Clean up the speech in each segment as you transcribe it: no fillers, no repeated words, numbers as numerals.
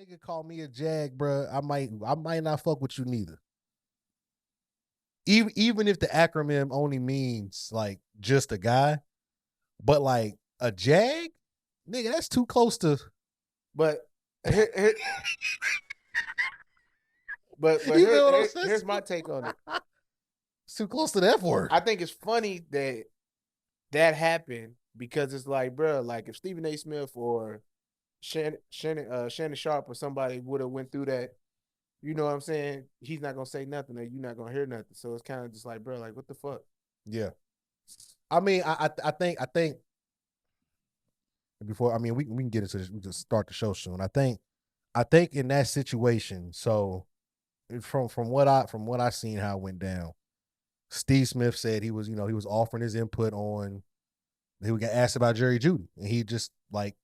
Nigga call me a jag, bro. I might not fuck with you neither. Even if the acronym only means like just a guy, but like a jag, nigga, that's too close to. But here's my take on it. It's too close to the F word. I think it's funny that happened because it's like, bro, like if Stephen A. Smith or Shannon Sharp or somebody would have went through that, you know what I'm saying? He's not gonna say nothing, or you're not gonna hear nothing. So it's kind of just like, bro, like what the fuck? Yeah. I mean, I think before, I mean, we can get into this. We just start the show soon. I think in that situation, so from what I seen how it went down, Steve Smith said he was offering his input on. He would get asked about Jerry Jeudy, and he just like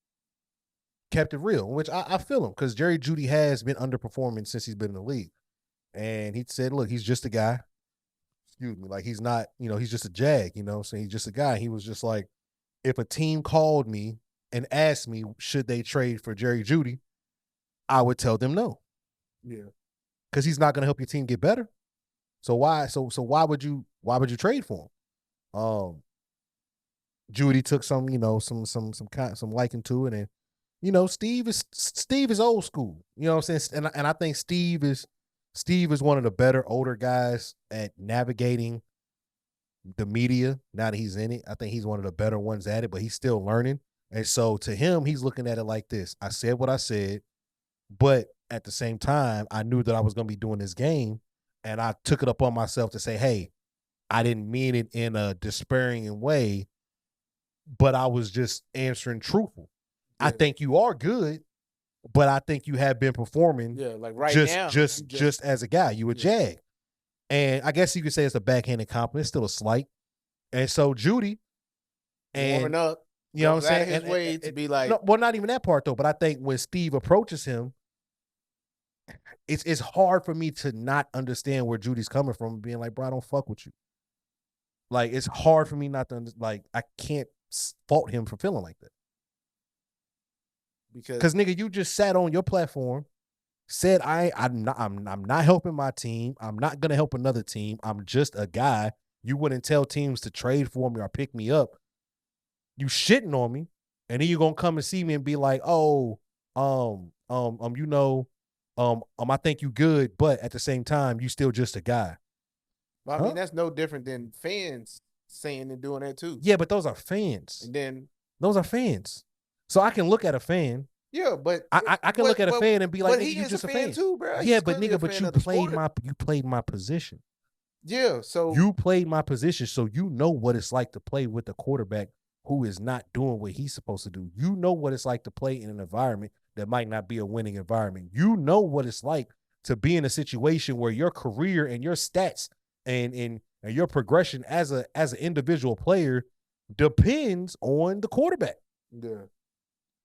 kept it real, which I feel him because Jerry Jeudy has been underperforming since he's been in the league, and he said, "Look, he's just a guy. Excuse me, like he's not, he's just a jag. So he's just a guy." He was just like, if a team called me and asked me should they trade for Jerry Jeudy, I would tell them no. Yeah, because he's not going to help your team get better. So why? So why would you trade for him? Jeudy took some liking to it, and Steve is old school. You know what I'm saying? And I think Steve is one of the better older guys at navigating the media now that he's in it. I think he's one of the better ones at it, but he's still learning. And so to him, he's looking at it like this: I said what I said, but at the same time, I knew that I was going to be doing this game, and I took it upon myself to say, hey, I didn't mean it in a despairing way, but I was just answering truthful. Yeah. I think you are good, but I think you have been performing like right now. Just as a guy. You a jag. And I guess you could say it's a backhanded compliment, still a slight. And so Jeudy warming up. You know what I'm saying? His way to be like, no, well, not even that part though. But I think when Steve approaches him, it's hard for me to not understand where Judy's coming from, being like, bro, I don't fuck with you. Like, it's hard for me not to I can't fault him for feeling like that. Because nigga, you just sat on your platform, said I'm not helping my team. I'm not gonna help another team. I'm just a guy. You wouldn't tell teams to trade for me or pick me up. You shitting on me, and then you're gonna come and see me and be like, oh, I think you good, but at the same time, you still just a guy. Well, I mean, that's no different than fans saying and doing that too. Yeah, but those are fans. And then those are fans. So I can look at a fan. Yeah, but I can look at a fan and be like, you just a fan too, bro. Yeah, but nigga, but you played my position. Yeah, so you played my position, so you know what it's like to play with a quarterback who is not doing what he's supposed to do. You know what it's like to play in an environment that might not be a winning environment. You know what it's like to be in a situation where your career and your stats and your progression as an individual player depends on the quarterback. Yeah.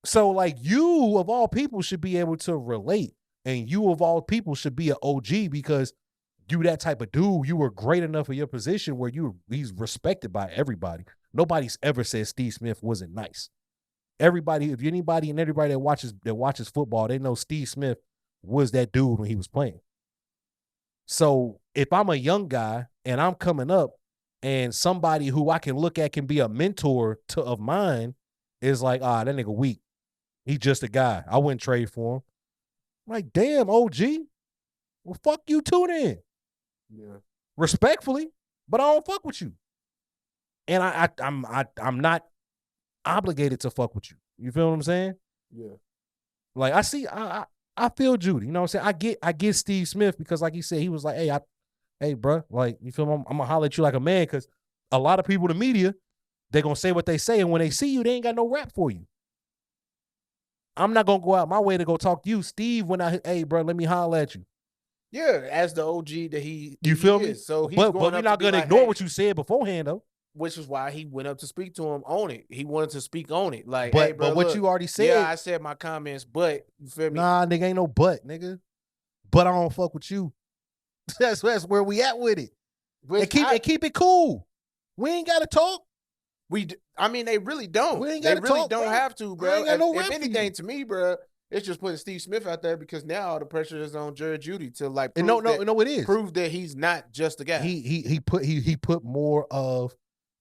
So like you of all people should be able to relate, and you of all people should be an OG because you that type of dude. You were great enough for your position where he's respected by everybody. Nobody's ever said Steve Smith wasn't nice. Everybody that watches football, they know Steve Smith was that dude when he was playing. So if I'm a young guy and I'm coming up and somebody who I can look at can be a mentor of mine is like, that nigga weak. He's just a guy. I wouldn't trade for him. I'm like, damn, OG. Well, fuck you too then. Yeah. Respectfully, but I don't fuck with you. And I'm not obligated to fuck with you. You feel what I'm saying? Yeah. Like I feel Jeudy. You know what I'm saying? I get Steve Smith because like he said, he was like, hey, bro, like you feel me? I'm gonna holler at you like a man because a lot of people in the media, they're gonna say what they say, and when they see you, they ain't got no rap for you. I'm not gonna go out my way to go talk to you. Steve, hey, bro, let me holler at you. Yeah, as the OG that you feel me? So he's but we're not gonna ignore what you said beforehand though. Which is why he went up to speak to him on it. He wanted to speak on it. Like, but, hey, bro, but what look, you already said. Yeah, I said my comments, but you feel me? Nah, nigga, ain't no but, nigga. But I don't fuck with you. That's where we at with it. And keep it cool. We ain't gotta talk. I mean, they really don't. We ain't gotta they really talk, don't bro. have to, bro. No if anything, to me, bro, It's just putting Steve Smith out there because now all the pressure is on Jared Judy to like And prove it is. prove that he's not just a guy. He put more of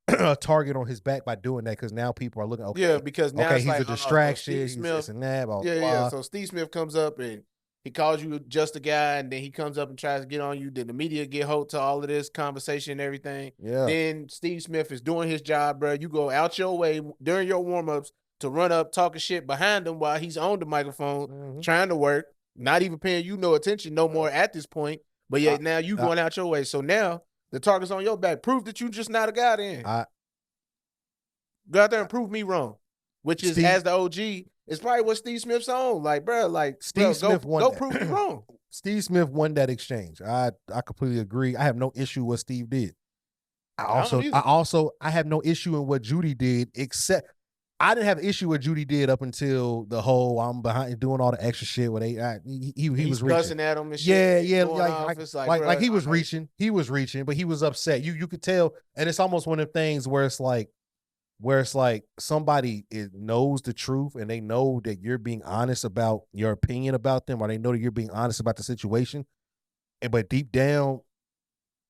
a target on his back by doing that because now people are looking. Okay, Yeah, because now it's he's like, a distraction. So he's this and that. Blah, yeah, blah. yeah. So Steve Smith comes up and he calls you just a guy, and then he comes up and tries to get on you. Then the media get hold to all of this conversation and everything. Yeah. Then Steve Smith is doing his job, bro. You go out your way during your warm-ups to run up talking shit behind him while he's on the microphone trying to work, not even paying you no attention no more at this point. But yeah, now you going out your way. So now the target's on your back. Prove that you just not a guy then. Go out there and prove me wrong. Which is, as the OG, it's probably what Steve Smith's on. Like, bro, like Steve Smith won go that. prove me wrong. Steve Smith won that exchange. I completely agree. I have no issue with what Steve did. I have no issue in what Judy did, except I didn't have an issue with Judy did up until the whole I'm behind doing all the extra shit where he was cussing reaching at him and shit. Yeah, like he was reaching. He was reaching, but he was upset. You could tell, and it's almost one of the things where it's like somebody knows the truth and they know that you're being honest about your opinion about them, or they know that you're being honest about the situation. But deep down,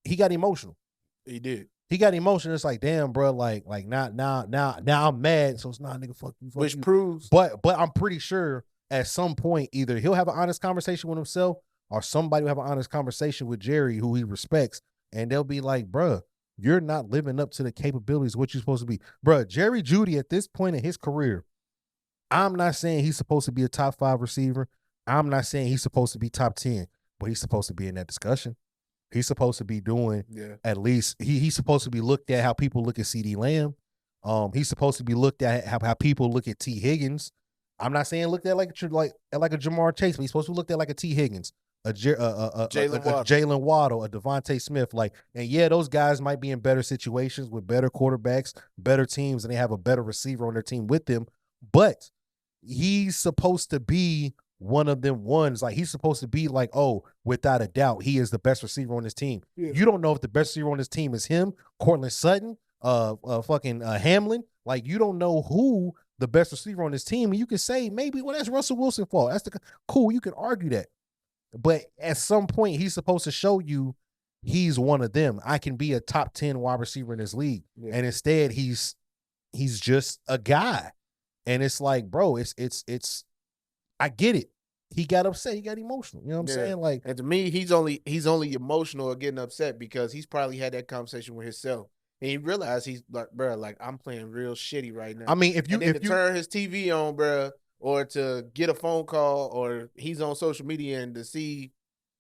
he got emotional. He did. He got emotional. It's like, damn, bro, like now I'm mad. So it's not nigga, fuck you. Which proves. But I'm pretty sure at some point either he'll have an honest conversation with himself or somebody will have an honest conversation with Jerry, who he respects, and they'll be like, bro, you're not living up to the capabilities of what you're supposed to be. Bro, Jerry Judy at this point in his career, I'm not saying he's supposed to be a top 5 receiver. I'm not saying he's supposed to be top 10, but he's supposed to be in that discussion. He's supposed to be doing at least he's supposed to be looked at how people look at CeeDee Lamb. He's supposed to be looked at how people look at T. Higgins. I'm not saying looked at like a Jamar Chase, but he's supposed to be looked at like a T. Higgins, a Jalen Waddle, a Devontae Smith. And yeah, those guys might be in better situations with better quarterbacks, better teams, and they have a better receiver on their team with them. But he's supposed to be one of them ones. Like, he's supposed to be like, oh, without a doubt, he is the best receiver on this team. Yeah. You don't know if the best receiver on this team is him, Cortland Sutton, Hamlin. Like, you don't know who the best receiver on this team. And you can say maybe, well, that's Russell Wilson's fault. That's cool. You can argue that. But at some point, he's supposed to show you he's one of them. I can be a top 10 wide receiver in this league. Yeah. And instead, he's just a guy. And it's like, bro, it's I get it. He got upset. He got emotional. You know what I'm saying? Like, and to me, he's only emotional or getting upset because he's probably had that conversation with himself. And he realized he's like, bro, like, I'm playing real shitty right now. I mean, if you turn his TV on, bro, or to get a phone call, or he's on social media and to see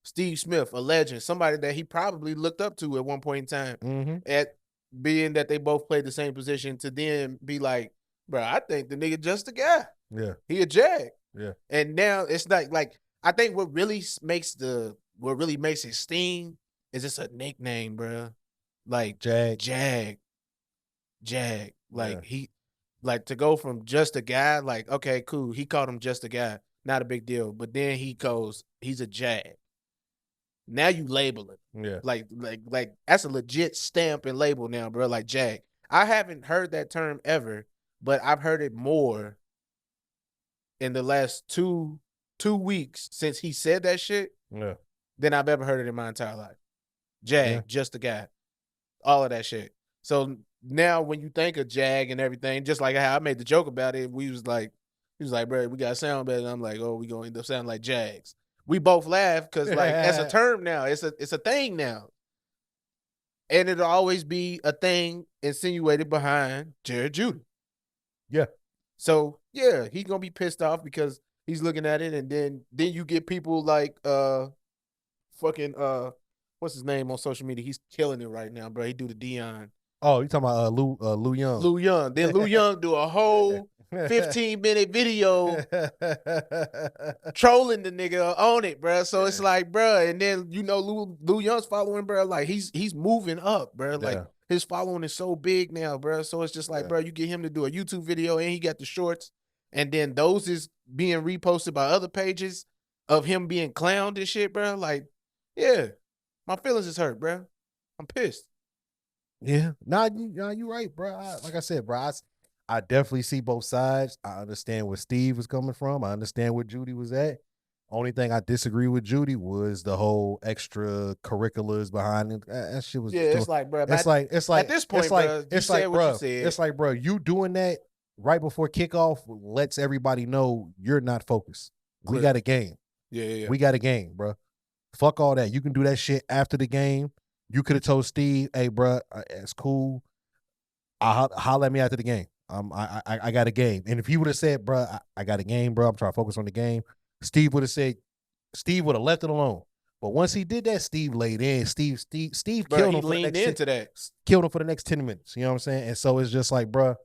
Steve Smith, a legend, somebody that he probably looked up to at one point in time, at being that they both played the same position, to then be like, bro, I think the nigga just a guy. Yeah. He a jag. Yeah. And now it's not like, I think what really makes it sting is it's a nickname, bro. Like Jag. Like, he, like, to go from just a guy, like, okay, cool. He called him just a guy. Not a big deal. But then he goes, he's a jag. Now you label it. Yeah. Like that's a legit stamp and label now, bro. Like, jag. I haven't heard that term ever, but I've heard it more in the last two weeks since he said that shit than I've ever heard it in my entire life. Jag, just a guy. All of that shit. So now when you think of Jag and everything, just like how I made the joke about it, he was like, bro, we got to sound better. And I'm like, oh, we going to end up sounding like Jags. We both laugh because, like, that's a term now. It's a thing now. And it'll always be a thing insinuated behind Jared Judy. Yeah. So, yeah, he's going to be pissed off because he's looking at it, and then you get people like what's his name on social media? He's killing it right now, bro. He do the Dion. Oh, you talking about Lou Young. Lou Young. Then Lou Young do a whole 15-minute video trolling the nigga on it, bro. So it's like, bro, and then, you know, Lou Young's following, bro, like, he's moving up, bro. Like, his following is so big now, bro. So it's just like, bro, you get him to do a YouTube video, and he got the shorts, and then those is being reposted by other pages of him being clowned and shit, bro. Like, yeah, my feelings is hurt, bro. I'm pissed. Yeah, nah, you right, bro. Like I said, bro, I definitely see both sides. I understand where Steve was coming from. I understand where Judy was at. Only thing I disagree with Judy was the whole extracurriculars behind it. That shit was Yeah, just it's like, bro. it's like At this point, bro, you said what you said. It's like, bro, you doing that right before kickoff lets everybody know you're not focused. We Clear. got a game. Yeah. We got a game, bro. Fuck all that. You can do that shit after the game. You could have told Steve, "Hey, bro, it's cool. Holler at me after the game. I got a game." And if he would have said, "Bro, I got a game, bro. I'm trying to focus on the game," Steve would have said, Steve would have left it alone. But once he did that, Steve laid in. Steve Bro, killed he him for the leaned next into that. killed him for the next 10 minutes. You know what I'm saying? And so it's just like, bro,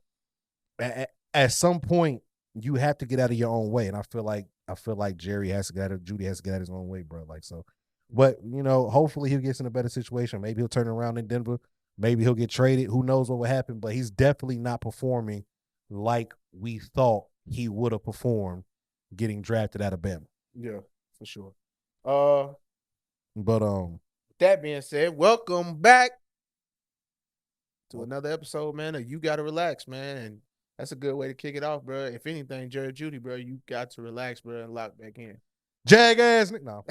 at some point you have to get out of your own way. And I feel like Jerry has to get out of Judy has to get out of his own way, bro. Like so. But you know, hopefully he gets in a better situation. Maybe he'll turn around in Denver. Maybe he'll get traded. Who knows what will happen? But he's definitely not performing like we thought he would have performed getting drafted out of Bama. Yeah, for sure. But that being said, welcome back to another episode, man. You gotta relax, man, and that's a good way to kick it off, bro. If anything, Jared Judy, bro, you got to relax, bro, and lock back in. Jag ass nigga. No.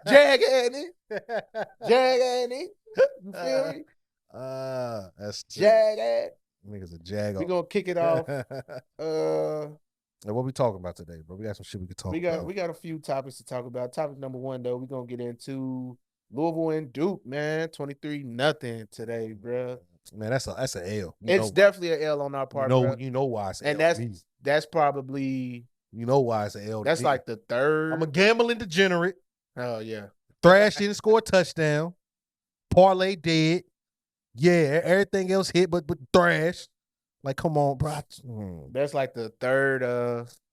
Jag ass nigga. Jag ass nigga. You feel me? That's Jag ass. Niggas a jag. We gonna kick it off. What we talking about today, bro? We got some shit we could talk about. We got a few topics to talk about. Topic number one, though, we're gonna get into Louisville and Duke, man. 23-0 today, bro. Man, that's a L. It's definitely an L on our part, bro. You know why it's an and L. That's probably why it's an L. That's like the third. I'm a gambling degenerate. Oh yeah. Thrash didn't score a touchdown. Parlay dead. Yeah, everything else hit, but Thrash. Like, come on, bro. That's like the third.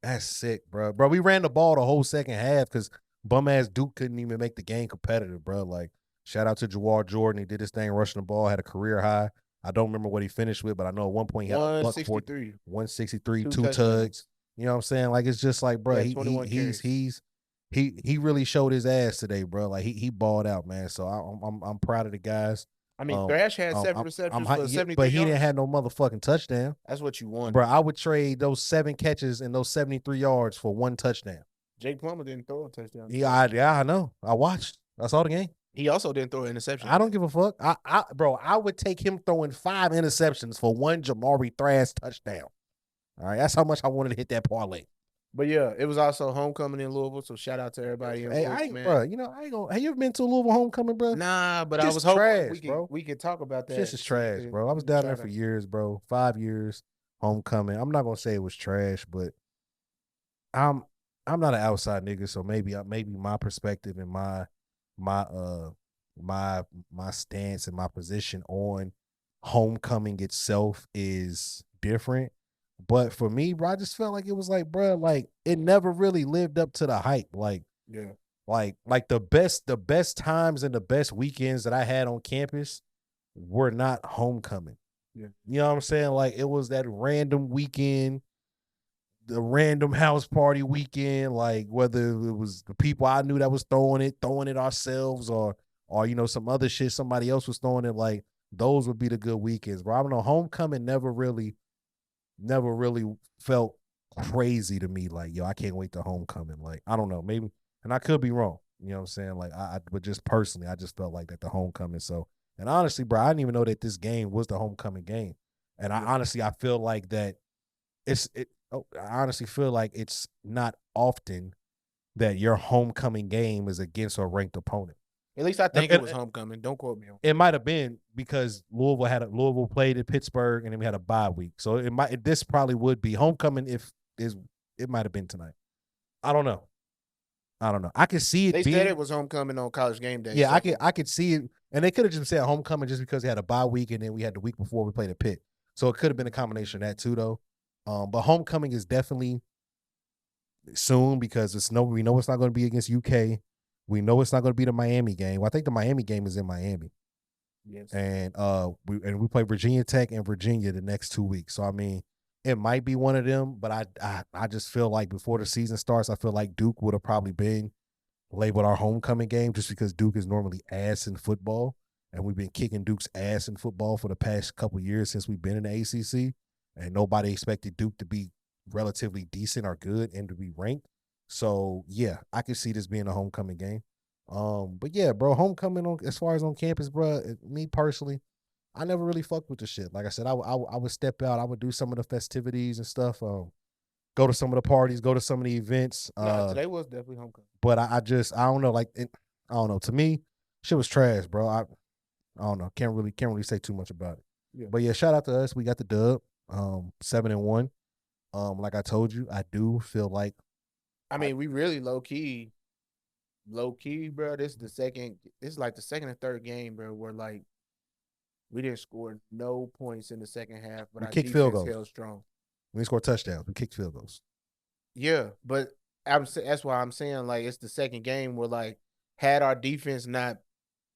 That's sick, bro. Bro, we ran the ball the whole second half because bum-ass Duke couldn't even make the game competitive, bro. Like, shout out to Jawar Jordan. He did his thing rushing the ball, had a career high. I don't remember what he finished with, but I know at one point he had 163. 163, two tugs. You know what I'm saying? Like, it's just like, bro, yeah, he really showed his ass today, bro. Like, he balled out, man. So I'm proud of the guys. I mean, Thrash had 7 receptions for 73 but he yards. didn't have no motherfucking touchdown. That's what you want. Bro, I would trade those 7 catches and those 73 yards for 1 touchdown. Jake Plummer didn't throw a touchdown. Yeah, I know. I watched. I saw the game. He also didn't throw an interception. I don't give a fuck. I would take him throwing 5 interceptions for 1 Jamari Thrash touchdown. All right, that's how much I wanted to hit that parlay. But yeah, it was also homecoming in Louisville, so shout out to everybody. Man. Bro, you know, I ain't gonna. Have you ever been to a Louisville homecoming, bro? Nah, but I was hoping we could talk about that. This is trash, bro. I was down there for years, bro. 5 years homecoming. I'm not gonna say it was trash, but I'm not an outside nigga, so maybe my perspective and my stance and my position on homecoming itself is different. But for me, bro, I just felt like it was like, bro, like it never really lived up to the hype. Like, yeah, like the best times and the best weekends that I had on campus were not homecoming. Yeah, you know what I'm saying? Like it was that random weekend, the random house party weekend. Like whether it was the people I knew that was throwing it ourselves, or you know some other shit somebody else was throwing it. Like those would be the good weekends. Bro, I don't know. Homecoming never really felt crazy to me. Like, yo, I can't wait to homecoming. Like, I don't know, maybe, and I could be wrong. You know what I'm saying? Like, but just personally, I just felt like that the homecoming. So, and honestly, bro, I didn't even know that this game was the homecoming game. And I feel like that I honestly feel like it's not often that your homecoming game is against a ranked opponent. At least I think it was homecoming. Don't quote me on it. It might have been because Louisville played at Pittsburgh and then we had a bye week. So this probably would be homecoming it might have been tonight. I don't know. I could see it. They said it was homecoming on College Game Day. Yeah, so. I could see it. And they could have just said homecoming just because they had a bye week and then we had the week before we played at Pitt. So it could have been a combination of that too, though. But homecoming is definitely soon because we know it's not going to be against UK. We know it's not going to be the Miami game. Well, I think the Miami game is in Miami. Yes. And we play Virginia Tech and Virginia the next 2 weeks. So I mean, it might be one of them, but I just feel like before the season starts, I feel like Duke would have probably been labeled our homecoming game just because Duke is normally ass in football, and we've been kicking Duke's ass in football for the past couple years since we've been in the ACC. and nobody expected Duke to be relatively decent or good and to be ranked. So yeah, I could see this being a homecoming game. But yeah, bro, homecoming on as far as on campus, bro. Me personally, I never really fucked with the shit. Like I said, I would step out. I would do some of the festivities and stuff. Go to some of the parties, go to some of the events. Nah, today was definitely homecoming. But I don't know. Like I don't know. To me, shit was trash, bro. I don't know. Can't really say too much about it. Yeah. But yeah, shout out to us. We got the dub. 7-1. Like I told you, I do feel like I mean, we really low key, bro. This is like the second and third game, bro, where like we didn't score no points in the second half, but we our kicked field defense goals. held strong. We didn't score touchdowns. We kicked field goals. Yeah, but that's why I'm saying like it's the second game where like had our defense not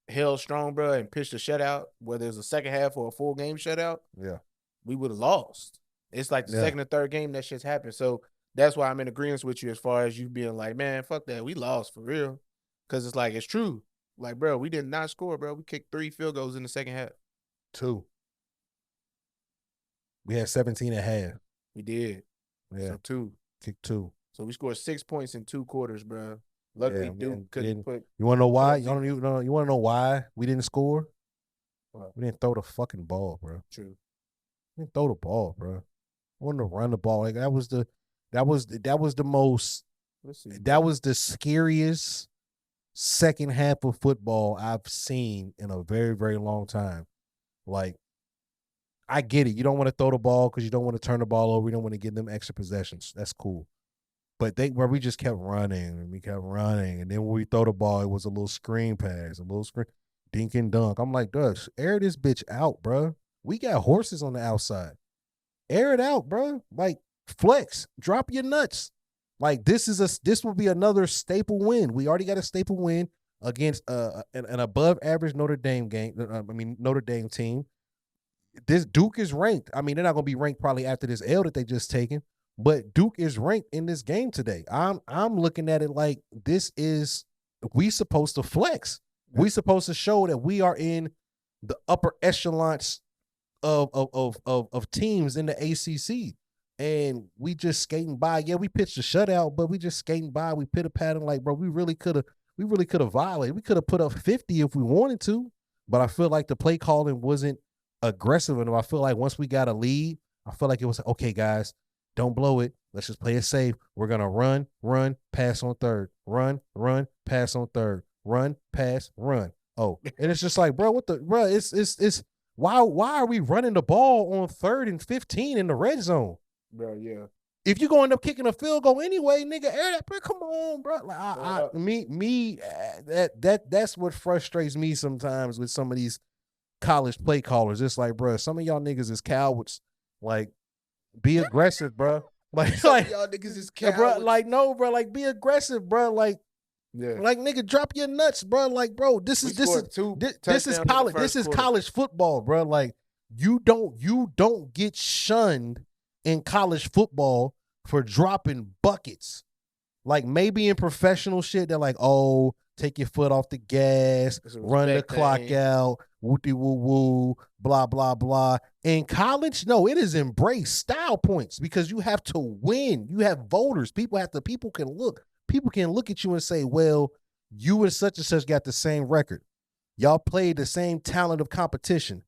held strong, bro, and pitched a shutout, whether it's a second half or a full game shutout, Yeah, we would have lost. It's like the second or third game that shit's happened. So that's why I'm in agreement with you as far as you being like, man, fuck that. We lost for real. Because it's like, it's true. Like, bro, we did not score, bro. We kicked 3 field goals in the second half. 2. We had 17 at half. We did. Yeah. So 2. Kicked 2. So we scored 6 points in 2 quarters, bro. Luckily, Duke couldn't put. You want to know why? You want to know why we didn't score? What? We didn't throw the fucking ball, bro. True. We didn't throw the ball, bro. I wanted to run the ball. Like that was the most. That was the scariest second half of football I've seen in a very, very long time. Like, I get it. You don't want to throw the ball because you don't want to turn the ball over. You don't want to give them extra possessions. That's cool. But where we just kept running and we kept running. And then when we throw the ball, it was a little screen pass, a little screen, dink and dunk. I'm like, Dutch, air this bitch out, bro. We got horses on the outside. Air it out, bro. Like, flex, drop your nuts. Like, this will be another staple win. We already got a staple win against an above average Notre Dame Notre Dame team. This Duke is ranked. I mean, they're not gonna be ranked probably after this L that they just taken, but Duke is ranked in this game today. I'm looking at it like we supposed to flex. We supposed to show that we are in the upper echelons of teams in the ACC, and we just skating by. Yeah, we pitched a shutout, but we just skating by. We pit a pattern like, bro, we really could have violated. We could have put up 50 if we wanted to, but I feel like the play calling wasn't aggressive enough. I feel like once we got a lead, I feel like it was okay, guys. Don't blow it. Let's just play it safe. We're gonna run, pass on third, run, pass on third, run, pass, run. Oh, and it's just like, bro, it's why are we running the ball on 3rd and 15 in the red zone? Bro, yeah. If you gonna end up kicking a field goal anyway, nigga, air that, bro, come on, bro. Like that's what frustrates me sometimes with some of these college play callers. It's like, bro, some of y'all niggas is cowards. Like, be aggressive, bro. Like y'all niggas is cowards. Bro, like, no, bro. Like, be aggressive, bro. Like, yeah. Like, nigga, drop your nuts, bro. Like, bro, this is college. This is college football, bro. Like, you don't get shunned in college football for dropping buckets. Like, maybe in professional shit, they're like, oh, take your foot off the gas, run the clock out, whoopty woo woo, blah, blah, blah. In college, no, it is embrace style points because you have to win. You have voters. People can look. People can look at you and say, well, you and such got the same record. Y'all played the same talent of competition.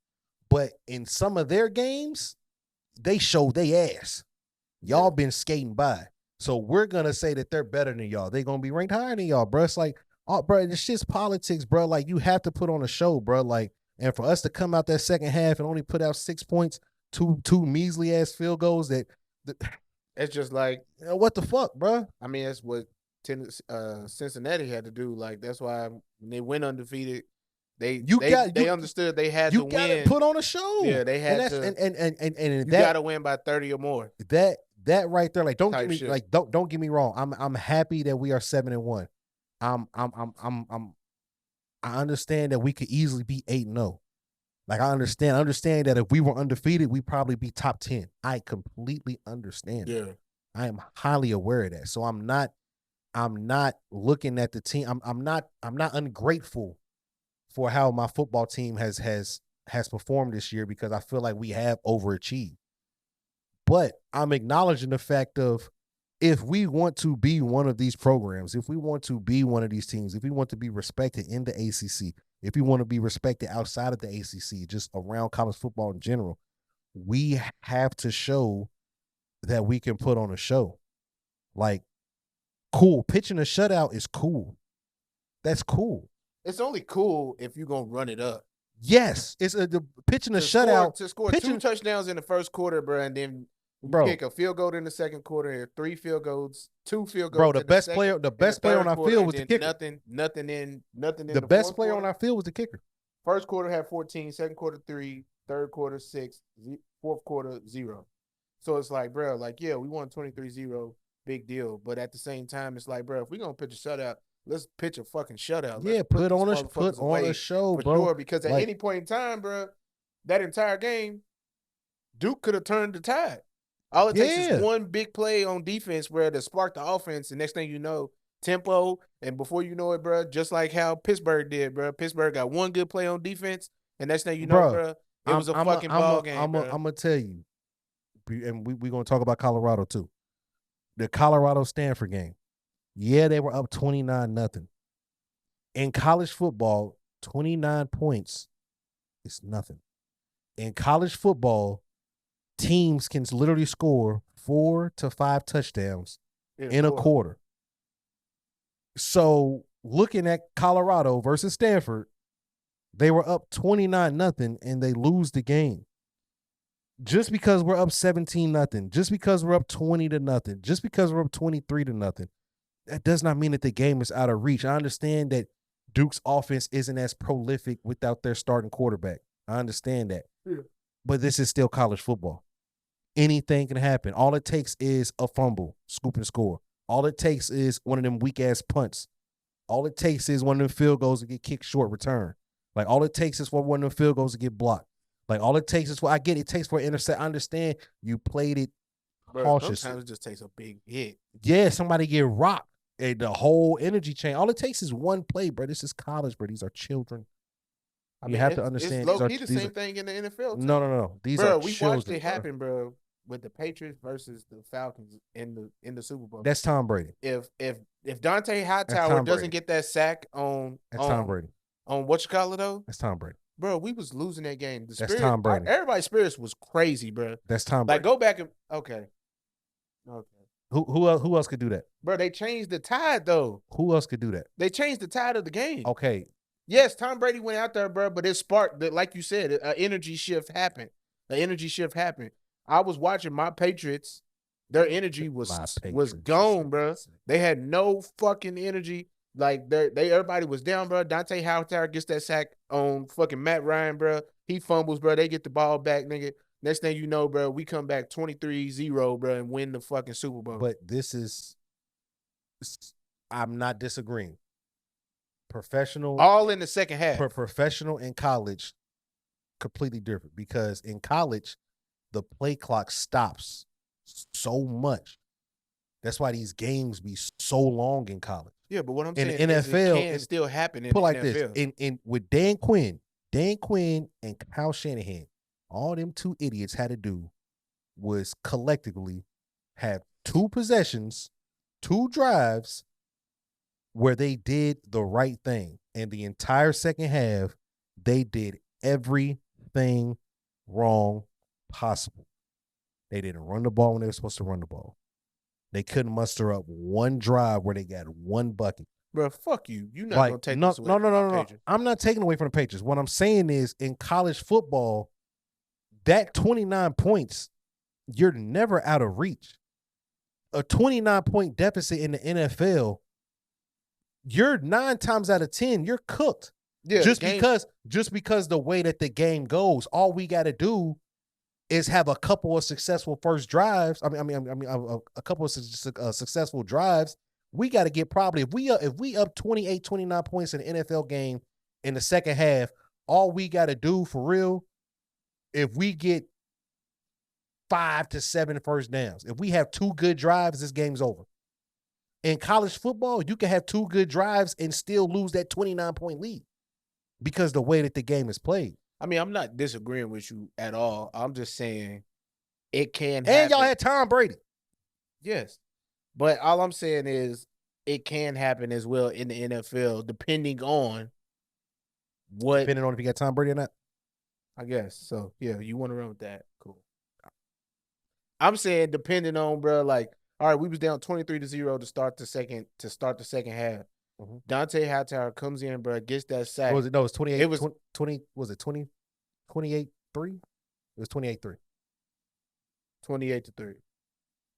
But in some of their games, they showed they ass. Y'all been skating by. So we're going to say that they're better than y'all. They're going to be ranked higher than y'all, bro. It's like, oh, bro, this shit's politics, bro. Like, you have to put on a show, bro. Like, and for us to come out that second half and only put out 6 points, two measly ass field goals it's just like, what the fuck, bro? I mean, that's what Cincinnati had to do. Like, that's why when they went undefeated, they understood they had to win. You got to put on a show. Yeah, they had to. And you got to win by 30 or more. That right there, like, don't get me wrong. I'm happy that we are 7-1. I understand that we could easily be 8-0. Like, I understand that if we were undefeated, we'd probably be top 10. I completely understand. Yeah. I am highly aware of that. So I'm not looking at the team. I'm not ungrateful for how my football team has performed this year because I feel like we have overachieved. But I'm acknowledging the fact of if we want to be one of these programs, if we want to be one of these teams, if we want to be respected in the ACC, if we want to be respected outside of the ACC, just around college football in general, we have to show that we can put on a show. Like, cool. Pitching a shutout is cool. That's cool. It's only cool if you're going to run it up. Yes. It's pitching a shutout. To score 2 touchdowns in the first quarter, bro, and then kick a field goal in the second quarter, 3 field goals, 2 field goals. Bro, the best player on our field was the kicker. Nothing in the best player on our field was the kicker. First quarter had 14, second quarter 3, third quarter 6, fourth quarter 0. So it's like, bro, like, yeah, we won 23-0, big deal. But at the same time, it's like, bro, if we're going to pitch a shutout, let's pitch a fucking shutout. Yeah, put on a show, bro. Sure, because at any point in time, bro, that entire game, Duke could have turned the tide. All it takes is one big play on defense where to spark the offense, and next thing you know, tempo, and before you know it, bro, just like how Pittsburgh did, bro. Pittsburgh got one good play on defense, and next thing you know, bro, it was a fucking ball game. I'm going to tell you, and we're going to talk about Colorado too. The Colorado-Stanford game. Yeah, they were up 29-0. In college football, 29 points is nothing. In college football, teams can literally score 4 to 5 touchdowns in a quarter. So looking at Colorado versus Stanford, they were up 29-0 and they lose the game. Just because we're up 17-0, just because we're up 20-0, just because we're up 23-0, that does not mean that the game is out of reach. I understand that Duke's offense isn't as prolific without their starting quarterback. I understand that. Yeah. But this is still college football. Anything can happen. All it takes is a fumble, scoop and score. All it takes is one of them weak-ass punts. All it takes is one of them field goals to get kicked short return. Like, all it takes is for one of them field goals to get blocked. Like, all it takes is for, I get it takes for an intercept. I understand you played it cautiously. Sometimes it just takes a big hit. Yeah, somebody get rocked. And the whole energy chain. All it takes is one play, bro. This is college, bro. These are children. You have to understand. It's low-key the same thing in the NFL, too. No. These are children. We watched it happen, bro, with the Patriots versus the Falcons in the Super Bowl. That's Tom Brady. If Dante Hightower doesn't get that sack that's Tom Brady. On what you call it, though? That's Tom Brady. Bro, we was losing that game. That's Tom Brady. Everybody's spirits was crazy, bro. That's Tom Brady. Like, go back and okay. Who else could do that? Bro, they changed the tide, though. Who else could do that? They changed the tide of the game. Okay. Yes, Tom Brady went out there, bro, but it sparked, like you said, an energy shift happened. I was watching my Patriots. Their energy was gone, bro. They had no fucking energy. Like, everybody was down, bro. Dante Hightower gets that sack on fucking Matt Ryan, bro. He fumbles, bro. They get the ball back, nigga. Next thing you know, bro, we come back 23-0, bro, and win the fucking Super Bowl. But I'm not disagreeing. Professional. All in the second half. Professional and college, completely different. Because in college, the play clock stops so much. That's why these games be so long in college. Yeah, but what I'm saying in NFL, it can still happen in put like NFL. This. With Dan Quinn and Kyle Shanahan, all them two idiots had to do was collectively have 2 possessions, 2 drives where they did the right thing. And the entire second half, they did everything wrong possible. They didn't run the ball when they were supposed to run the ball. They couldn't muster up one drive where they got 1 bucket. Bro, fuck you. You're not going to take this away from the Patriots. I'm not taking away from the Patriots. What I'm saying is, in college football, that 29 points, you're never out of reach. A 29-point deficit in the NFL, you're 9 times out of 10, you're cooked. Yeah, just because the way that the game goes, all we got to do is have a couple of successful first drives. I mean, a couple of successful drives. We got to get probably if we up 28, 29 points in the NFL game in the second half, all we got to do for real, if we get 5 to 7 first downs, if we have 2 good drives, this game's over. In college football, you can have 2 good drives and still lose that 29-point lead because the way that the game is played. I mean, I'm not disagreeing with you at all. I'm just saying it can happen. And y'all had Tom Brady. Yes. But all I'm saying is it can happen as well in the NFL, depending on what. Depending on if you got Tom Brady or not. I guess. So, yeah, you want to run with that. Cool. I'm saying depending on, bro, like, all right, we was down 23-0 to start the second half. Mhm. Dante Hightower comes in, bro, gets that sack. What was it? No, it was 28. It was 20 was it 20? 28-3? It was 28-3. 28-3.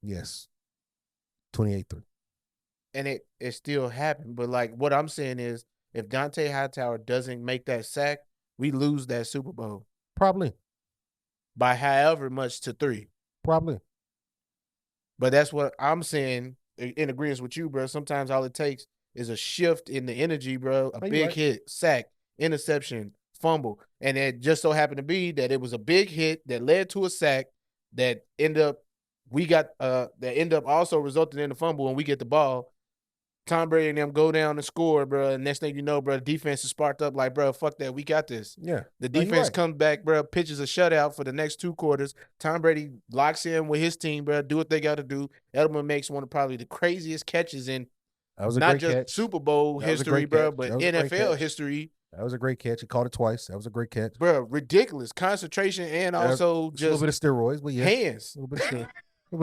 Yes. 28-3. And it still happened. But like what I'm saying is if Dante Hightower doesn't make that sack, we lose that Super Bowl. Probably. By however much to 3. Probably. But that's what I'm saying in agreement with you, bro. Sometimes all it takes is a shift in the energy, bro. A big hit, sack, interception, fumble. And it just so happened to be that it was a big hit that led to a sack that ended up also resulting in a fumble when we get the ball. Tom Brady and them go down and score, bro. And next thing you know, bro, the defense is sparked up like, bro, fuck that. We got this. Yeah. The defense comes back, bro, pitches a shutout for the next 2 quarters. Tom Brady locks in with his team, bro, do what they got to do. Edelman makes one of probably the craziest catches in not just catch. Super Bowl history, bro, but NFL history. That was a great catch. He caught it twice. That was a great catch. Bro, ridiculous. Concentration and also just a little bit of steroids, but yeah. Hands. A little bit of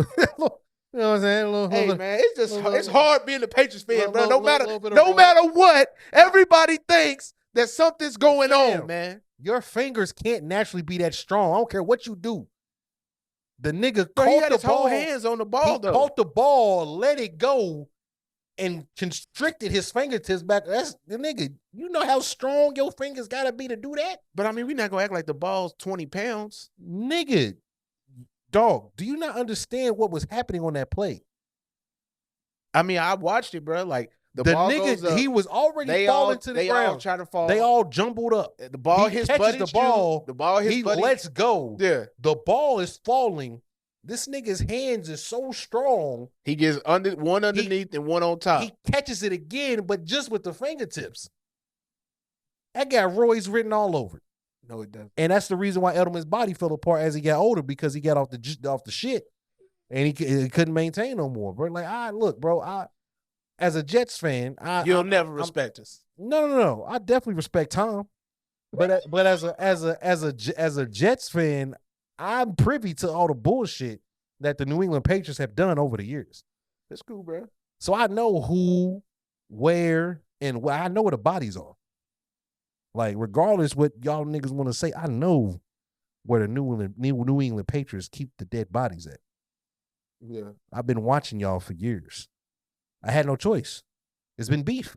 steroids. You know what I'm saying? Hey, man, it's hard being a Patriots fan, bro. No matter what, everybody thinks that something's going on, man. Your fingers can't naturally be that strong. I don't care what you do. The nigga caught the ball. Whole hands on the ball, though. He caught the ball, let it go, and constricted his fingertips back. That's the nigga. You know how strong your fingers gotta be to do that? But I mean, we're not gonna act like the ball's 20 pounds. Nigga. Dog, do you not understand what was happening on that play? I mean, I watched it, bro. Like the ball nigga, goes up. He was already falling to the ground. They all try to fall. They all jumbled up. The ball hits Buddy. The ball hits Buddy. He lets go. Yeah. The ball is falling. This nigga's hands is so strong. He gets one underneath and one on top. He catches it again, but just with the fingertips. That got Roy's written all over it. No, it doesn't. And that's the reason why Edelman's body fell apart as he got older, because he got off the shit, and he couldn't maintain no more. Bro, like, look, bro, as a Jets fan, you'll never respect us. No. I definitely respect Tom, but as a Jets fan, I'm privy to all the bullshit that the New England Patriots have done over the years. That's cool, bro. So I know who, where, and where. I know where the bodies are. Like, regardless what y'all niggas want to say, I know where the New England Patriots keep the dead bodies at. Yeah. I've been watching y'all for years. I had no choice. It's been beef.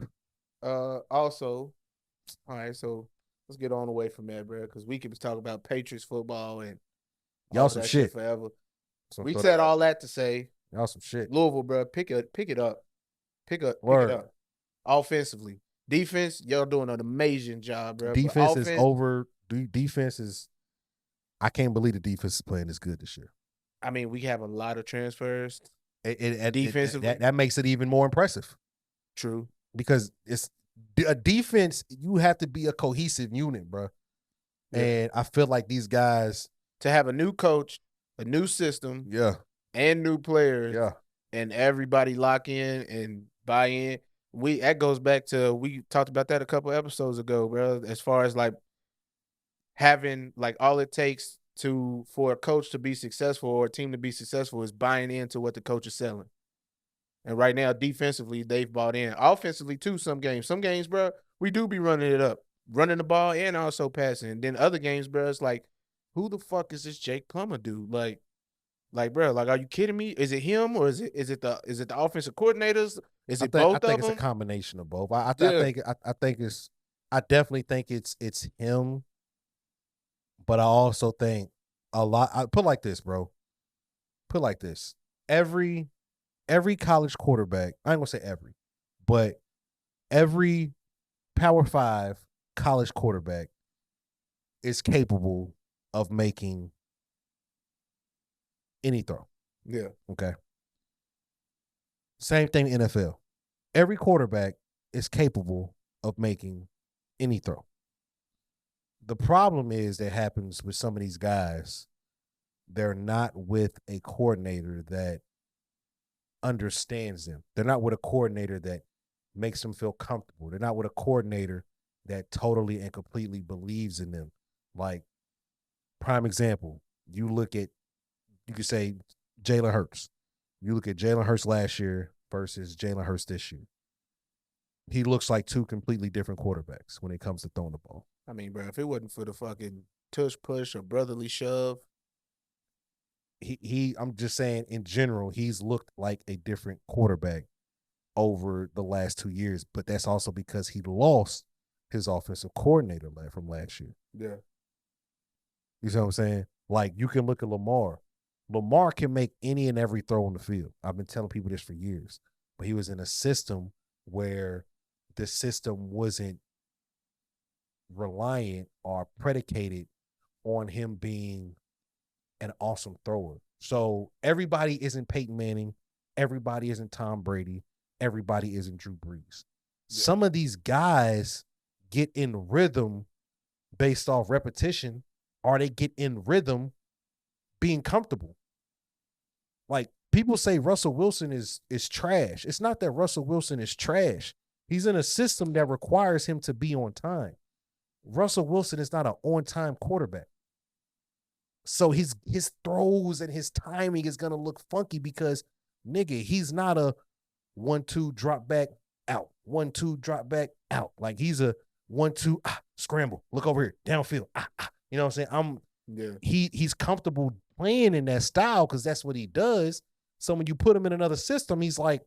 Also, all right, so let's get on away from that, bro, because we can talk about Patriots football and y'all some shit forever. We said all that to say y'all some shit. Louisville, bro, pick it up. Pick it up. Offensively. Defense, y'all doing an amazing job, bro. Defense is over. Defense is. I can't believe the defense is playing this good this year. I mean, we have a lot of transfers. Defensively, that makes it even more impressive. True, because it's a defense. You have to be a cohesive unit, bro. Yeah. And I feel like these guys to have a new coach, a new system, yeah, and new players, yeah, and everybody lock in and buy in. That goes back to, we talked about that a couple episodes ago, bro, as far as like having, like, all it takes for a coach to be successful or a team to be successful is buying into what the coach is selling. And right now, defensively, they've bought in. Offensively, too, some games, bro, we do be running it up, running the ball and also passing. And then other games, bro, it's like, who the fuck is this Jake Plummer dude? Like, bro, like, are you kidding me? Is it him or is it the offensive coordinators? Is it both of them? I think it's a combination of both. I definitely think it's him, but I also think a lot. I put it like this, bro. Put it like this. Every college quarterback, I ain't gonna say every, but every Power 5 college quarterback is capable of making any throw. Yeah. Okay. Same thing in NFL. Every quarterback is capable of making any throw. The problem is that happens with some of these guys they're not with a coordinator that understands them. They're not with a coordinator that makes them feel comfortable. They're not with a coordinator that totally and completely believes in them. Like, prime example, you could say Jalen Hurts. You look at Jalen Hurts last year versus Jalen Hurts this year. He looks like two completely different quarterbacks when it comes to throwing the ball. I mean, bro, if it wasn't for the fucking tush push or brotherly shove, I'm just saying in general, he's looked like a different quarterback over the last 2 years, but that's also because he lost his offensive coordinator from last year. yeah, You see what I'm saying? Like, you can look at Lamar. Lamar can make any and every throw on the field. I've been telling people this for years, but he was in a system where the system wasn't reliant or predicated on him being an awesome thrower. So everybody isn't Peyton Manning. Everybody isn't Tom Brady. Everybody isn't Drew Brees. Yeah. Some of these guys get in rhythm based off repetition, or they get in rhythm being comfortable. Like, people say Russell Wilson is trash. It's not that Russell Wilson is trash. He's in a system that requires him to be on time. Russell Wilson is not an on-time quarterback. So his throws and his timing is going to look funky because, nigga, he's not a 1-2 drop back out. 1-2 drop back out. Like, he's a 1-2 scramble. Look over here. Downfield. You know what I'm saying? He's comfortable playing in that style because that's what he does. So when you put him in another system, he's like,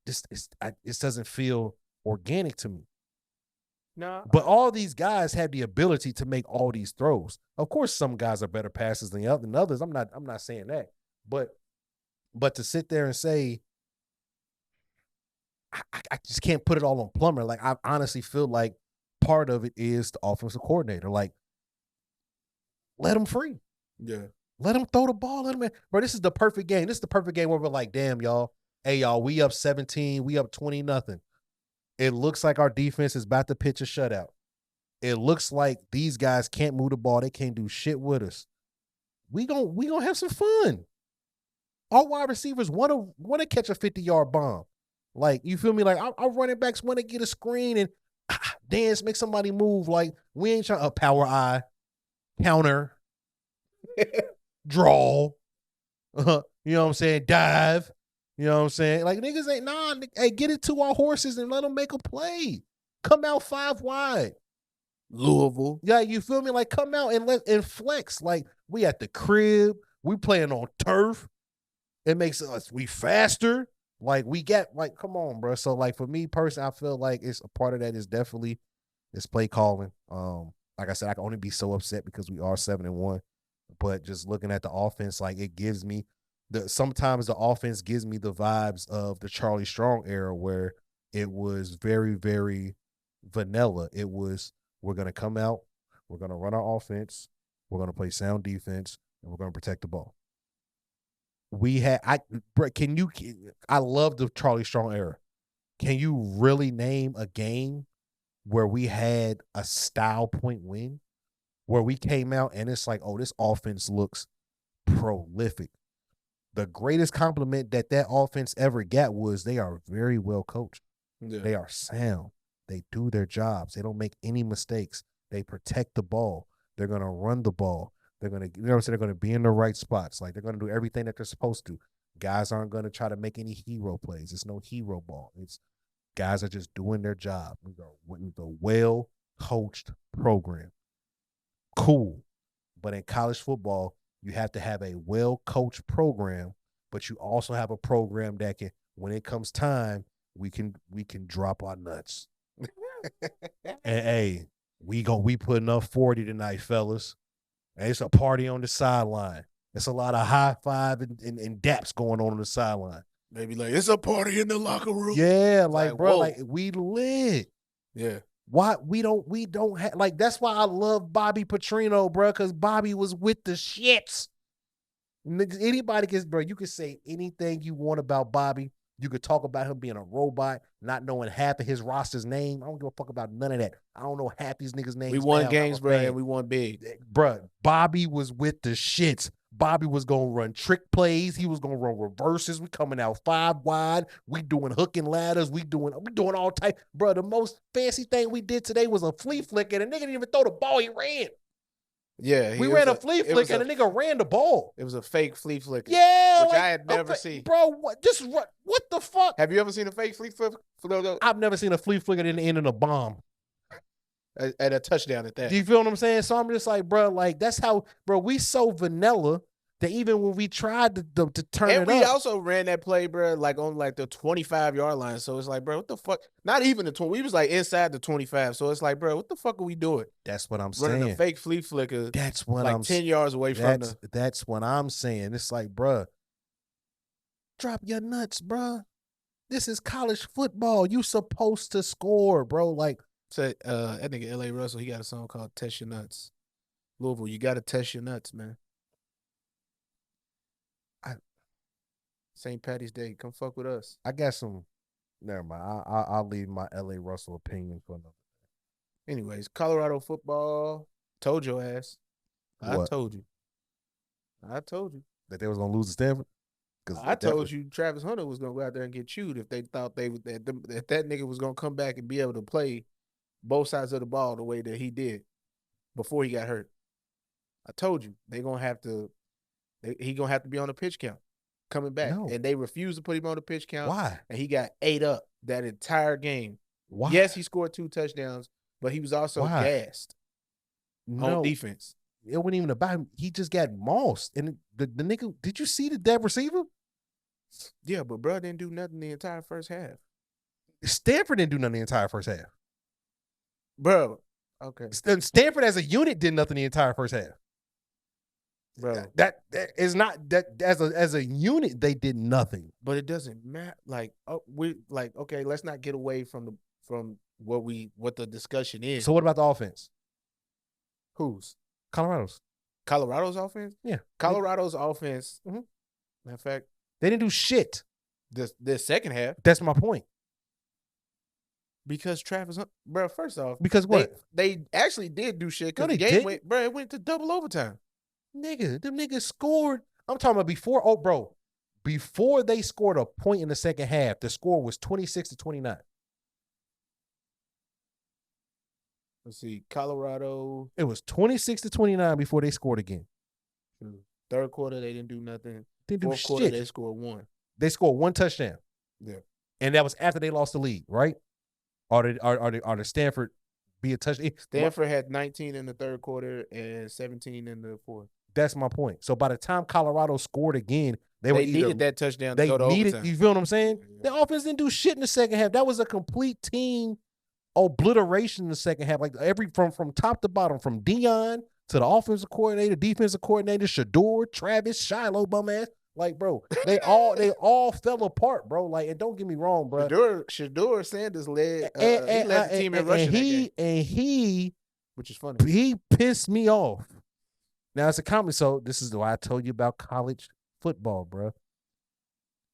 this doesn't feel organic to me. No, but all these guys have the ability to make all these throws. Of course, some guys are better passers than others. I'm not saying that. But to sit there and say, I just can't put it all on Plummer. Like, I honestly feel like part of it is the offensive coordinator. Like, let him free. Yeah. Let him throw the ball. Let him, bro, this is the perfect game. This is the perfect game where we're like, damn, y'all. Hey, y'all, we up 17. We up 20-0. It looks like our defense is about to pitch a shutout. It looks like these guys can't move the ball. They can't do shit with us. We gonna have some fun. Our wide receivers want to catch a 50-yard bomb. Like, you feel me? Like, our running backs want to get a screen and dance, make somebody move. Like, we ain't trying to power eye, counter, draw. You know what I'm saying? Dive. You know what I'm saying? Like, niggas ain't, hey, get it to our horses and let them make a play. Come out 5 wide. Louisville. Yeah, you feel me? Like, come out and flex. Like, we at the crib. We playing on turf. It makes us, we faster. Like, we get, like, come on, bro. So, like, for me personally, I feel like it's a part of that is definitely this play calling. Like I said, I can only be so upset because we are 7-1. But just looking at the offense, like, it gives me, sometimes the offense gives me the vibes of the Charlie Strong era where it was very, very vanilla. It was, we're going to come out, we're going to run our offense, we're going to play sound defense, and we're going to protect the ball. I love the Charlie Strong era. Can you really name a game where we had a style point win? Where we came out and it's like, oh, this offense looks prolific. The greatest compliment that offense ever got was they are very well coached. Yeah. They are sound. They do their jobs. They don't make any mistakes. They protect the ball. They're going to run the ball. They're going to, you know what I'm saying? They're going to be in the right spots. Like, they're going to do everything that they're supposed to. Guys aren't going to try to make any hero plays. It's no hero ball. It's guys are just doing their job. We go with a well-coached program. Cool. But in college football, you have to have a well-coached program, but you also have a program that can, when it comes time, we can drop our nuts. And hey, we putting up 40 tonight, fellas. And it's a party on the sideline. It's a lot of high five and daps going on the sideline. Maybe like, it's a party in the locker room. Yeah, like bro, whoa. Like, we lit. Yeah. Why we don't have, like, that's why I love Bobby Petrino, bro, because Bobby was with the shits. Anybody gets, bro, you can say anything you want about Bobby. You could talk about him being a robot, not knowing half of his roster's name. I don't give a fuck about none of that. I don't know half these niggas' names. We won games, bro, and we won big. Bro, Bobby was with the shits. Bobby was gonna run trick plays. He was gonna run reverses. We coming out 5 wide. We doing hooking ladders. We doing all type. Bro, the most fancy thing we did today was a flea flick, and the nigga didn't even throw the ball. He ran. Yeah, we ran a flea flick, and the nigga ran the ball. It was a fake flea flick. Yeah, which I had never seen. Bro, what the fuck? Have you ever seen a fake flea flick? I've never seen a flea flicker in the end of a bomb. At a touchdown at that. Do you feel what I'm saying? So I'm just like, bro, like that's how, bro, we so vanilla that even when we tried to turn it up. And we also ran that play, bro, like on like the 25-yard line. So it's like, bro, what the fuck? Not even the 20. We was like inside the 25. So it's like, bro, what the fuck are we doing? That's what I'm saying. Running a fake flea flicker. That's what like I'm 10 yards away from the. That's what I'm saying. It's like, bro, drop your nuts, bro. This is college football. You supposed to score, bro. Like, so, that nigga L.A. Russell, he got a song called Test Your Nuts. Louisville, you got to test your nuts, man. St. Patty's Day, come fuck with us. I got some. Never mind. I'll leave my L.A. Russell opinion for another. Anyways, Colorado football. Told your ass. What? I told you that they was gonna lose to Stanford. I told you Travis Hunter was gonna go out there and get chewed if they thought that nigga was gonna come back and be able to play both sides of the ball the way that he did before he got hurt. I told you he gonna have to be on the pitch count coming back, and they refused to put him on the pitch count. Why? And he got ate up that entire game. Why? Yes, he scored 2 touchdowns, but he was also gassed on defense. It wasn't even about him. He just got mossed. And the nigga, did you see the dead receiver? Yeah, but bro didn't do nothing the entire first half. Stanford didn't do nothing the entire first half. Bro, okay. Stanford as a unit did nothing the entire first half. Bro, that is not that as a unit they did nothing. But it doesn't matter. Like, okay, let's not get away from what the discussion is. So what about the offense? Whose? Colorado's offense? Yeah. Colorado's offense. Mm-hmm. Matter of fact, they didn't do shit. The second half. That's my point. Because Travis, bro, first off. Because what? They actually did do shit because the game went to double overtime. Nigga, them niggas scored. I'm talking about before they scored a point in the second half, the score was 26-29. Let's see, Colorado. It was 26-29 before they scored again. Third quarter, they didn't do nothing. Didn't do Fourth shit. Quarter, they scored 1. They scored 1 touchdown. Yeah, and that was after they lost the lead, right? Or did Stanford be a touchdown? Stanford had 19 in the third quarter and 17 in the fourth. That's my point. So by the time Colorado scored again, they needed that touchdown. To go to overtime. You feel what I'm saying? Yeah. The offense didn't do shit in the second half. That was a complete team obliteration in the second half. Like from top to bottom, from Dion to the offensive coordinator, defensive coordinator, Shador, Travis, Shiloh, bum ass. Like, bro, they all fell apart, bro. Like, and don't get me wrong, bro. Shador Sanders led the team in rushing. And he, which is funny, he pissed me off. Now it's a comment, so this is why I told you about college football, bro.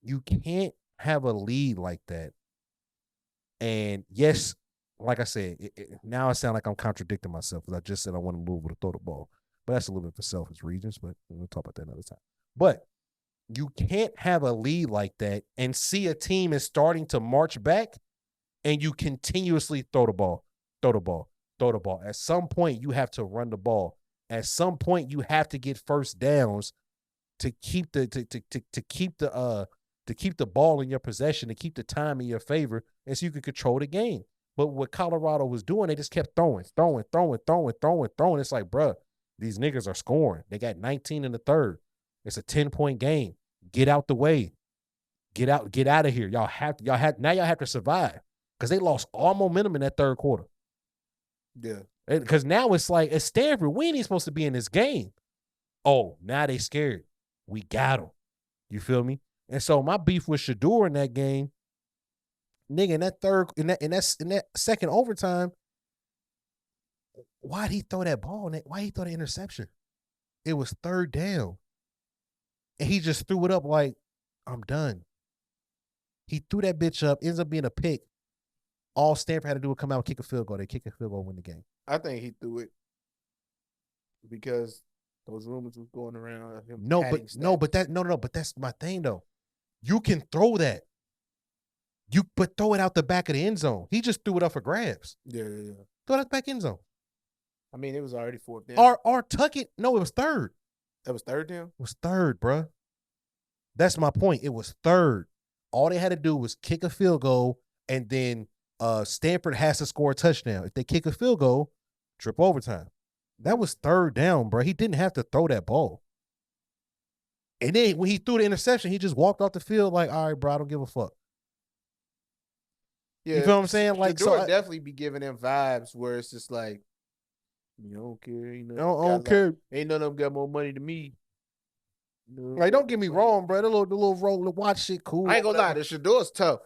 You can't have a lead like that. And yes, like I said, now I sound like I'm contradicting myself because I just said I want to move with a throw the ball. But that's a little bit for selfish reasons, but we'll talk about that another time. But you can't have a lead like that and see a team is starting to march back and you continuously throw the ball. At some point, you have to run the ball. At some point, you have to get first downs to keep the ball in your possession, to keep the time in your favor, and so you can control the game. But what Colorado was doing, they just kept throwing. It's like, bro, these niggas are scoring. They got 19 in the third. It's a 10-point game. Get out the way. Get out of here. Y'all have to survive because they lost all momentum in that third quarter. Yeah. Because now it's like, at Stanford, we ain't even supposed to be in this game. Oh, now they scared. We got them. You feel me? And so my beef with Shador in that game, nigga, in that second overtime, why'd he throw that ball? Why he throw the interception? It was third down. And he just threw it up like, I'm done. He threw that bitch up, ends up being a pick. All Stanford had to do was come out and kick a field goal. They kick a field goal, win the game. I think he threw it because Those rumors was going around him. But that's my thing though. You can throw that. But throw it out the back of the end zone. He just threw it up for grabs. Yeah. Throw it out the back end zone. I mean, it was already fourth down. Or tuck it. No, it was third. That was third down? It was third, bruh. That's my point. It was third. All they had to do was kick a field goal, and then Stanford has to score a touchdown. If they kick a field goal, trip overtime. That was third down, bro. He didn't have to throw that ball. And then when he threw the interception, he just walked off the field like, all right, bro, I don't give a fuck. Yeah, you feel what I'm saying? Like, so I definitely be giving them vibes where it's just like, you don't care, you know. I don't care. Ain't none of them got more money than me. You know, like, don't get me wrong, bro. The little roll, the watch shit, cool. I ain't gonna lie, the Shador's tough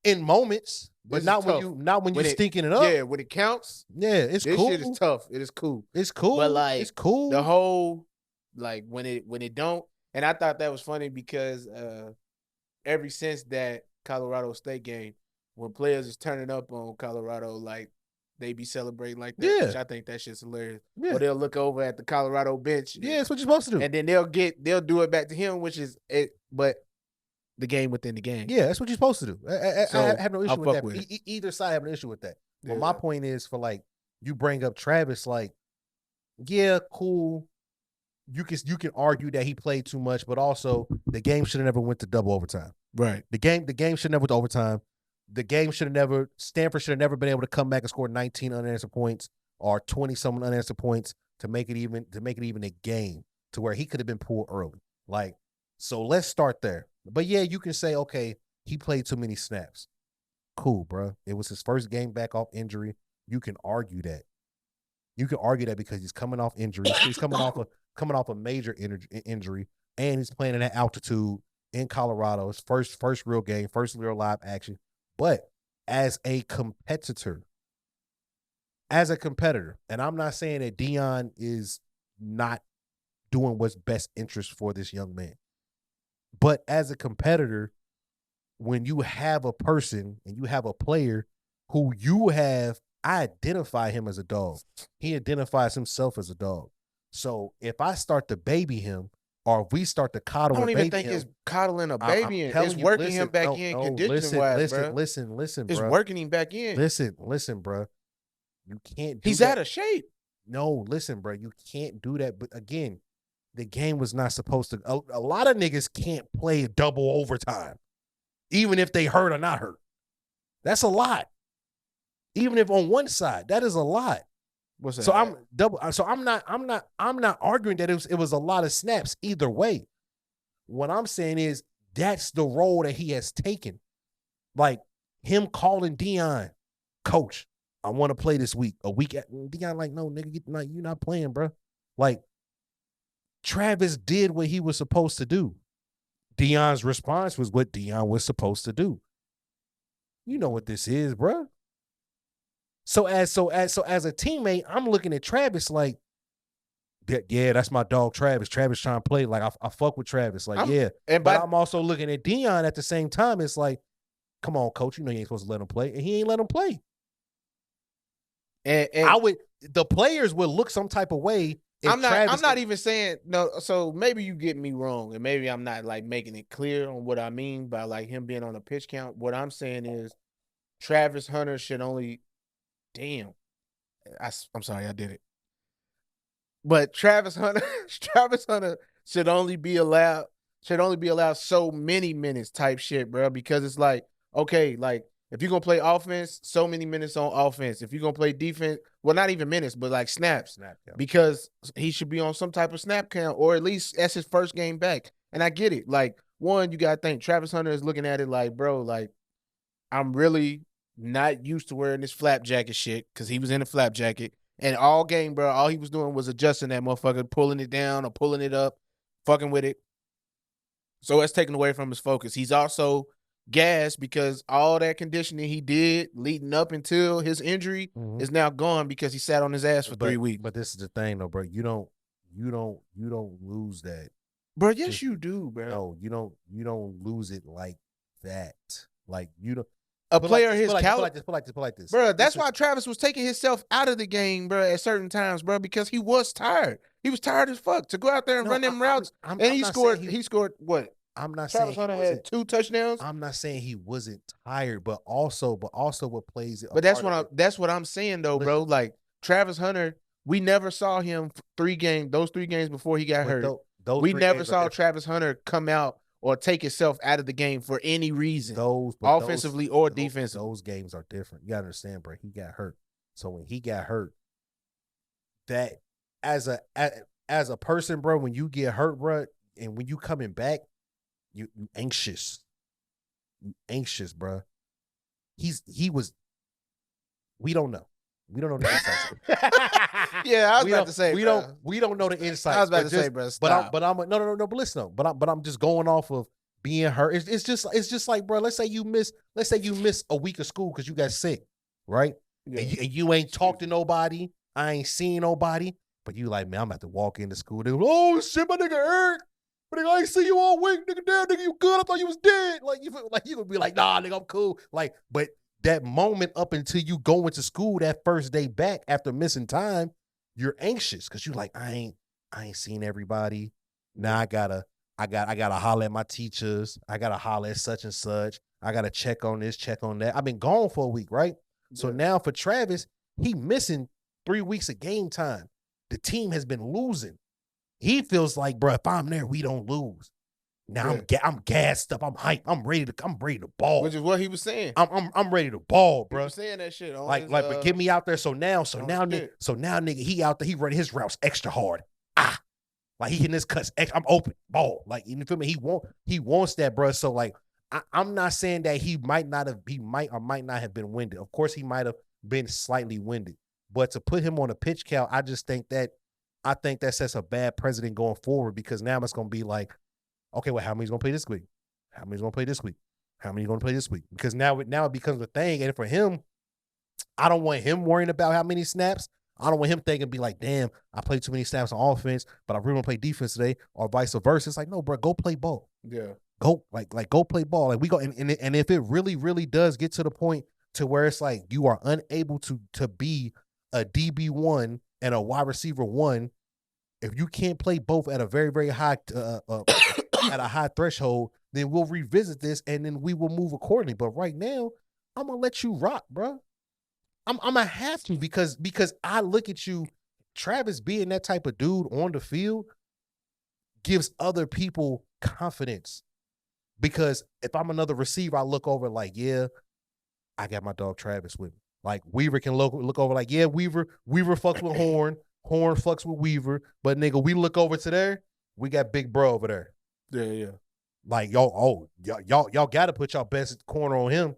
in moments, but not when you stinking it up. Yeah, when it counts. Yeah, it's cool. This shit is tough. It is cool. It's cool. But like, it's cool. The whole like when it don't, and I thought that was funny because ever since that Colorado State game, when players is turning up on Colorado, like they be celebrating like that, which I think that shit's hilarious. Yeah. Or they'll look over at the Colorado bench. Yeah, that's what you're supposed to do. And then they'll do it back to him, which is it. But the game within the game. Yeah, that's what you're supposed to do. I have no issue with that. Either side have an issue with that. Yeah. But my point is, for like, you bring up Travis, like, yeah, cool. You can argue that he played too much, but also the game should have never went to double overtime. Right. The game should never went to overtime. The game should have never. Stanford should have never been able to come back and score 19 unanswered points or 20-something unanswered points to make it even a game to where he could have been pulled early. Like, so let's start there. But yeah, you can say, okay, he played too many snaps. Cool, bro. It was his first game back off injury. You can argue that. You can argue that because he's coming off injury. He's coming off a major injury, and he's playing in that altitude in Colorado. His first real game, first real live action. But as a competitor, and I'm not saying that Deion is not doing what's best interest for this young man, but as a competitor, when you have a person and you have a player who I identify him as a dog. He identifies himself as a dog. So if I start to baby him, or if we start to coddle him, I don't even think it's coddling a baby. It's working him back in conditioning-wise, bro. Listen, bro. It's working him back in. Listen, bro. You can't do He's that. out of shape. No, listen, bro. You can't do that. But again, the game was not supposed to. A lot of niggas can't play double overtime, even if they hurt or not hurt. That's a lot. Even if on one side, that is a lot. What's that? So I'm not arguing that it was a lot of snaps either way. What I'm saying is that's the role that he has taken. Like him calling Deion, coach, I want to play this week. Deion like, no, nigga, you're not playing, bro. Like Travis did what he was supposed to do. Deion's response was what Deion was supposed to do. You know what this is, bro. So as a teammate, I'm looking at Travis like, yeah, that's my dog Travis. Travis trying to play. Like I fuck with Travis. Like, but I'm also looking at Deion at the same time. It's like, come on, coach, you know you ain't supposed to let him play. And he ain't let him play. And the players would look some type of way. I'm not even saying no. So maybe you get me wrong, and maybe I'm not like making it clear on what I mean by like him being on a pitch count. What I'm saying is Travis Hunter should only. Damn, I'm sorry, I did it. But Travis Hunter should only be allowed so many minutes type shit, bro. Because it's like, okay, like if you're gonna play offense, so many minutes on offense. If you're gonna play defense, well, not even minutes, but like snaps. Because he should be on some type of snap count, or at least that's his first game back. And I get it. Like, one, you gotta think Travis Hunter is looking at it like, bro, like I'm really not used to wearing this flap jacket shit because he was in a flap jacket. And all game, bro, all he was doing was adjusting that motherfucker, pulling it down or pulling it up, fucking with it. So that's taken away from his focus. He's also gassed because all that conditioning he did leading up until his injury is now gone because he sat on his ass for 3 weeks. But this is the thing, though, bro. You don't lose that, bro. Yes, you do, bro. No, you don't lose it like that. Like you don't. A player his caliber, put like this, bro. That's why Travis was taking himself out of the game, bro, at certain times, bro, because he was tired. He was tired as fuck to go out there and run them routes. And he scored what? I'm not Travis saying Hunter had 2 touchdowns. I'm not saying he wasn't tired, but also what plays it. But that's what I'm saying though, bro. Like Travis Hunter, we never saw him those 3 games before he got hurt. We never saw Travis Hunter come out or take himself out of the game for any reason, offensively or defensively. Those games are different. You gotta understand, bro. He got hurt. So when he got hurt, that as a person, bro, when you get hurt, bro, and when you coming back, you anxious. You anxious, bro. We don't know. We don't know the insights. Yeah, I was about to say, we don't know the insights. I was about to say, bro, stop. But I'm no. But listen, though. But I'm just going off of being hurt. It's just like, bro. Let's say you miss a week of school because you got sick, right? Yeah. And you ain't talked to nobody. I ain't seen nobody. But you like, man, I'm about to walk into school. They go, oh shit, my nigga hurt. But nigga, I ain't see you all week, nigga. Damn, nigga, you good? I thought you was dead. Like you gonna be like, nah, nigga, I'm cool. Like, but that moment up until you go into school that first day back after missing time, you're anxious because you like, I ain't seen everybody. Now I gotta holler at my teachers. I gotta holler at such and such. I gotta check on this, check on that. I've been gone for a week, right? Yeah. So now for Travis, he missing 3 weeks of game time. The team has been losing. He feels like, bro, if I'm there, we don't lose. Now I'm gassed up. I'm hyped. I'm ready to ball. Which is what he was saying. I'm ready to ball, bro. He was saying that shit. But get me out there. So now, nigga, he out there. He running his routes extra hard. Like he hitting his cuts. I'm open, ball. Like you feel me? He wants that, bro. So like, I'm not saying that he might or might not have been winded. Of course, he might have been slightly winded. But to put him on a pitch count, I think that sets a bad precedent going forward because now it's gonna be like, okay, well, how many's gonna play this week? How many's gonna play this week? How many gonna play this week? Because now it becomes a thing, and for him, I don't want him worrying about how many snaps. I don't want him thinking, be like, damn, I played too many snaps on offense, but I really want to play defense today, or vice versa. It's like, no, bro, go play ball. Yeah, go go play ball. Like we go, and if it really, really does get to the point to where it's like you are unable to be a DB1 and a wide receiver 1, if you can't play both at a very, very high at a high threshold, then we'll revisit this and then we will move accordingly. But right now, I'm gonna let you rock, bro. I'm gonna have to because I look at you, Travis being that type of dude on the field gives other people confidence. Because if I'm another receiver, I look over like, yeah, I got my dog Travis with me. Like Weaver can look over like, yeah, Weaver fucks with Horn fucks with Weaver, but nigga, we look over to there, we got Big Bro over there. Yeah. Like y'all got to put y'all best corner on him,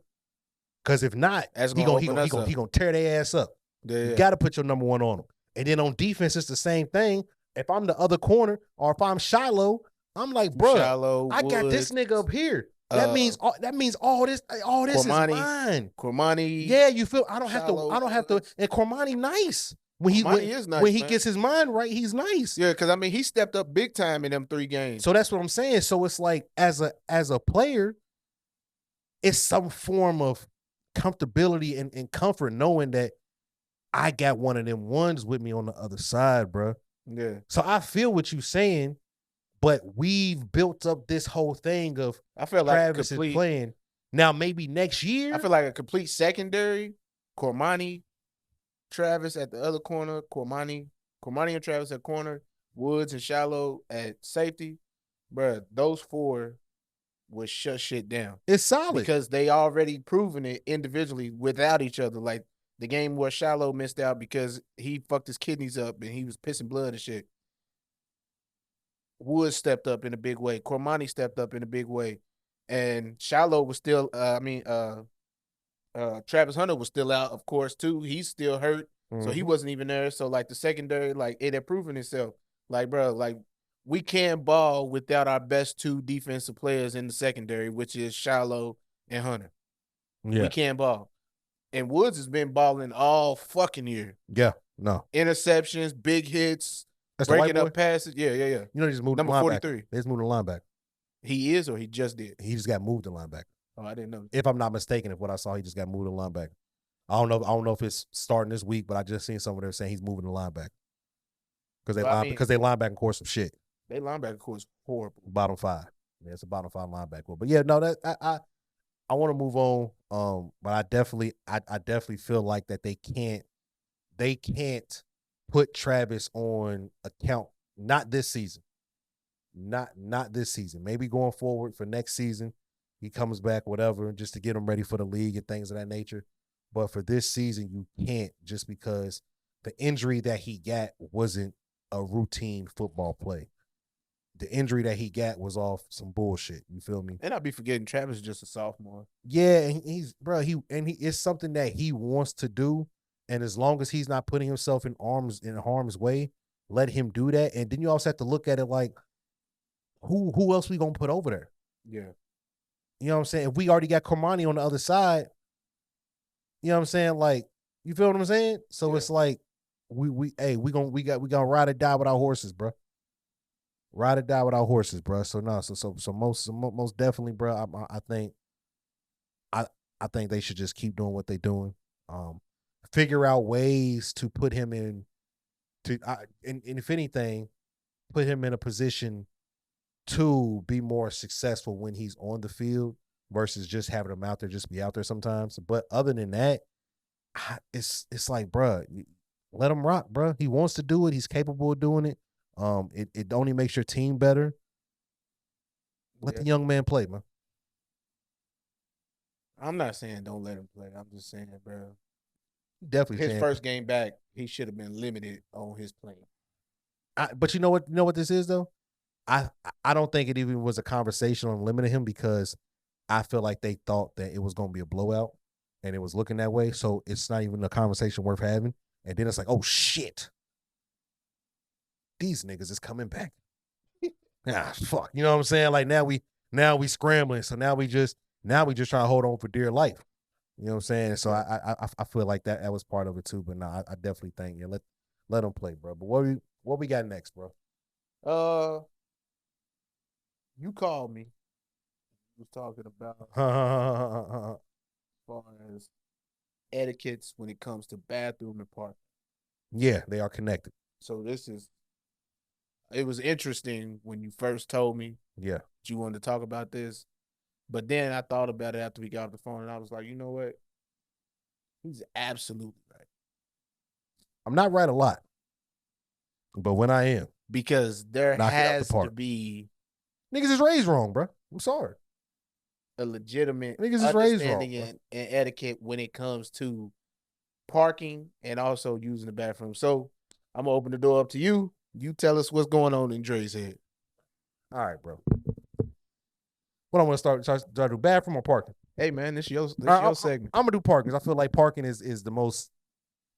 because if not, he gonna tear their ass up. Yeah. You got to put your number 1 on him. And then on defense, it's the same thing. If I'm the other corner or if I'm Shiloh, I'm like, bro, I got this nigga up here. That means all this Cormani, is mine. Cormani. Yeah, you feel I don't have to. And Cormani nice. When he gets his mind right, he's nice. Yeah, because I mean he stepped up big time in them 3 games. So that's what I'm saying. So it's like as a player, it's some form of comfortability and comfort knowing that I got one of them ones with me on the other side, bro. Yeah. So I feel what you're saying. But we've built up this whole thing of I feel like Travis is playing. Now, maybe next year. I feel like a complete secondary. Cormani, Travis at the other corner. Cormani and Travis at corner. Woods and Shallow at safety. Bruh, those 4 would shut shit down. It's solid. Because they already proven it individually without each other. Like the game where Shallow missed out because he fucked his kidneys up and he was pissing blood and shit. Woods stepped up in a big way. Cormani stepped up in a big way. And Shallow was still, Travis Hunter was still out, of course, too. He's still hurt. Mm-hmm. So he wasn't even there. So, like, the secondary, like, it had proven itself. Like, bro, like, we can't ball without our best 2 defensive players in the secondary, which is Shallow and Hunter. Yeah. We can't ball. And Woods has been balling all fucking year. Yeah, no. Interceptions, big hits. That's breaking up passes. Yeah. You know, he just moved number 43. They just moved to linebacker. He is, or he just did? He just got moved to linebacker. Oh, I didn't know. If I'm not mistaken, if what I saw, he just got moved to linebacker. I don't know if it's starting this week, but I just seen someone there saying he's moving to linebacker. because they linebacking core some shit. They linebacker core is horrible. Bottom 5. Yeah, it's a bottom 5 linebacker. But yeah, no, that I want to move on. But I definitely feel like that they can't put Travis on account. Not this season. Not this season. Maybe going forward for next season, he comes back, whatever, just to get him ready for the league and things of that nature. But for this season, you can't, just because the injury that he got wasn't a routine football play. The injury that he got was off some bullshit. You feel me? And I'll be forgetting Travis is just a sophomore. Yeah, and it's something that he wants to do. And as long as he's not putting himself in harm's way, let him do that. And then you also have to look at it like, who else we gonna put over there? Yeah. You know what I'm saying? If we already got Cormani on the other side, you know what I'm saying? Like, you feel what I'm saying? So it's like we gonna ride or die with our horses, bro. Ride or die with our horses, bro. So no, so most definitely, bro. I think they should just keep doing what they're doing. Figure out ways to put him in, and if anything, put him in a position to be more successful when he's on the field versus just having him out there, just be out there sometimes. But other than that, it's like, bro, let him rock, bro. He wants to do it. He's capable of doing it. It only makes your team better. Let the young man play, man. I'm not saying don't let him play. I'm just saying, bro. Definitely. His first game back, he should have been limited on his playing. But you know what this is though? I don't think it even was a conversation on limiting him, because I feel like they thought that it was going to be a blowout and it was looking that way. So it's not even a conversation worth having. And then it's like, oh shit, these niggas is coming back. Fuck. You know what I'm saying? Like now we scrambling. So now we just trying to hold on for dear life. You know what I'm saying? So I feel like that was part of it too. But no, I definitely think, let them play, bro. But what we got next, bro? You called me. You was talking about as far as etiquettes when it comes to bathroom and park. Yeah, they are connected. So it was interesting when you first told me that you wanted to talk about this. But then I thought about it after we got off the phone, and I was like, you know what? He's absolutely right. I'm not right a lot, but when I am. Because there has to be... Niggas is raised wrong, bro. I'm sorry. A legitimate niggas is raised wrong, and etiquette when it comes to parking and also using the bathroom. So I'm going to open the door up to you. You tell us what's going on in Dre's head. All right, bro. What I want to start to do, bathroom or parking? Hey, man, this your segment. I'm going to do parking. I feel like parking is the most,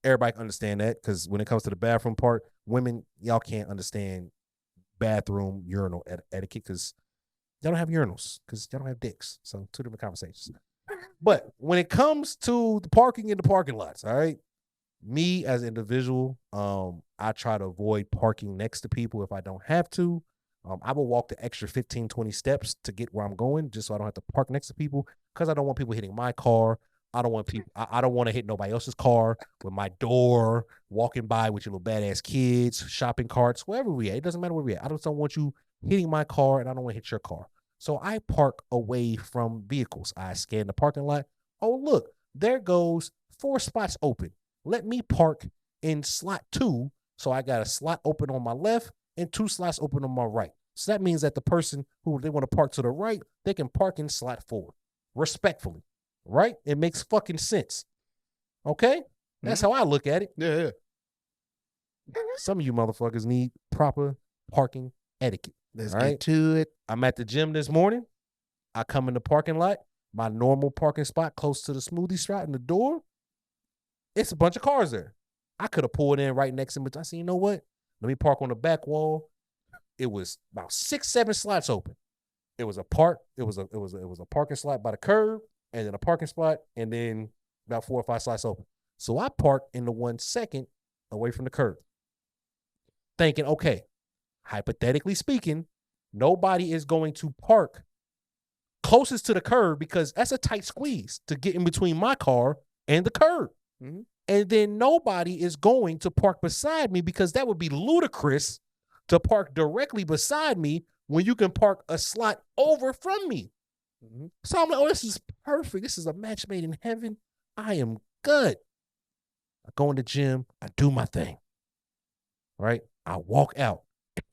everybody can understand that, because when it comes to the bathroom part, women, y'all can't understand bathroom urinal etiquette because y'all don't have urinals, because y'all don't have dicks. So 2 different conversations. But when it comes to the parking in the parking lots, all right, me as an individual, I try to avoid parking next to people if I don't have to. I will walk the extra 15, 20 steps to get where I'm going, just so I don't have to park next to people, because I don't want people hitting my car. I don't want to hit nobody else's car with my door, walking by with your little badass kids, shopping carts, wherever we at. It doesn't matter where we at. I just don't want you hitting my car, and I don't want to hit your car. So I park away from vehicles. I scan the parking lot. Oh, look, there goes 4 spots open. Let me park in slot 2. So I got a slot open on my left and 2 slots open on my right. So that means that the person who they want to park to the right, they can park in slot 4, respectfully. Right? It makes fucking sense. Okay? That's how I look at it. Yeah. Some of you motherfuckers need proper parking etiquette. Let's get to it. I'm at the gym this morning. I come in the parking lot, my normal parking spot close to the smoothie spot in the door. It's a bunch of cars there. I could have pulled in right next to me. I said, you know what? Let me park on the back wall. It was about 6, 7 slots open. It was a parking slot by the curb, and then a parking spot, and then about 4 or 5 slots open. So I parked in the 1 second away from the curb, thinking, okay, hypothetically speaking, nobody is going to park closest to the curb, because that's a tight squeeze to get in between my car and the curb. Mm-hmm. And then nobody is going to park beside me because that would be ludicrous to park directly beside me when you can park a slot over from me. Mm-hmm. So I'm like, oh, this is perfect. This is a match made in heaven. I am good. I go in the gym. I do my thing. Right? I walk out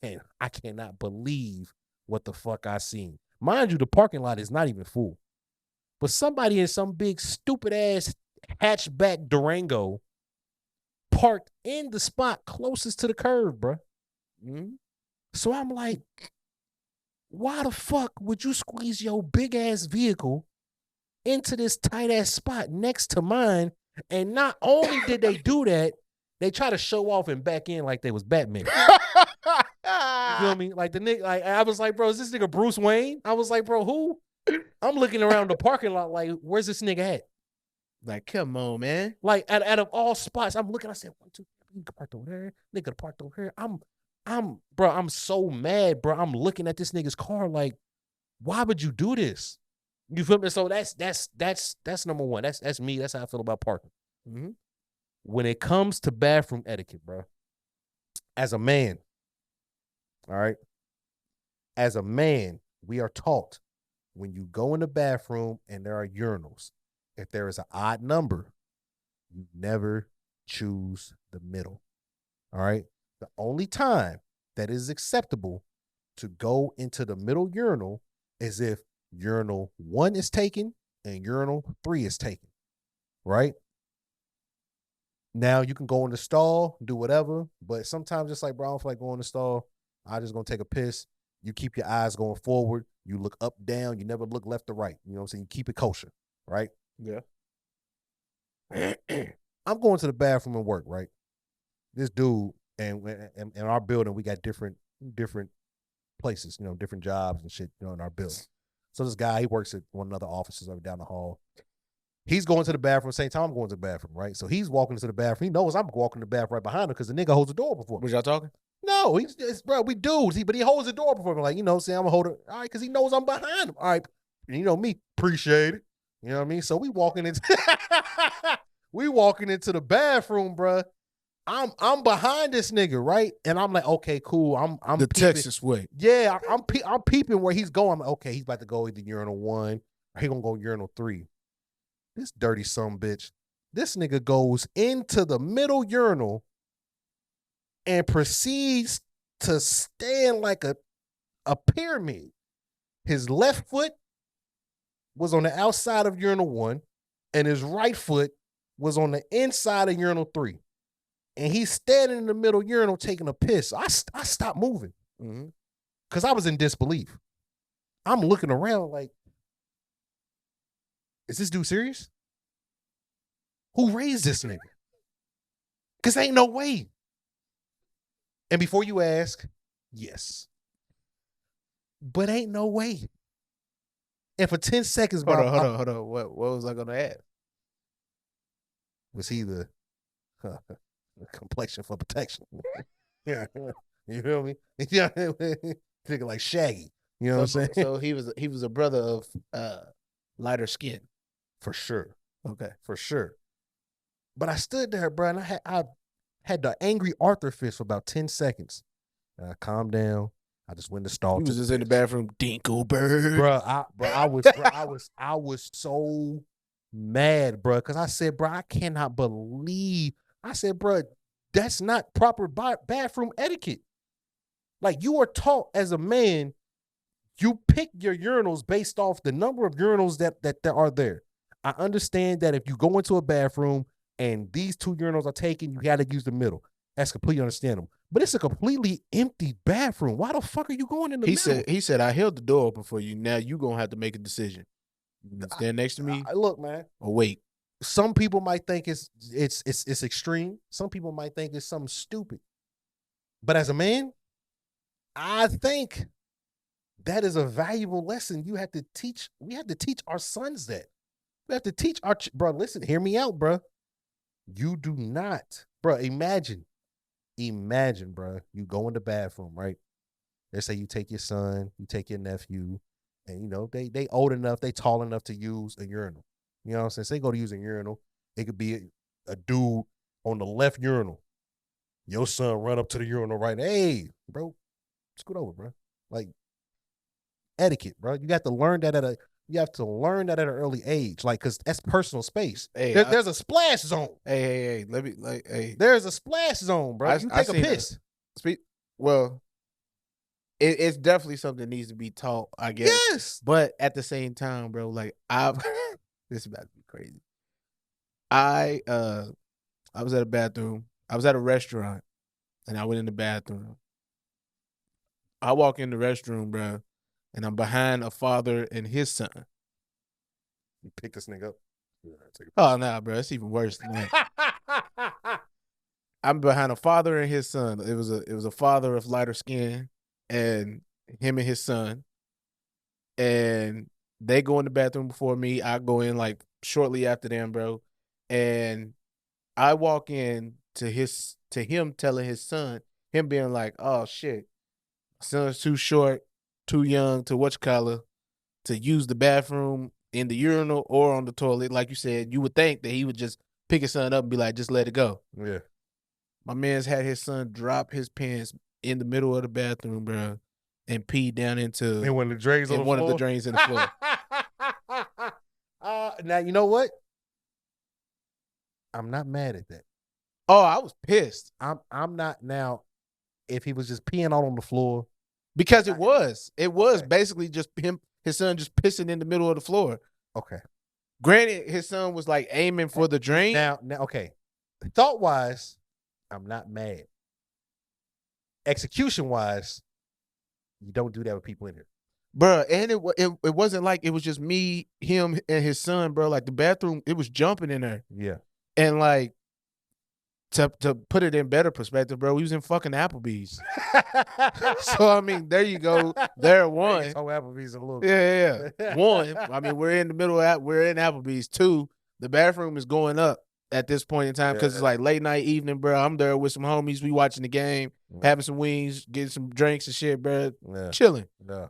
and I cannot believe what the fuck I seen. Mind you, the parking lot is not even full. But somebody in some big stupid ass hatchback Durango parked in the spot closest to the curb, bro. Mm-hmm. So I'm like, why the fuck would you squeeze your big ass vehicle into this tight ass spot next to mine? And not only did they do that, they try to show off and back in like they was Batman. You feel me? Like the nigga, like I was like, bro, is this nigga Bruce Wayne? I was like, bro, who? I'm looking around the parking lot like, where's this nigga at? Like, come on, man. Like out of all spots, I'm looking. I said, 1, 2, 3, nigga parked over there. Nigga parked over here. I'm so mad, bro. I'm looking at this nigga's car like, why would you do this? You feel me? So that's number one. That's me. That's how I feel about parking. Mm-hmm. When it comes to bathroom etiquette, bro, as a man, all right, as a man, we are taught when you go in the bathroom and there are urinals, if there is an odd number, you never choose the middle. All right. The only time that is acceptable to go into the middle urinal is if urinal 1 is taken and urinal 3 is taken. Right? Now you can go in the stall, do whatever, but sometimes it's like, bro, I don't feel like going in the stall. I just gonna take a piss. You keep your eyes going forward. You look up, down. You never look left or right. You know what I'm saying? You keep it kosher, right? Yeah. I'm going to the bathroom and work, right? This dude, and in our building, we got different places, you know, different jobs and shit, you know, in our building. So this guy, he works at one of the other offices over down the hall. He's going to the bathroom at the same time I'm going to the bathroom, right? So he's walking to the bathroom. He knows I'm walking to the bathroom right behind him because the nigga holds the door before me. Was y'all talking? No, bro, we dudes. But he holds the door before me, like, you know, saying I'm gonna hold it, all right, because he knows I'm behind him. All right, and you know me, appreciate it. You know what I mean? So we walking into the bathroom, bro. I'm behind this nigga, right? And I'm like, okay, cool. I'm the peeping. Texas way. Yeah, I'm peeping where he's going. I'm like, okay, he's about to go either urinal 1 or he gonna go urinal 3. This dirty son bitch. This nigga goes into the middle urinal and proceeds to stand like a pyramid. His left foot was on the outside of urinal 1, and his right foot was on the inside of urinal 3. And he's standing in the middle urinal taking a piss. I stopped moving because I was in disbelief. I'm looking around like, is this dude serious? Who raised this nigga? Because ain't no way. And before you ask, yes. But ain't no way. And for 10 seconds, hold on. What was I gonna ask? Was he the complexion for protection? Yeah. You feel me? Yeah. Thinking like Shaggy. You know what I'm saying? So he was a brother of lighter skin. For sure. Okay. For sure. But I stood there, bro, and I had the angry Arthur fist for about 10 seconds. And I calmed down. I just went to stall. He was just in the bathroom, Dinkleberg. I was so mad, bro, because I said, bro, I cannot believe. I said, bro, that's not proper bathroom etiquette. Like, you are taught as a man, you pick your urinals based off the number of urinals that are there. I understand that if you go into a bathroom and these 2 urinals are taken, you got to use the middle. That's completely understandable. But it's a completely empty bathroom. Why the fuck are you going in the middle? He said, I held the door open for you. Now you going to have to make a decision. You stand next to me? Look, man. Or wait. Some people might think it's extreme. Some people might think it's something stupid. But as a man, I think that is a valuable lesson you have to teach. We have to teach our sons that. We have to teach our bro. Listen, hear me out, bro. You do not, bro. Imagine, bro. You go in the bathroom, right? Let's say you take your son, you take your nephew, and you know they old enough, they tall enough to use a urinal. You know what I'm saying? So they go to use a urinal. It could be a dude on the left urinal. Your son run up to the urinal right. Hey, bro, scoot over, bro. Like etiquette, bro. You have to learn that at an early age, like because that's personal space. Hey, There's a splash zone. Hey, let me hey. There's a splash zone, bro. You take a piss. Well, it's definitely something that needs to be taught, I guess. Yes, but at the same time, bro, like this is about to be crazy. I was at a bathroom. I was at a restaurant, and I went in the bathroom. I walk in the restroom, bro, and I'm behind a father and his son. You pick this nigga up. Oh, nah, bro, it's even worse than that. I'm behind a father and his son. It was a father of lighter skin, and him and his son. And they go in the bathroom before me. I go in like shortly after them, bro. And I walk in to him telling his son, him being like, "Oh shit, son's too short, too young to to use the bathroom in the urinal or on the toilet." Like you said, you would think that he would just pick his son up and be like, "Just let it go." Yeah. My man's had his son drop his pants in the middle of the bathroom, bro, and pee down into and when the drains on the one floor? of the drains in the floor. Now you know what? I'm not mad at that. Oh, I was pissed. I'm not now. If he was just peeing out on the floor, because it was basically just his son just pissing in the middle of the floor. Okay. Granted, his son was like aiming for the drain. Now, okay. Thought wise, I'm not mad. Execution wise, you don't do that with people in here, bro. And it wasn't like it was just me, him, and his son, bro. Like the bathroom, it was jumping in there. Yeah. And like to put it in better perspective, bro, we was in fucking Applebee's. So I mean, there you go. There one. Oh, Applebee's a little. Yeah. One. I mean, we're in the middle of we're in Applebee's. Two, the bathroom is going up at this point in time because it's like late night evening, bro. I'm there with some homies. We watching the game, having some wings, getting some drinks and shit, bro. Chilling. Yeah.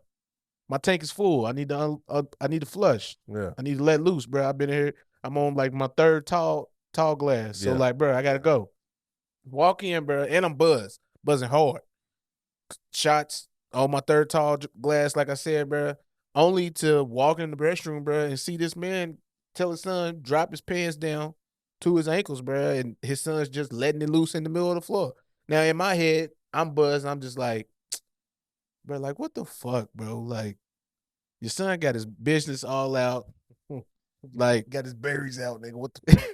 My tank is full. I need to flush. Yeah. I need to let loose, bro. I've been here. I'm on like my third tall glass. So like, bro, I gotta go. Walk in, bro, and I'm buzzing hard. Shots on my third tall glass, like I said, bro. Only to walk in the restroom, bro, and see this man tell his son drop his pants down to his ankles, bro, and his son's just letting it loose in the middle of the floor. Now in my head, I'm buzzed. I'm just like, bro, like what the fuck, bro? Like your son got his business all out, like got his berries out, nigga. What the fuck?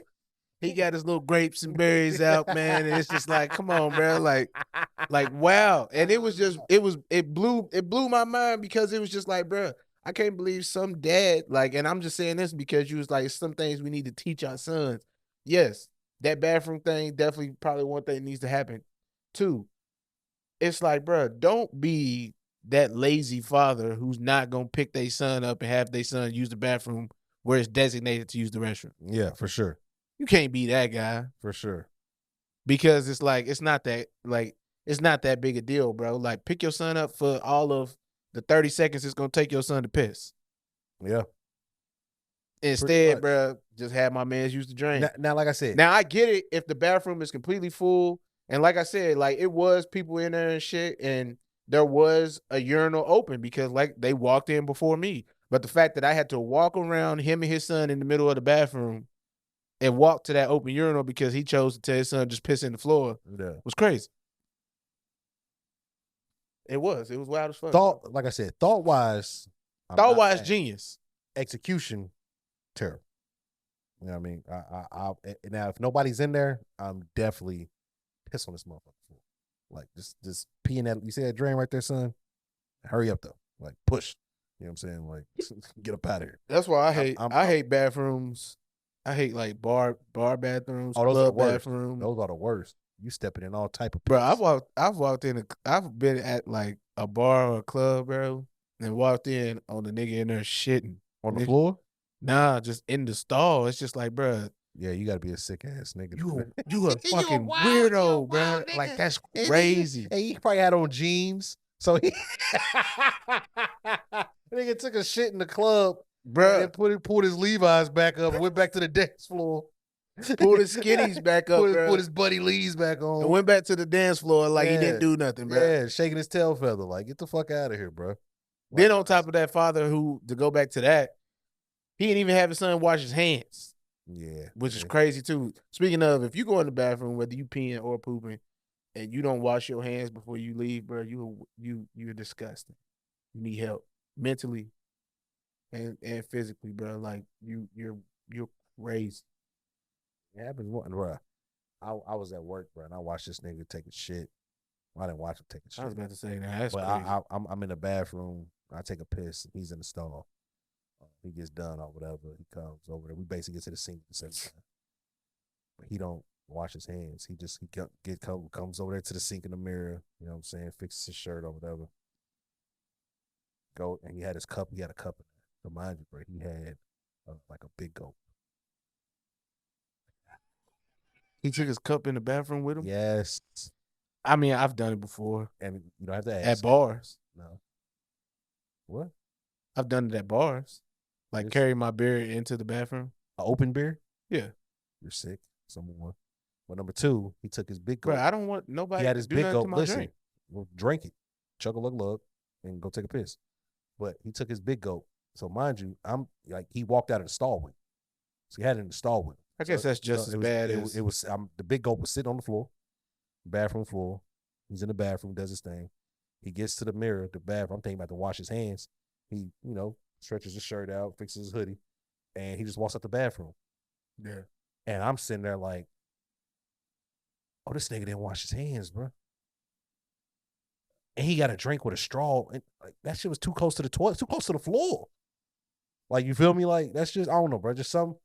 He got his little grapes and berries out, man, and it's just like, come on, bro, like wow. And it was just, it blew my mind because it was just like, bro, I can't believe some dad, like, and I'm just saying this because you was like, some things we need to teach our sons. Yes, that bathroom thing definitely probably one thing needs to happen. Two, it's like, bro, don't be that lazy father who's not gonna pick their son up and have their son use the bathroom where it's designated to use the restroom. Yeah, for sure. You can't be that guy. For sure. Because it's like, it's not that big a deal, bro. Like, pick your son up for all of the 30 seconds it's going to take your son to piss. Yeah. Instead, bro, just have my mans use the drain. Now, like I said. Now, I get it if the bathroom is completely full. And like I said, like, it was people in there and shit. And there was a urinal open because, like, they walked in before me. But the fact that I had to walk around him and his son in the middle of the bathroom and walk to that open urinal because he chose to tell his son just piss in the floor was crazy. It was wild as fuck. Like I said, thought-wise, genius. Execution, terrible. You know what I mean? I now, if nobody's in there, I'm definitely piss on this motherfucker. Like, just peeing that. You see that drain right there, son? Hurry up, though. Like, push. You know what I'm saying? Like, get up out of here. That's why I hate bathrooms. I hate like bar bathrooms, club bathrooms. Those are the worst. You stepping in all type of bro. I've walked in. I've been at like a bar or a club, bro, and walked in on the nigga in there shitting on the floor. Nah, just in the stall. It's just like, bro. Yeah, you gotta be a sick ass nigga. You a fucking weirdo, bro. Like that's crazy. Hey, he probably had on jeans, so he nigga took a shit in the club. Bro, and pulled his Levi's back up and went back to the dance floor. Pulled his skinnies back up, bro. Put his Buddy Lees back on. And went back to the dance floor like he didn't do nothing, bro. Yeah, shaking his tail feather. Like, get the fuck out of here, bro. Then on top of that, father who, to go back to that, he didn't even have his son wash his hands. Yeah. Which is crazy too. Speaking of, if you go in the bathroom, whether you peeing or pooping, and you don't wash your hands before you leave, bro, you're disgusting. You need help mentally and physically, bro. Like you're crazy. It happens, bro. I was at work, bro, and I watched this nigga take a shit. Well, I didn't watch him take a shit. I was about to say that's but crazy. I'm in the bathroom. I take a piss. And he's in the stall. He gets done or whatever. He comes over there. We basically get to the sink at the same time. But he don't wash his hands. Comes over there to the sink in the mirror. You know what I'm saying? Fixes his shirt or whatever. Go, and he had his cup. He had a cup in there. Remind you, bro. He had like a big gulp. He took his cup in the bathroom with him? Yes. I mean, I've done it before. And you don't have to ask. At bars. No. What? I've done it at bars. Like carry my beer into the bathroom. An open beer? Yeah. You're sick. Someone. Well, number two, he took his big gulp. Bro, I don't want nobody. He had his big gulp. Listen, drink. Well, drink it, chug a lug, and go take a piss. But he took his big gulp. So mind you, I'm like he walked out of the stall with him. So he had it in the stall with him. I guess that's just as bad as it was. The big gulp was sitting on the floor, bathroom floor. He's in the bathroom, does his thing. He gets to the mirror, the bathroom. I'm thinking about to wash his hands. He, stretches his shirt out, fixes his hoodie, and he just walks out the bathroom. Yeah. And I'm sitting there like, oh, this nigga didn't wash his hands, bro. And he got a drink with a straw. And like that shit was too close to the toilet, too close to the floor. Like, you feel me? Like, that's just, I don't know, bro. Just some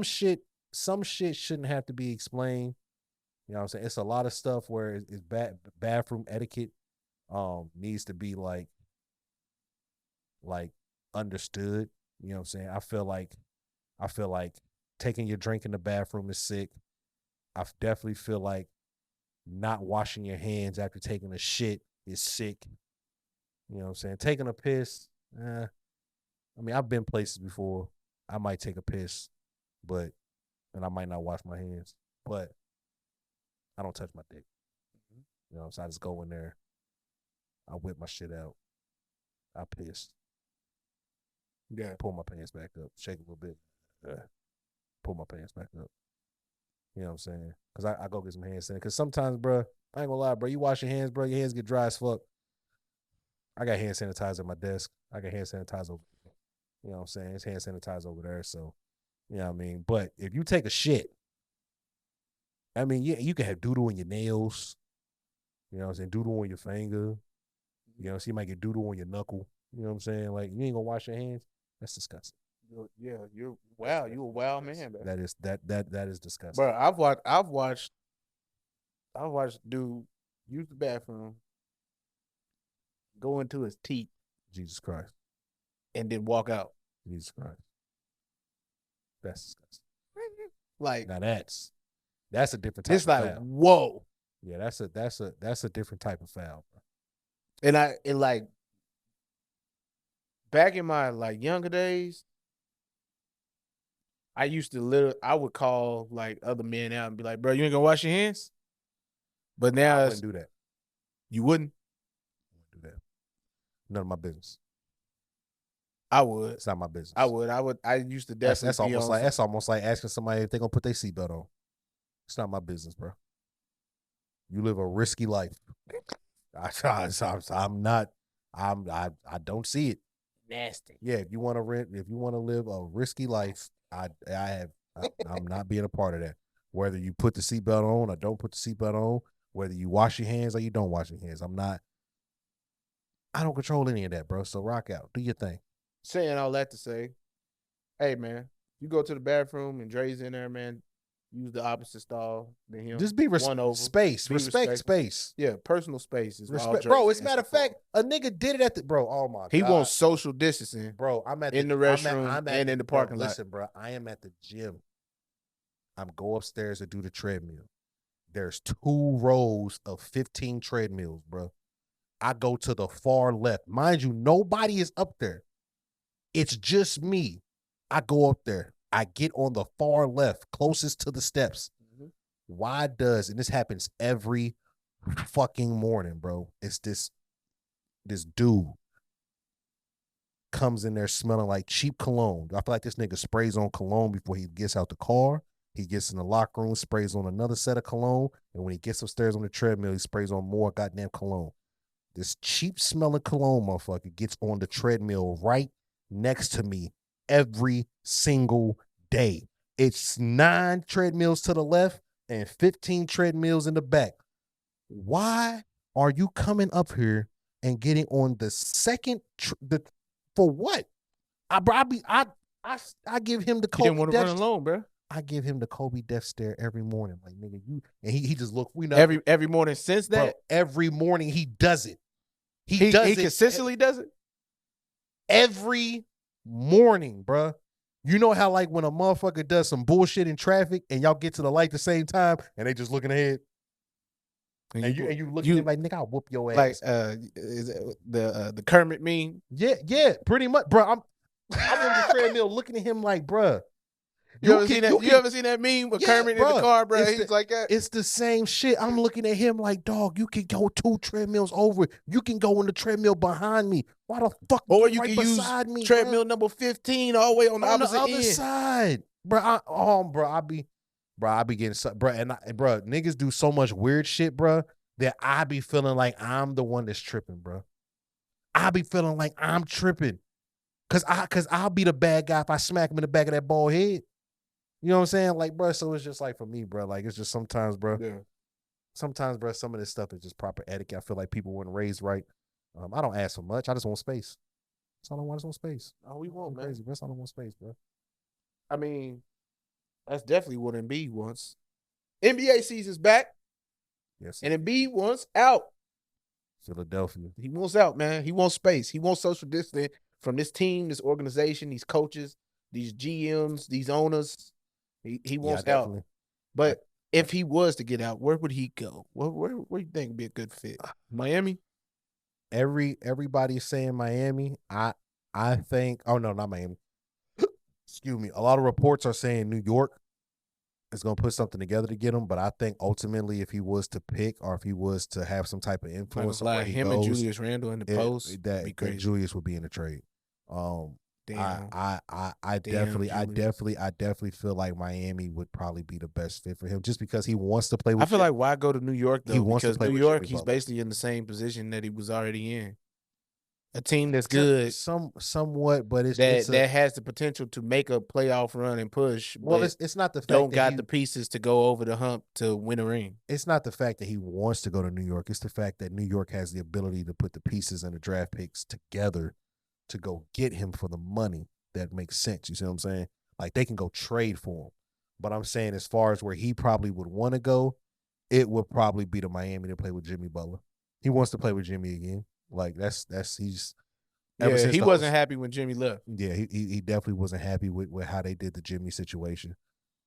shit shouldn't have to be explained. You know what I'm saying? It's a lot of stuff where it's bathroom etiquette needs to be like understood. You know what I'm saying? I feel like taking your drink in the bathroom is sick. I definitely feel like not washing your hands after taking a shit is sick. You know what I'm saying? Taking a piss, I mean, I've been places before. I might take a piss, and I might not wash my hands, but I don't touch my dick. You know, so I just go in there. I whip my shit out. I piss. Yeah. Pull my pants back up. Shake a little bit. Pull my pants back up. You know what I'm saying? Because I go get some hand sanitizer. Because sometimes, bro, I ain't gonna lie, bro, you wash your hands, bro, your hands get dry as fuck. I got hand sanitizer at my desk. I got hand sanitizer over there. You know what I'm saying? It's hand sanitizer over there. So, you know what I mean? But if you take a shit, I mean, yeah, you can have doodle in your nails. You know what I'm saying? Doodle on your finger. You know, so you might get doodle on your knuckle. You know what I'm saying? Like, you ain't gonna wash your hands. That's disgusting. Yeah, you're wow. You a wild man, bro. That is disgusting. Bro, I've watched dude use the bathroom, go into his teeth, Jesus Christ, and then walk out. Jesus Christ. That's disgusting. Like, now that's a different type. It's like foul. Whoa. Yeah, that's a different type of foul, bro. And like back in my like younger days, I used to I would call like other men out and be like, bro, you ain't gonna wash your hands? But now I wouldn't do that. You wouldn't? I wouldn't do that. None of my business. I would. It's not my business. I would. I used to definitely. That's almost like asking somebody if they're gonna put their seatbelt on. It's not my business, bro. You live a risky life. I'm not. I don't see it. Nasty. Yeah, if you want to live a risky life, I'm not being a part of that. Whether you put the seatbelt on or don't put the seatbelt on, whether you wash your hands or you don't wash your hands, I don't control any of that, bro. So rock out. Do your thing. Saying all that to say, hey, man, you go to the bathroom and Dre's in there, man, use the opposite stall than him. Just be space. Respect space. Yeah, personal space is respect. Bro, as a matter of fact, a nigga did it at the, bro, oh my God. He wants social distancing. Bro, I'm at in the restroom and in the parking lot. Listen, bro, I am at the gym. I'm go upstairs to do the treadmill. There's 2 rows of 15 treadmills, bro. I go to the far left. Mind you, nobody is up there. It's just me. I go up there. I get on the far left, closest to the steps. Why does, and this happens every fucking morning, bro. It's this dude comes in there smelling like cheap cologne. I feel like this nigga sprays on cologne before he gets out the car. He gets in the locker room, sprays on another set of cologne, and when he gets upstairs on the treadmill, he sprays on more goddamn cologne. This cheap smelling cologne motherfucker gets on the treadmill right next to me every single day. It's 9 treadmills to the left and 15 treadmills in the back. Why are you coming up here and getting on the second for what? I give him the Kobe. He didn't want to run alone, bro. I give him the Kobe death stare every morning, like nigga, you, and he just look. We know every morning since that. Bro, every morning he does it. He consistently does it every morning, bro. You know how like when a motherfucker does some bullshit in traffic and y'all get to the light at the same time and they just looking ahead. And you look at him like, nigga, I'll whoop your ass. Like is it the Kermit meme? Yeah, pretty much, bro. I'm on the treadmill looking at him like, bro. You ever seen that meme with Kermit in the car, bro? He's like that. It's the same shit. I'm looking at him like, dog, you can go 2 treadmills over. You can go on the treadmill behind me. Why the fuck or you right can beside use me, treadmill bro? number 15 all the way on the opposite other end. side. Bro, I be getting, bro, bro, niggas do so much weird shit, bro, that I be feeling like I'm the one that's tripping, bro. I be feeling like I'm tripping. Cause I'll be the bad guy if I smack him in the back of that bald head. You know what I'm saying? Like, bro, so it's just like for me, bro, like it's just sometimes, bro. Yeah. Sometimes, bro, some of this stuff is just proper etiquette. I feel like people weren't raised right. I don't ask for much. I just want space. That's all I want is want space. Oh, we want, man. Crazy, bro. That's all I want space, bro. I mean, that's definitely what Embiid wants. NBA season's back. Yes. And Embiid wants out. Philadelphia. He wants out, man. He wants space. He wants social distance from this team, this organization, these coaches, these GMs, these owners. He wants out. But if he was to get out, where would he go? Where do you think would be a good fit? Miami? Everybody's saying Miami. I think, oh no, not Miami. Excuse me. A lot of reports are saying New York is going to put something together to get him, but I think ultimately if he was to pick or if he was to have some type of influence on where he him goes, and Julius Randle in the post, that Julius would be in the trade. Damn. I definitely feel like Miami would probably be the best fit for him just because he wants to play with. I feel like why go to New York though? He wants because to play New with York, Jimmy he's Butler. basically in the same position that he was already in. A team that's good, somewhat, but that has the potential to make a playoff run and push. Well, it's not the fact don't that got the pieces to go over the hump to win a ring. It's not the fact that he wants to go to New York. It's the fact that New York has the ability to put the pieces and the draft picks together to go get him for the money that makes sense. You see what I'm saying? Like they can go trade for him. But I'm saying as far as where he probably would want to go, it would probably be to Miami to play with Jimmy Butler. He wants to play with Jimmy again. Like that's he's ever since he wasn't happy when Jimmy left. Yeah, he definitely wasn't happy with how they did the Jimmy situation.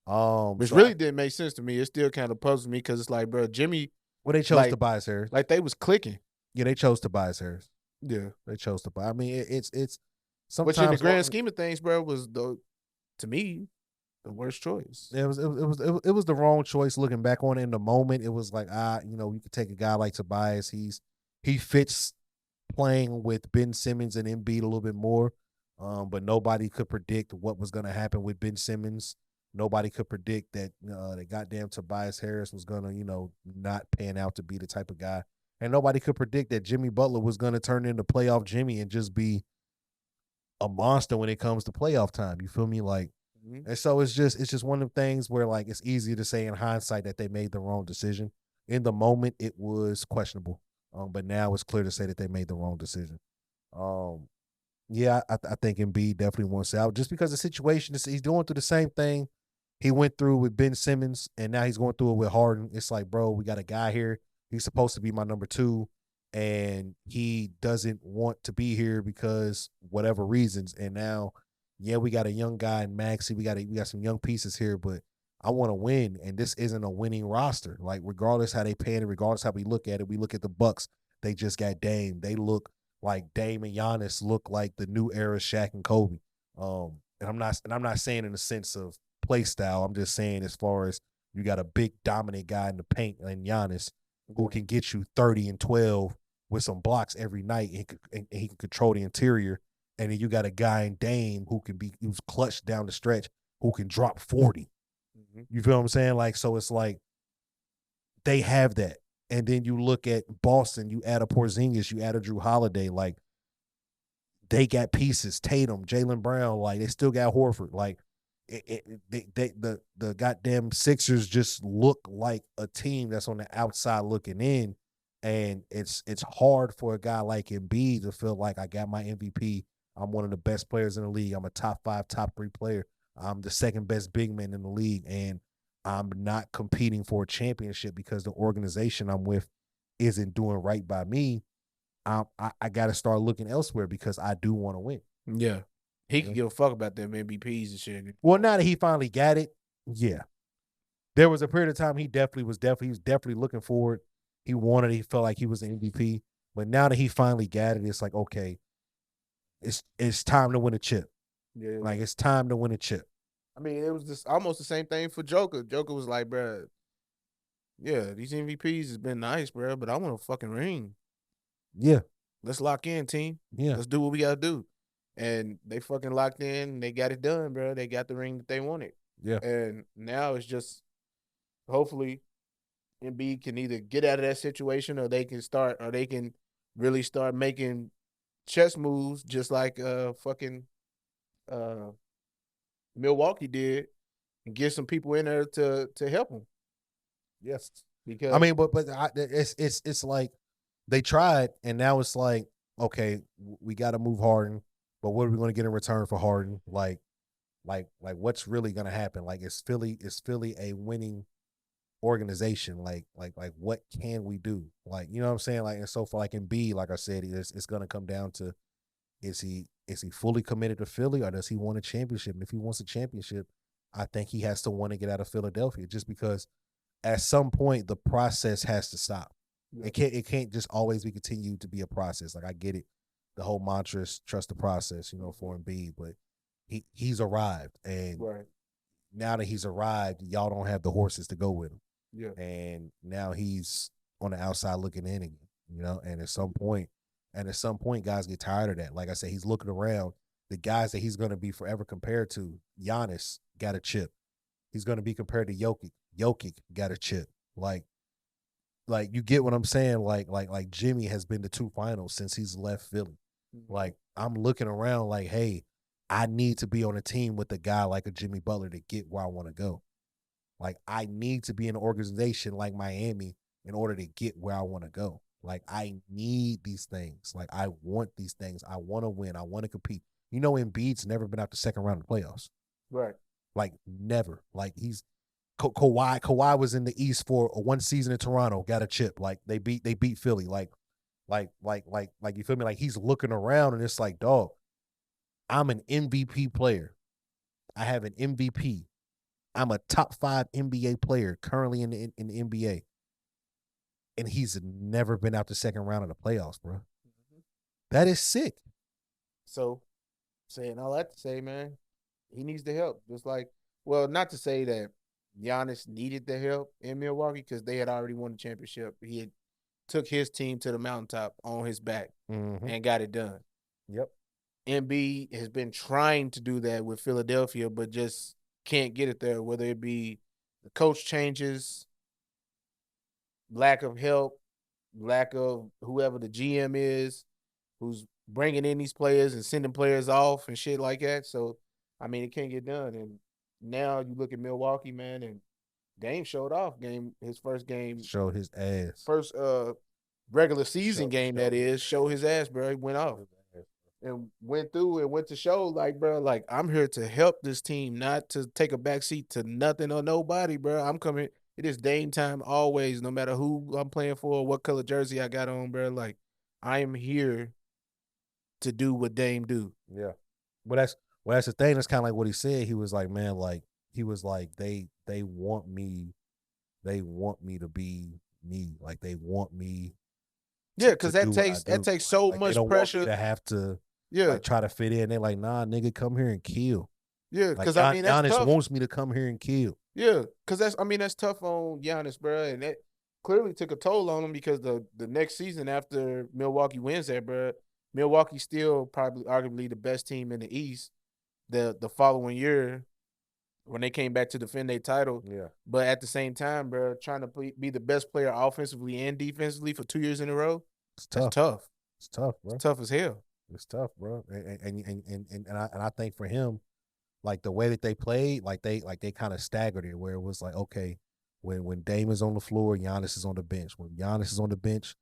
Which really didn't make sense to me. It still kind of puzzles me because it's like, bro, Jimmy. Well, they chose Tobias Harris. Like they was clicking. Yeah, they chose Tobias Harris. Yeah, they chose to buy. I mean, it's sometimes. Which in the grand scheme of things, bro, was to me the worst choice. It was the wrong choice. Looking back on it in the moment, it was like you could take a guy like Tobias. He fits playing with Ben Simmons and Embiid a little bit more, but nobody could predict what was going to happen with Ben Simmons. Nobody could predict that the goddamn Tobias Harris was going to not pan out to be the type of guy. And nobody could predict that Jimmy Butler was going to turn into playoff Jimmy and just be a monster when it comes to playoff time. You feel me? Like, and so it's just one of the things where like it's easy to say in hindsight that they made the wrong decision. In the moment, it was questionable, but now it's clear to say that they made the wrong decision. Yeah, I think Embiid definitely wants out just because the situation is he's going through the same thing he went through with Ben Simmons, and now he's going through it with Harden. It's like, bro, we got a guy here. He's supposed to be my number 2, and he doesn't want to be here because whatever reasons. And now, yeah, we got a young guy in Maxey. We got some young pieces here, but I want to win, and this isn't a winning roster. Like, regardless how they pan it, regardless how we look at it, we look at the Bucks. They just got Dame. They look like Dame and Giannis look like the new era Shaq and Kobe. And I'm not saying in the sense of play style. I'm just saying as far as you got a big dominant guy in the paint and Giannis who can get you 30 and 12 with some blocks every night and he can control the interior. And then you got a guy in Dame who's clutch down the stretch who can drop 40. Mm-hmm. You feel what I'm saying? Like, so it's like they have that. And then you look at Boston, you add a Porzingis, you add a Drew Holiday, like they got pieces, Tatum, Jaylen Brown, like they still got Horford. Like the goddamn Sixers just look like a team that's on the outside looking in. And it's hard for a guy like Embiid to feel like I got my MVP. I'm one of the best players in the league. I'm a top 5, top 3 player. I'm the second best big man in the league. And I'm not competing for a championship because the organization I'm with isn't doing right by me. I got to start looking elsewhere because I do want to win. Yeah. He can give a fuck about them MVPs and shit. Well, now that he finally got it, yeah. There was a period of time he was definitely looking for it. He wanted it. He felt like he was an MVP. But now that he finally got it, it's like, okay, it's time to win a chip. Yeah. Like, it's time to win a chip. I mean, it was just almost the same thing for Joker. Joker was like, bro, yeah, these MVPs has been nice, bro, but I want a fucking ring. Yeah. Let's lock in, team. Yeah. Let's do what we got to do. And they fucking locked in. They got it done, bro. They got the ring that they wanted. Yeah. And now it's just hopefully Embiid can either get out of that situation or they can really start making chess moves just like fucking Milwaukee did and get some people in there to help them. Yes. Because I mean, but it's like they tried and now it's like, okay, we got to move Harden, but what are we going to get in return for Harden? Like what's really going to happen? Like, is Philly a winning organization? Like what can we do? Like, you know what I'm saying? Like, and so for like Embiid, like I said, it's going to come down to is he fully committed to Philly or does he want a championship? And if he wants a championship, I think he has to want to get out of Philadelphia just because at some point the process has to stop. Yeah. It can't just always be continued to be a process. Like, I get it. The whole mantra is trust the process, you know, for Embiid, but he's arrived. And now that he's arrived, y'all don't have the horses to go with him. Yeah. And now he's on the outside looking in again, you know, and at some point, guys get tired of that. Like I said, he's looking around. The guys that he's going to be forever compared to, Giannis got a chip. He's going to be compared to Jokic. Jokic got a chip. Like you get what I'm saying? Like Jimmy has been to 2 finals since he's left Philly. Mm-hmm. Like, I'm looking around like, hey, I need to be on a team with a guy like a Jimmy Butler to get where I want to go. Like, I need to be in an organization like Miami in order to get where I want to go. Like, I need these things. Like, I want these things. I want to win. I want to compete. You know, Embiid's never been out the second round of the playoffs. Right. Like, never. Like, he's Kawhi was in the East for one season in Toronto, got a chip. Like, they beat Philly. Like you feel me? Like, he's looking around and it's like, dog, I'm an MVP player. I have an MVP. I'm a top 5 NBA player currently in the NBA. And he's never been out the second round of the playoffs, bro. Mm-hmm. That is sick. So, saying all that to say, man, he needs the help. Just like, well, not to say that Giannis needed the help in Milwaukee because they had already won the championship. He had took his team to the mountaintop on his back and got it done. Yep. Embiid has been trying to do that with Philadelphia, but just can't get it there, whether it be the coach changes, lack of help, lack of whoever the GM is, who's bringing in these players and sending players off and shit like that. So, I mean, it can't get done. And now you look at Milwaukee, man, and Dame showed off his first game. Showed his ass. First regular season game, that is. Show his ass, bro. He went off. And went through and went to show, like, bro, like, I'm here to help this team, not to take a backseat to nothing or nobody, bro. I'm coming. It is Dame time always, no matter who I'm playing for, what color jersey I got on, bro. Like, I am here to do what Dame do. Yeah. Well, that's the thing. That's kind of like what he said. He was like, man, like, he was like, they want me to be me. Like, they want me. Yeah, because that takes so like, much they don't pressure want me to have to try to fit in. They're like, nah, nigga, come here and kill. Yeah, Like because I mean that's Giannis tough. wants me to come here and kill. Yeah, because that's tough on Giannis, bro, and that clearly took a toll on him because the next season after Milwaukee wins that, bro, Milwaukee's still probably arguably the best team in the East. The following year when they came back to defend their title, Yeah, but at the same time, bro, trying to be the best player offensively and defensively for 2 years in a row, it's that's tough. tough. It's tough, It's bro. tough as hell. It's tough, bro. And I think for him, like the way that they played, like they kind of staggered it, where it was like, okay, when Dame is on the floor, Giannis is on the bench. When Giannis is on the bench,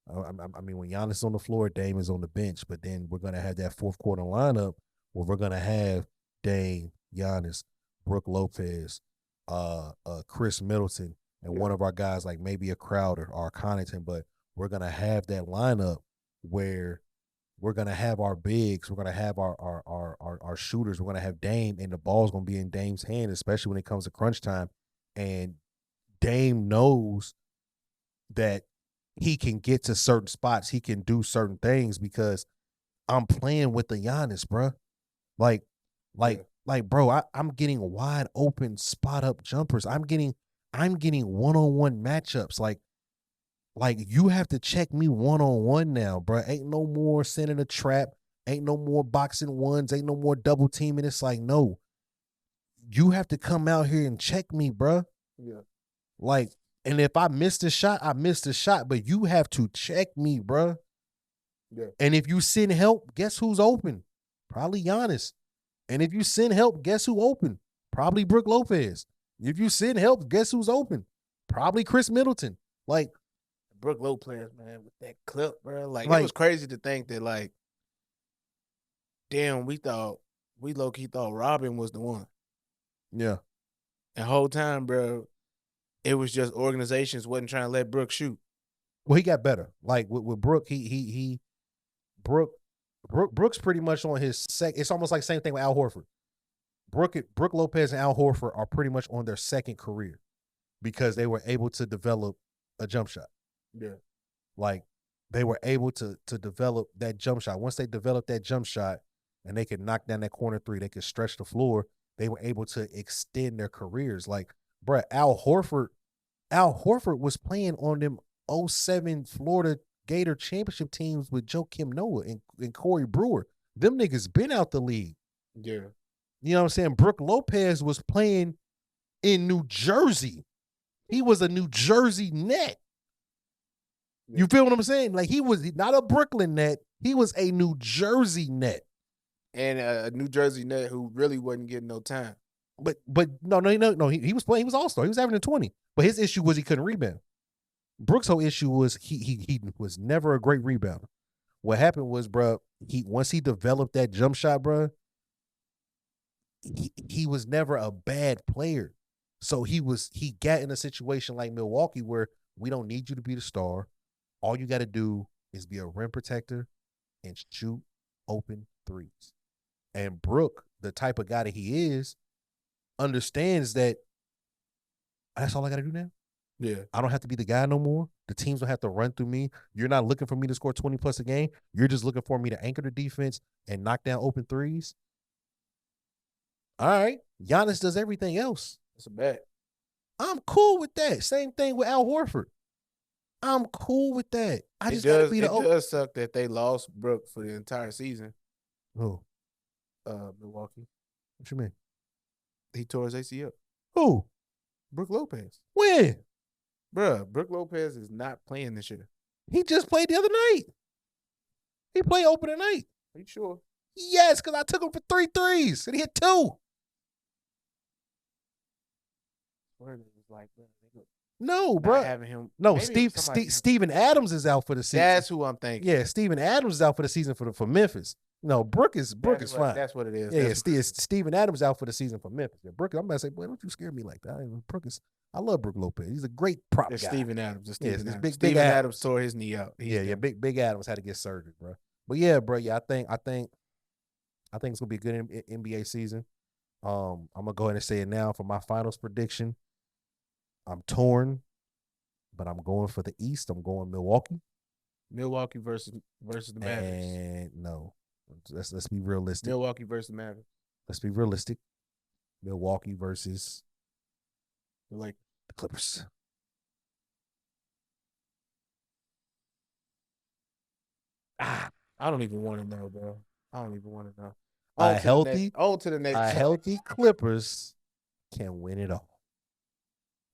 I mean, when Giannis is on the floor, Dame is on the bench. But then we're gonna have that fourth quarter lineup where we're gonna have Dame, Giannis, Brook Lopez, Chris Middleton, and one of our guys like maybe a Crowder or a Connaughton. But we're gonna have that lineup where we're gonna have our bigs, we're gonna have our shooters, we're gonna have Dame, and the ball's gonna be in Dame's hand, especially when it comes to crunch time. And Dame knows that he can get to certain spots, he can do certain things because I'm playing with the Giannis, bro. Like, bro, I'm getting wide open spot up jumpers. I'm getting one-on-one matchups. Like you have to check me one-on-one now, bro. Ain't no more sending a trap. Ain't no more boxing ones. Ain't no more double teaming. It's like, no, you have to come out here and check me, bro. Yeah. Like, and if I missed a shot, I missed a shot, but you have to check me, bro. Yeah. And if you send help, guess who's open? Probably Giannis. And if you send help, guess who open? Probably Brook Lopez. If you send help, guess who's open? Probably Chris Middleton. Like, Brook Lopez, man, with that clip, bro. Like it was crazy to think that, like, damn, we low-key thought Robin was the one. Yeah. The whole time, bro, it was just organizations wasn't trying to let Brook shoot. Well, he got better. Like with Brook, Brook's pretty much on his second. It's almost like the same thing with Al Horford. Brook Lopez and Al Horford are pretty much on their second career because they were able to develop a jump shot. Yeah. Like they were able to develop that jump shot. Once they developed that jump shot and they could knock down that corner three, they could stretch the floor, they were able to extend their careers. Like, bruh, Al Horford was playing on them 07 Florida Gator championship teams with Joakim Noah and Corey Brewer. Them niggas been out the league. Yeah. You know what I'm saying? Brook Lopez was playing in New Jersey. He was a New Jersey net. Yeah. You feel what I'm saying? Like he was not a Brooklyn net. He was a New Jersey net. And a New Jersey net who really wasn't getting no time. But no. He was playing. He was all-star. He was averaging 20. But his issue was he couldn't rebound. Brooks' whole issue was he was never a great rebounder. What happened was, bro, once he developed that jump shot, bro, he was never a bad player. So he got in a situation like Milwaukee where we don't need you to be the star. All you got to do is be a rim protector and shoot open threes. And Brook, the type of guy that he is, understands that that's all I got to do now. Yeah. I don't have to be the guy no more. The teams don't have to run through me. You're not looking for me to score 20 plus a game. You're just looking for me to anchor the defense and knock down open threes. All right. Giannis does everything else. That's a bet. I'm cool with that. Same thing with Al Horford. I'm cool with that. It does suck that they lost Brook for the entire season. Who? Milwaukee. What you mean? He tore his ACL. Who? Brook Lopez. When? Bruh, Brook Lopez is not playing this year. He just played the other night. He played opening night. Are you sure? Yes, because I took him for 3 threes and he hit 2. No, bro. Having him. No, Steven Adams is out for the season. That's who I'm thinking. Yeah, Steven Adams is out for the season for Memphis. No, Brook is fine. That's what it is. Yeah, Steven Adams out for the season for Memphis. Yeah, Brook, I'm about to say, boy, don't you scare me like that. I love Brook Lopez. He's a great prop guy. Steven Adams. Big Adams tore his knee out. Big Adams had to get surgery, bro. But yeah, bro, I think it's gonna be a good NBA season. I'm gonna go ahead and say it now for my finals prediction. I'm torn, but I'm going for the East. I'm going Milwaukee. Milwaukee versus the Mavericks. And no, let's be realistic. Milwaukee versus the Mavericks. Let's be realistic. Milwaukee versus Like the Clippers. I don't even want to know, bro. I don't even want to know. A On to the next. healthy Clippers can win it all.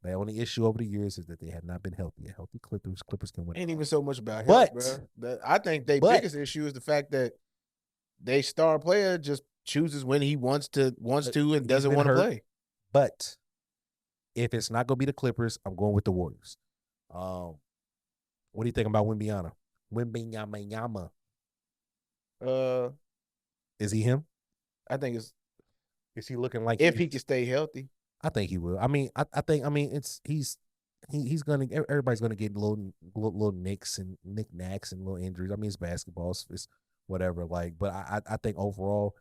The only issue over the years is that they have not been healthy. A healthy Clippers can win. Ain't even so much about But- health, bro. I think their biggest issue is the fact that they star player just chooses when he wants to and doesn't been want to hurt. play. But if it's not gonna be the Clippers, I'm going with the Warriors. What do you think about Wembanyama? Wembanyama. Is he him? I think it's Is he looking like if he can stay healthy. I think he will. I mean, he's gonna everybody's gonna get little nicks and knickknacks and little injuries. I mean, it's basketball, it's whatever. Like, but I think overall,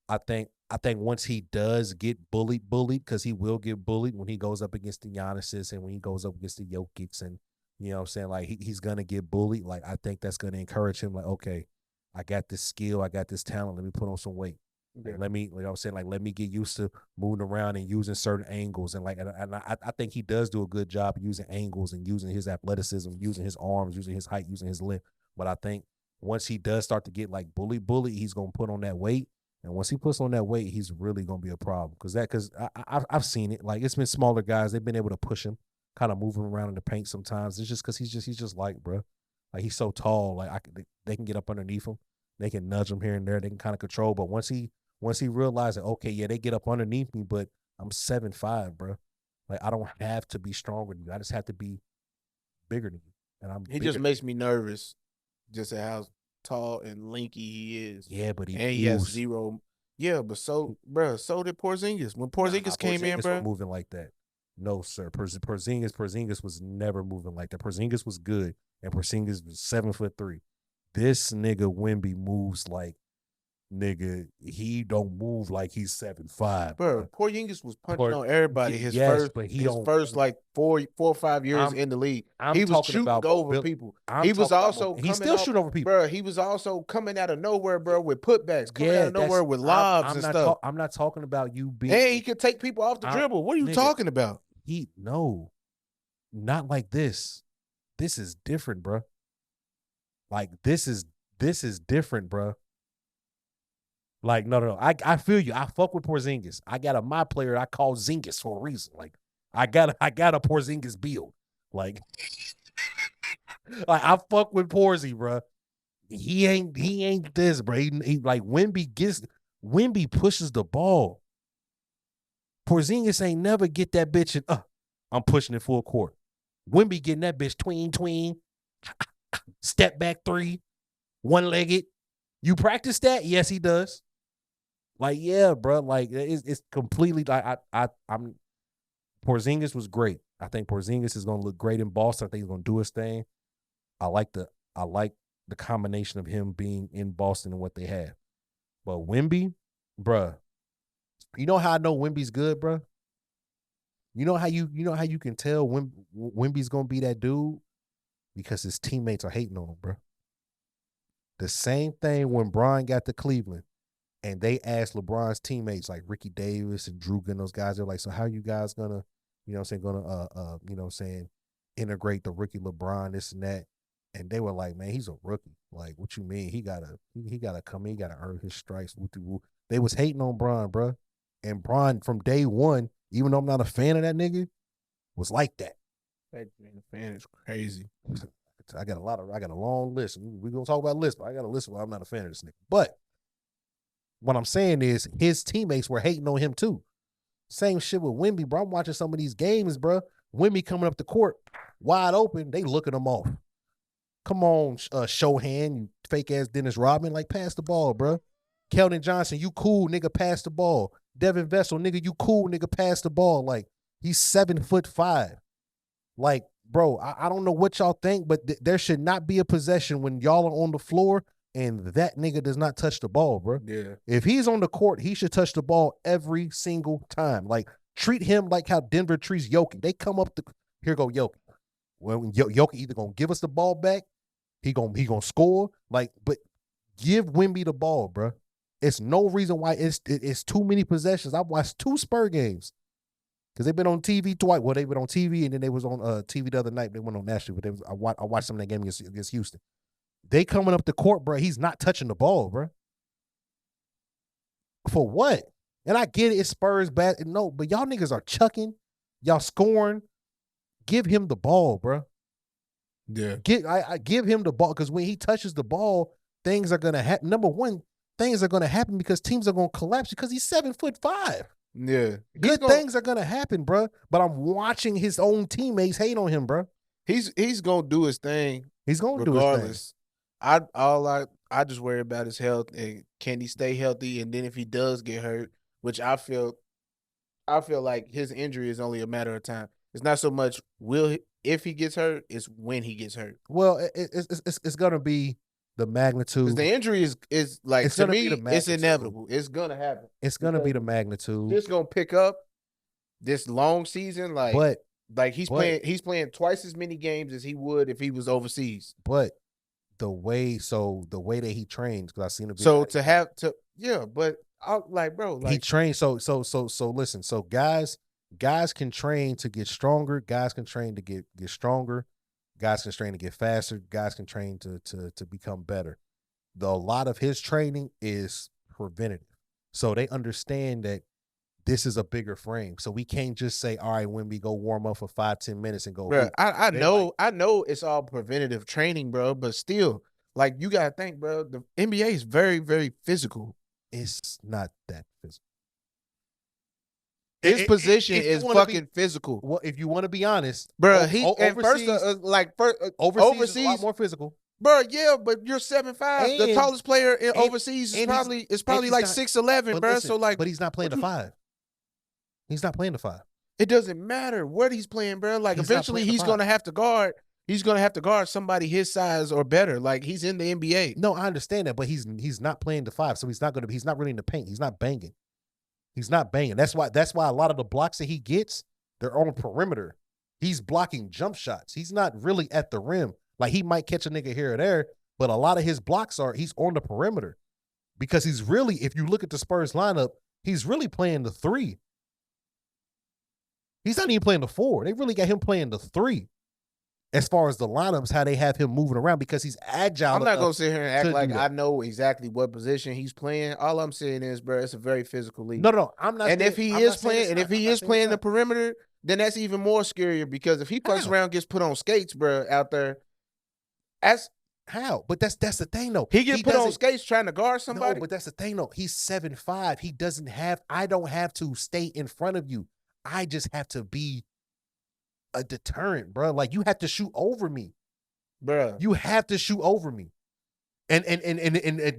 I think once he does get bullied, because he will get bullied when he goes up against the Giannis's and when he goes up against the Jokic's, and you know what I'm saying, like he's gonna get bullied. Like, I think that's gonna encourage him. Like, okay, I got this skill, I got this talent. Let me put on some weight. Like, let me, you know what I'm saying, like let me get used to moving around and using certain angles, and I think he does do a good job using angles and using his athleticism, using his arms, using his height, using his length. But I think once he does start to get like bully, he's gonna put on that weight. And once he puts on that weight, he's really gonna be a problem. Because I've seen it. Like, it's been smaller guys, they've been able to push him, kind of moving around in the paint sometimes. It's just because he's just like, bro, like he's so tall. Like they can get up underneath him, they can nudge him here and there, they can kind of control. But once he realizes, okay, yeah, they get up underneath me, but I'm 7'5", bro. Like, I don't have to be stronger than you. I just have to be bigger than you. And he just makes me nervous, just at how tall and lanky he is. Yeah, but he has zero. Yeah, but so did Porzingis. When Porzingis came in, bro, moving like that. No, sir. Porzingis was never moving like that. Porzingis was good, and Porzingis was 7'3". This nigga Wemby moves like, nigga, he don't move like he's 7'5". Bro, Porzingis was punching on everybody his first like 4 or 5 years in the league. He was shooting over people. He was also still shooting over people. Bro, he was also coming out of nowhere, bro, with putbacks, coming out of nowhere with lobs and stuff. I'm not talking about you being. Hey, he could take people off the dribble. What are you talking about? No, not like this. This is different, bro. Like, this is different, bro. Like, no. I feel you. I fuck with Porzingis. I got my player I call Zingus for a reason. Like, I got a Porzingis build. Like, I fuck with Porzy, bro. He ain't this, bro. He like Wemby pushes the ball. Porzingis ain't never get that bitch and I'm pushing it full court. Wemby getting that bitch tween, step back three, one-legged. You practice that? Yes, he does. Like, yeah, bro. Like, it's completely like I'm. Porzingis was great. I think Porzingis is gonna look great in Boston. I think he's gonna do his thing. I like the combination of him being in Boston and what they have. But Wemby, bruh, you know how I know Wemby's good, bruh? You know how you can tell Wemby's gonna be that dude? Because his teammates are hating on him, bruh. The same thing when Bron got to Cleveland and they asked LeBron's teammates like Ricky Davis and Drew and those guys, they're like, so how are you guys gonna, integrate the rookie LeBron, this and that? And they were like, man, he's a rookie. Like, what you mean? He gotta come in, he gotta earn his stripes. They was hating on Bron, bro. And Bron from day one, even though I'm not a fan of that nigga, was like that. That being a fan is crazy. I got a long list. We're gonna talk about lists, but I got a list where I'm not a fan of this nigga. But what I'm saying is his teammates were hating on him too. Same shit with Wemby, bro. I'm watching some of these games, bro. Wemby coming up the court, wide open, they looking him off. Come on, Shohan, you fake ass Dennis Rodman, like, pass the ball, bro. Keldon Johnson, you cool, nigga, pass the ball. Devin Vessel, nigga, you cool, nigga, pass the ball. Like, he's 7'5". Like, bro, I don't know what y'all think, but there should not be a possession when y'all are on the floor and that nigga does not touch the ball, bro. Yeah. If he's on the court, he should touch the ball every single time. Like, treat him like how Denver treats Jokic. They come up here go Jokic. Well, Jokic either gonna give us the ball back, he gonna score. Like, but give Wemby the ball, bro. It's no reason why it's too many possessions. I've watched 2 Spur games because they've been on TV twice. Well, they've been on TV, and then they was on TV the other night. They went on nationally, but I watched some of that game against Houston. They coming up the court, bro. He's not touching the ball, bro. For what? And I get it. It's Spurs bad. No, but y'all niggas are chucking. Y'all scoring. Give him the ball, bro. Yeah. I give him the ball because when he touches the ball, things are gonna happen. Number one, things are gonna happen because teams are gonna collapse because he's 7'5". Yeah. Good things are gonna happen, bro. But I'm watching his own teammates hate on him, bro. He's gonna do his thing. He's gonna regardless. do his thing. I just worry about his health and can he stay healthy, and then if he does get hurt, which I feel like his injury is only a matter of time. It's not so much if he gets hurt, it's when he gets hurt. Well, it's gonna be the magnitude. Because the injury is like, to me, it's inevitable. It's gonna happen. It's gonna be the magnitude. It's gonna pick up this long season, he's playing twice as many games as he would if he was overseas. But the way that he trains, because I've seen him. He trains. So listen. So guys can train to get stronger. Guys can train to get stronger. Guys can train to get faster. Guys can train to become better. A lot of his training is preventative. So they understand that this is a bigger frame. So we can't just say, all right, when we go warm up for 5-10 minutes and go. Bro, I know it's all preventative training, bro, but still, like, you got to think, bro, the NBA is very, very physical. It's not that physical. His position is fucking physical. Well, if you want to be honest, bro, overseas is a lot more physical. Bro, yeah, but you're 7'5". The tallest player overseas is probably like 6'11", bro. Listen, so like, but he's not playing the 5. He's not playing the 5. It doesn't matter what he's playing, bro. Like, eventually he's gonna have to guard. He's gonna have to guard somebody his size or better. Like, he's in the NBA. No, I understand that, but he's not playing the 5, so he's not really in the paint. He's not banging. He's not banging. That's why a lot of the blocks that he gets, they're on perimeter. He's blocking jump shots. He's not really at the rim. Like, he might catch a nigga here or there, but a lot of his blocks he's on the perimeter because he's really, if you look at the Spurs lineup, he's really playing the 3. He's not even playing the 4. They really got him playing the 3. As far as the lineups, how they have him moving around because he's agile. I'm not going to sit here and act like I know exactly what position he's playing. All I'm saying is, bro, it's a very physical league. No, I'm not. And if he is playing the perimeter, then that's even more scarier because if he fucks around, gets put on skates, bro, out there, that's how. But that's the thing, though. He gets put on skates trying to guard somebody. No, but that's the thing, though. He's 7'5". He doesn't have. I don't have to stay in front of you. I just have to be a deterrent, bro. Like, you have to shoot over me, bro. You have to shoot over me, and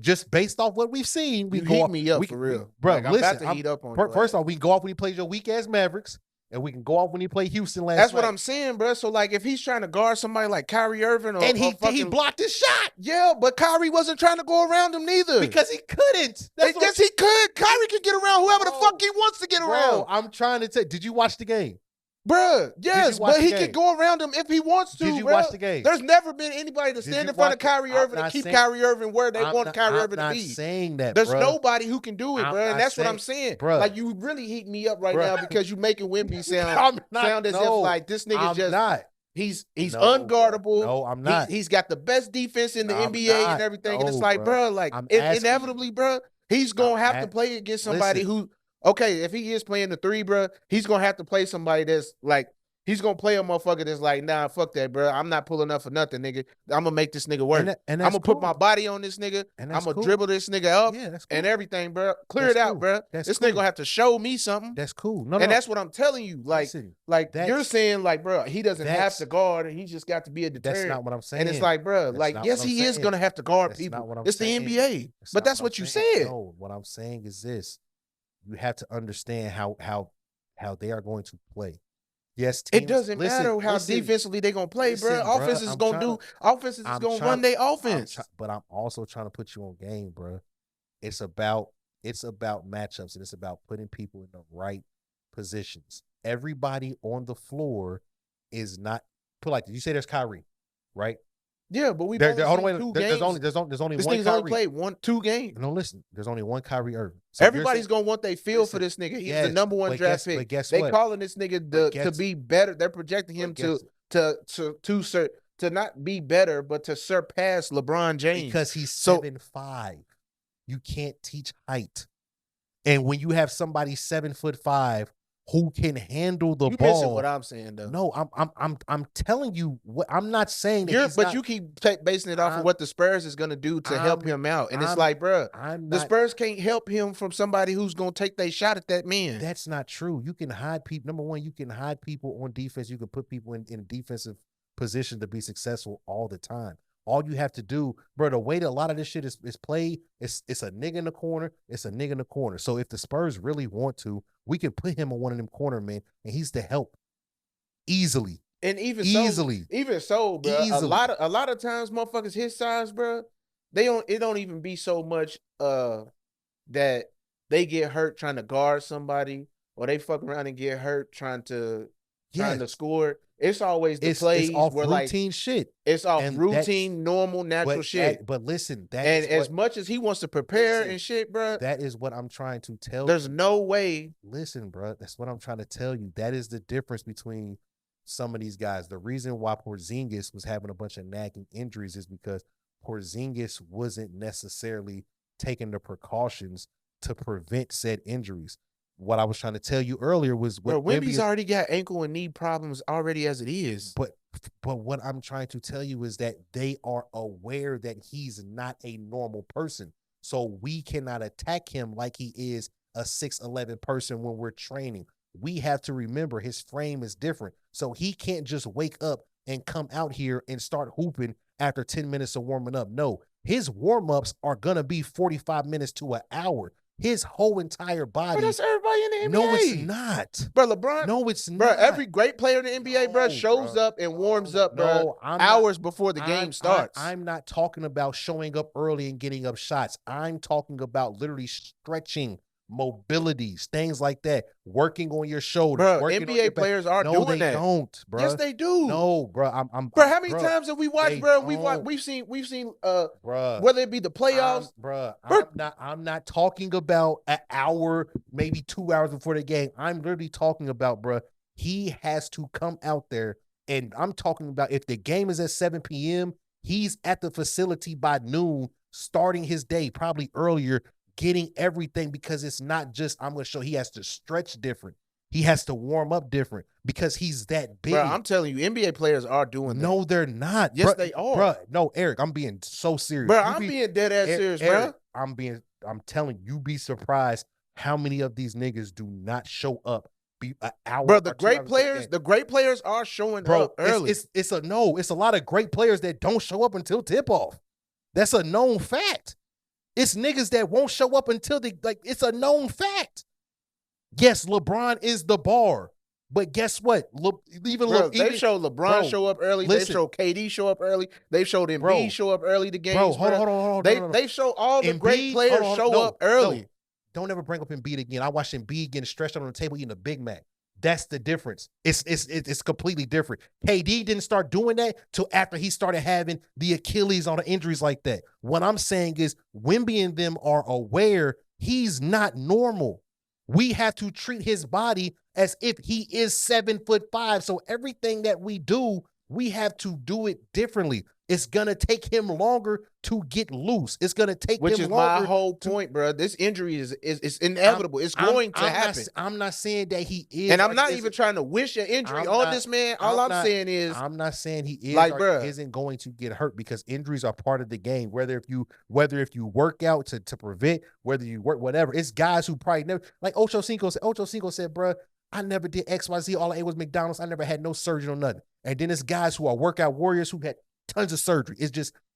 just based off what we've seen, we heat me up for real, bro. Like, listen, I'm about to heat up on you. First off, we can go off when he plays your weak ass Mavericks, and we can go off when he played Houston last. That's night. what I'm saying, bro. So like, if he's trying to guard somebody like Kyrie Irving, he blocked his shot, yeah, but Kyrie wasn't trying to go around him neither because he couldn't. Yes, he could. Kyrie could get around whoever the fuck he wants to get around. I'm trying to tell. Did you watch the game? Bruh, yes, but he can go around him if he wants to. Did you watch the game? There's never been anybody to stand in front of Kyrie Irving and keep Kyrie Irving where they want Kyrie Irving to be. I'm not saying that, There's nobody who can do it, bro, and that's what I'm saying. Bruh. Like, you really heat me up right now because you making Wemby sound as if like this nigga's just not. He's unguardable. No, I'm not. He's got the best defense in the NBA and everything, and it's like, bro, like inevitably, bro, he's gonna have to play against somebody who. Okay, if he is playing the 3, bro, he's gonna have to play somebody that's like. He's going to play a motherfucker that's like, nah, fuck that, bro. I'm not pulling up for nothing, nigga. I'm going to make this nigga work. I'm going to put my body on this nigga. I'm going to dribble this nigga up and everything, bro. Clear it out, bro. This nigga going to have to show me something. That's cool. And that's what I'm telling you. Like you're saying, like, bro, he doesn't have to guard and he just got to be a deterrent. That's not what I'm saying. And it's like, bro, like, yes, he is going to have to guard people. It's the NBA. But that's what you said. No, what I'm saying is this. You have to understand how they are going to play. Yes, teams, it doesn't matter how defensively they're going to play, bro. Offense is going to run their offense. But I'm also trying to put you on game, bro. It's about matchups, and it's about putting people in the right positions. Everybody on the floor is not put like this. You say there's Kyrie, right? Yeah, but we've There's only seen 2 games. only This one nigga's Kyrie. only played 2 games. No, listen. There's only one Kyrie Irving. So Everybody's gonna want they feel for this nigga. He's the number 1 draft pick. But guess they what? calling this nigga to be better. They're projecting him to not be better, but to surpass LeBron James because he's 7'5". You can't teach height, and when you have somebody 7'5" who can handle the ball. Missing what I'm saying though. No, I'm telling you what I'm not saying. You keep basing it off of what the Spurs is gonna do to help him out, and it's like, bro, the Spurs can't help him from somebody who's gonna take their shot at that man. That's not true. You can hide people. Number one, you can hide people on defense. You can put people in defensive position to be successful all the time. All you have to do, bro, the way that a lot of this shit is played, it's a nigga in the corner. It's a nigga in the corner. So if the Spurs really want to, we can put him on one of them corner men, and he's the help easily. And even so, bro, a lot of times, motherfuckers his size, bro, it don't even be so much that they get hurt trying to guard somebody, or they fuck around and get hurt trying to score. It's always the plays it's off where routine shit. It's off routine, normal, natural shit. But listen, as much as he wants to prepare and shit, bro, that is what I'm trying to tell. There's no way. Listen, bro, that's what I'm trying to tell you. That is the difference between some of these guys. The reason why Porzingis was having a bunch of nagging injuries is because Porzingis wasn't necessarily taking the precautions to prevent said injuries. What I was trying to tell you earlier was Wemby's already got ankle and knee problems already as it is. But what I'm trying to tell you is that they are aware that he's not a normal person. So we cannot attack him like he is a 6'11" person when we're training. We have to remember his frame is different. So he can't just wake up and come out here and start hooping after 10 minutes of warming up. No, his warm-ups are going to be 45 minutes to an hour. His whole entire body. But that's everybody in the NBA. No, it's not. Bro, LeBron. No, it's not. Bro, every great player in the NBA, bro, shows up and warms up, bro, hours before the game starts. I'm not talking about showing up early and getting up shots. I'm talking about literally stretching, mobilities, things like that, working on your shoulders. Bro, NBA players are doing that. No, they don't, bro. Yes, they do. No, bro. Bro, how many times have we watched, bro? We've seen, bro, whether it be the playoffs, bro. I'm not talking about an hour, maybe 2 hours before the game. I'm literally talking about, bro, he has to come out there, and I'm talking about if the game is at 7 p.m., he's at the facility by noon, starting his day, probably earlier, getting everything, because it's not just, I'm going to show, he has to stretch different. He has to warm up different because he's that big. Bro, I'm telling you, NBA players are doing that. No, they're not. Yes, they are. Bro, no, Eric, I'm being so serious. Bro, I'm being dead ass serious, Eric, bro. I'm telling you, be surprised how many of these niggas do not show up an hour. Bro, the great players are showing up early. It's a lot of great players that don't show up until tip off. That's a known fact. It's niggas that won't show up until it's a known fact. Yes, LeBron is the bar, but guess what? They showed LeBron show up early. They showed KD show up early. They showed Embiid show up early to games. Bro, hold on. They show all the great players show up early. No. Don't ever bring up Embiid again. I watched Embiid getting stretched out on the table eating a Big Mac. That's the difference. It's completely different. KD didn't start doing that till after he started having the Achilles on the injuries like that. What I'm saying is Wemby and them are aware he's not normal. We have to treat his body as if he is 7'5". So everything that we do, we have to do it differently. It's going to take him longer to get loose. It's going to take him longer. Which is my whole point, bro. This injury is inevitable. It's going to happen. I'm not saying that he is. And I'm not even trying to wish an injury on this man. All I'm saying is. I'm not saying he is or isn't going to get hurt, because injuries are part of the game. Whether if you work out to prevent, whether you work, whatever. It's guys who probably never, like Ocho Cinco said, bro, I never did XYZ. All I ate was McDonald's. I never had no surgery on nothing. And then it's guys who are workout warriors who had tons of surgery.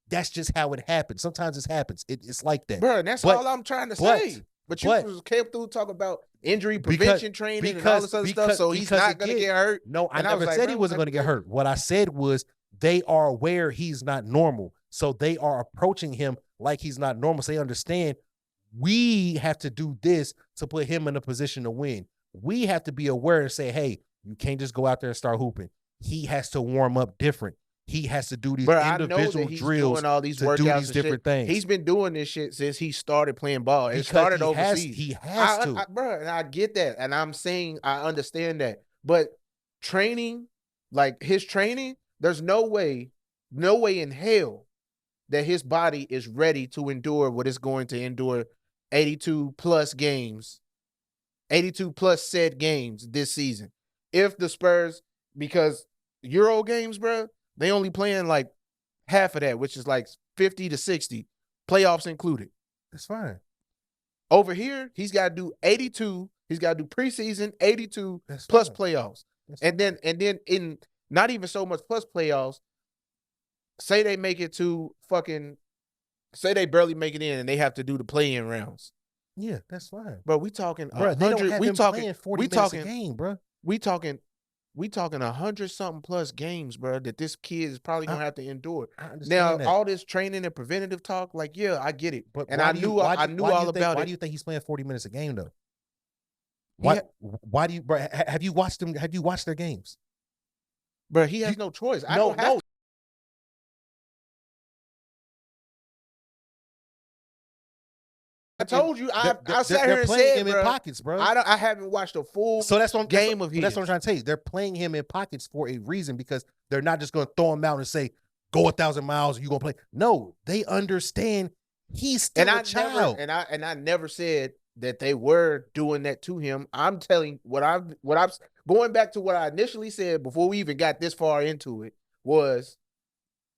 That's just how it happens. Sometimes it happens. It's like that, bro. And that's all I'm trying to say. But you came through talking about injury prevention training and all this other stuff. So he's not going to get hurt. No, I never said he wasn't going to get hurt. What I said was they are aware he's not normal, so they are approaching him like he's not normal. So they understand we have to do this to put him in a position to win. We have to be aware and say, hey, you can't just go out there and start hooping. He has to warm up different. he has to do these Bro, I know individual that he's drills doing all these to do workouts these and different shit. things. He's been doing this shit since he started playing ball. It Because started overseas. He has to. Bro, and I get that. And I'm saying I understand that. But training, like his training, there's no way in hell that his body is ready to endure what it's going to endure 82 plus games, 82 plus said games this season. If the Spurs, because Euro games, bro, they only playing like half of that, which is like 50 to 60, playoffs included. That's fine. Over here, he's got to do 82. He's got to do preseason 82 plus playoffs. And then in not even so much plus playoffs, say they make it to say they barely make it in and they have to do the play-in rounds. Yeah, that's fine. Bro, we talking bro, they don't have him playing 40 minutes a game, bro. We talking 100-something plus games, bro, that this kid is probably gonna have to endure. Now, all this training and preventative talk, like, yeah, I get it. But and I knew all about it. Why do you think he's playing 40 minutes a game though? Why do you, bro? Have you watched them? Have you watched their games? Bro, he has no choice. I don't have to. I told you. I sat here and said, him in pockets, bro. I haven't watched a full game of his. That's what I'm trying to tell you. They're playing him in pockets for a reason, because they're not just going to throw him out and say, "Go 1,000 miles, and you're going to play." No, they understand he's still a child. I never said that they were doing that to him. I'm telling what I've going back to what I initially said before we even got this far into it was,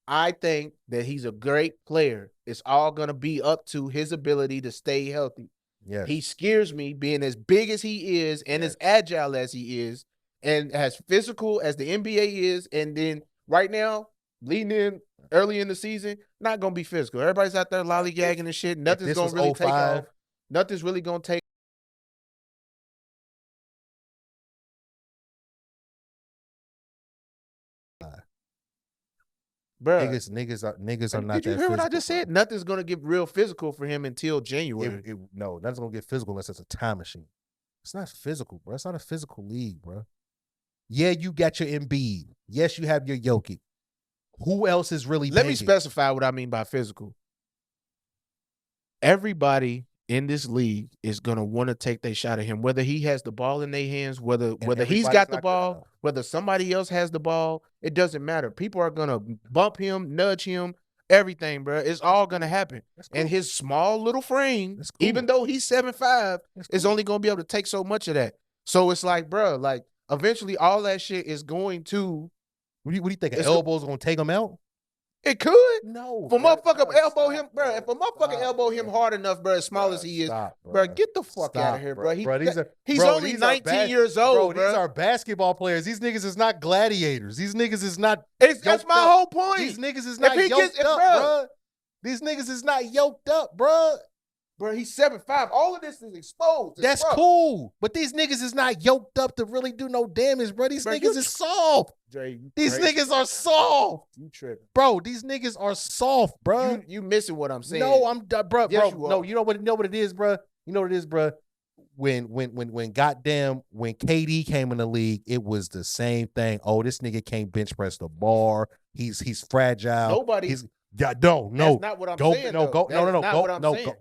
I think that he's a great player. It's all going to be up to his ability to stay healthy. Yes. He scares me being as big as he is and as agile as he is and as physical as the NBA is. And then right now, leading in early in the season, not going to be physical. Everybody's out there lollygagging and shit. Nothing's going to really take off. Nothing's really going to take. Bro, niggas are not that physical. Did you hear what I just said? Nothing's gonna get real physical for him until January. No, nothing's gonna get physical unless it's a time machine. It's not physical, bro. It's not a physical league, bro. Yeah, you got your Embiid. Yes, you have your Jokic. Who else is really? Let me specify what I mean by physical. Everybody in this league is gonna want to take their shot at him, whether he has the ball in their hands, whether he's got the ball, whether somebody else has the ball. It doesn't matter. People are gonna bump him, nudge him, everything, bro. It's all gonna happen. Cool. And his small little frame, cool, even though he's 7'5", is only gonna be able to take so much of that. So it's like, bro, like eventually all that shit is going to. What do you think? An elbow's gonna take him out? It could. No. For motherfucker elbow him, bro. If a motherfucker elbow him hard enough, bro, as small as he is, bro, get the fuck out of here, bro. He's only 19 years old, bro. These are basketball players. These niggas is not gladiators. These niggas is not. That's my whole point. These niggas is not yoked up, bro. These niggas is not yoked up, bro. Bro, he's 7'5". All of this is exposed. That's cool. But these niggas is not yoked up to really do no damage, bro. These niggas is soft. These niggas are soft. You tripping. Bro, these niggas are soft, bro. You missing what I'm saying. No, I'm bro. Yes, bro. No, you know what it is, bro? You know what it is, bro? When KD came in the league, it was the same thing. Oh, this nigga can't bench press the bar. He's fragile. That's not what I'm saying.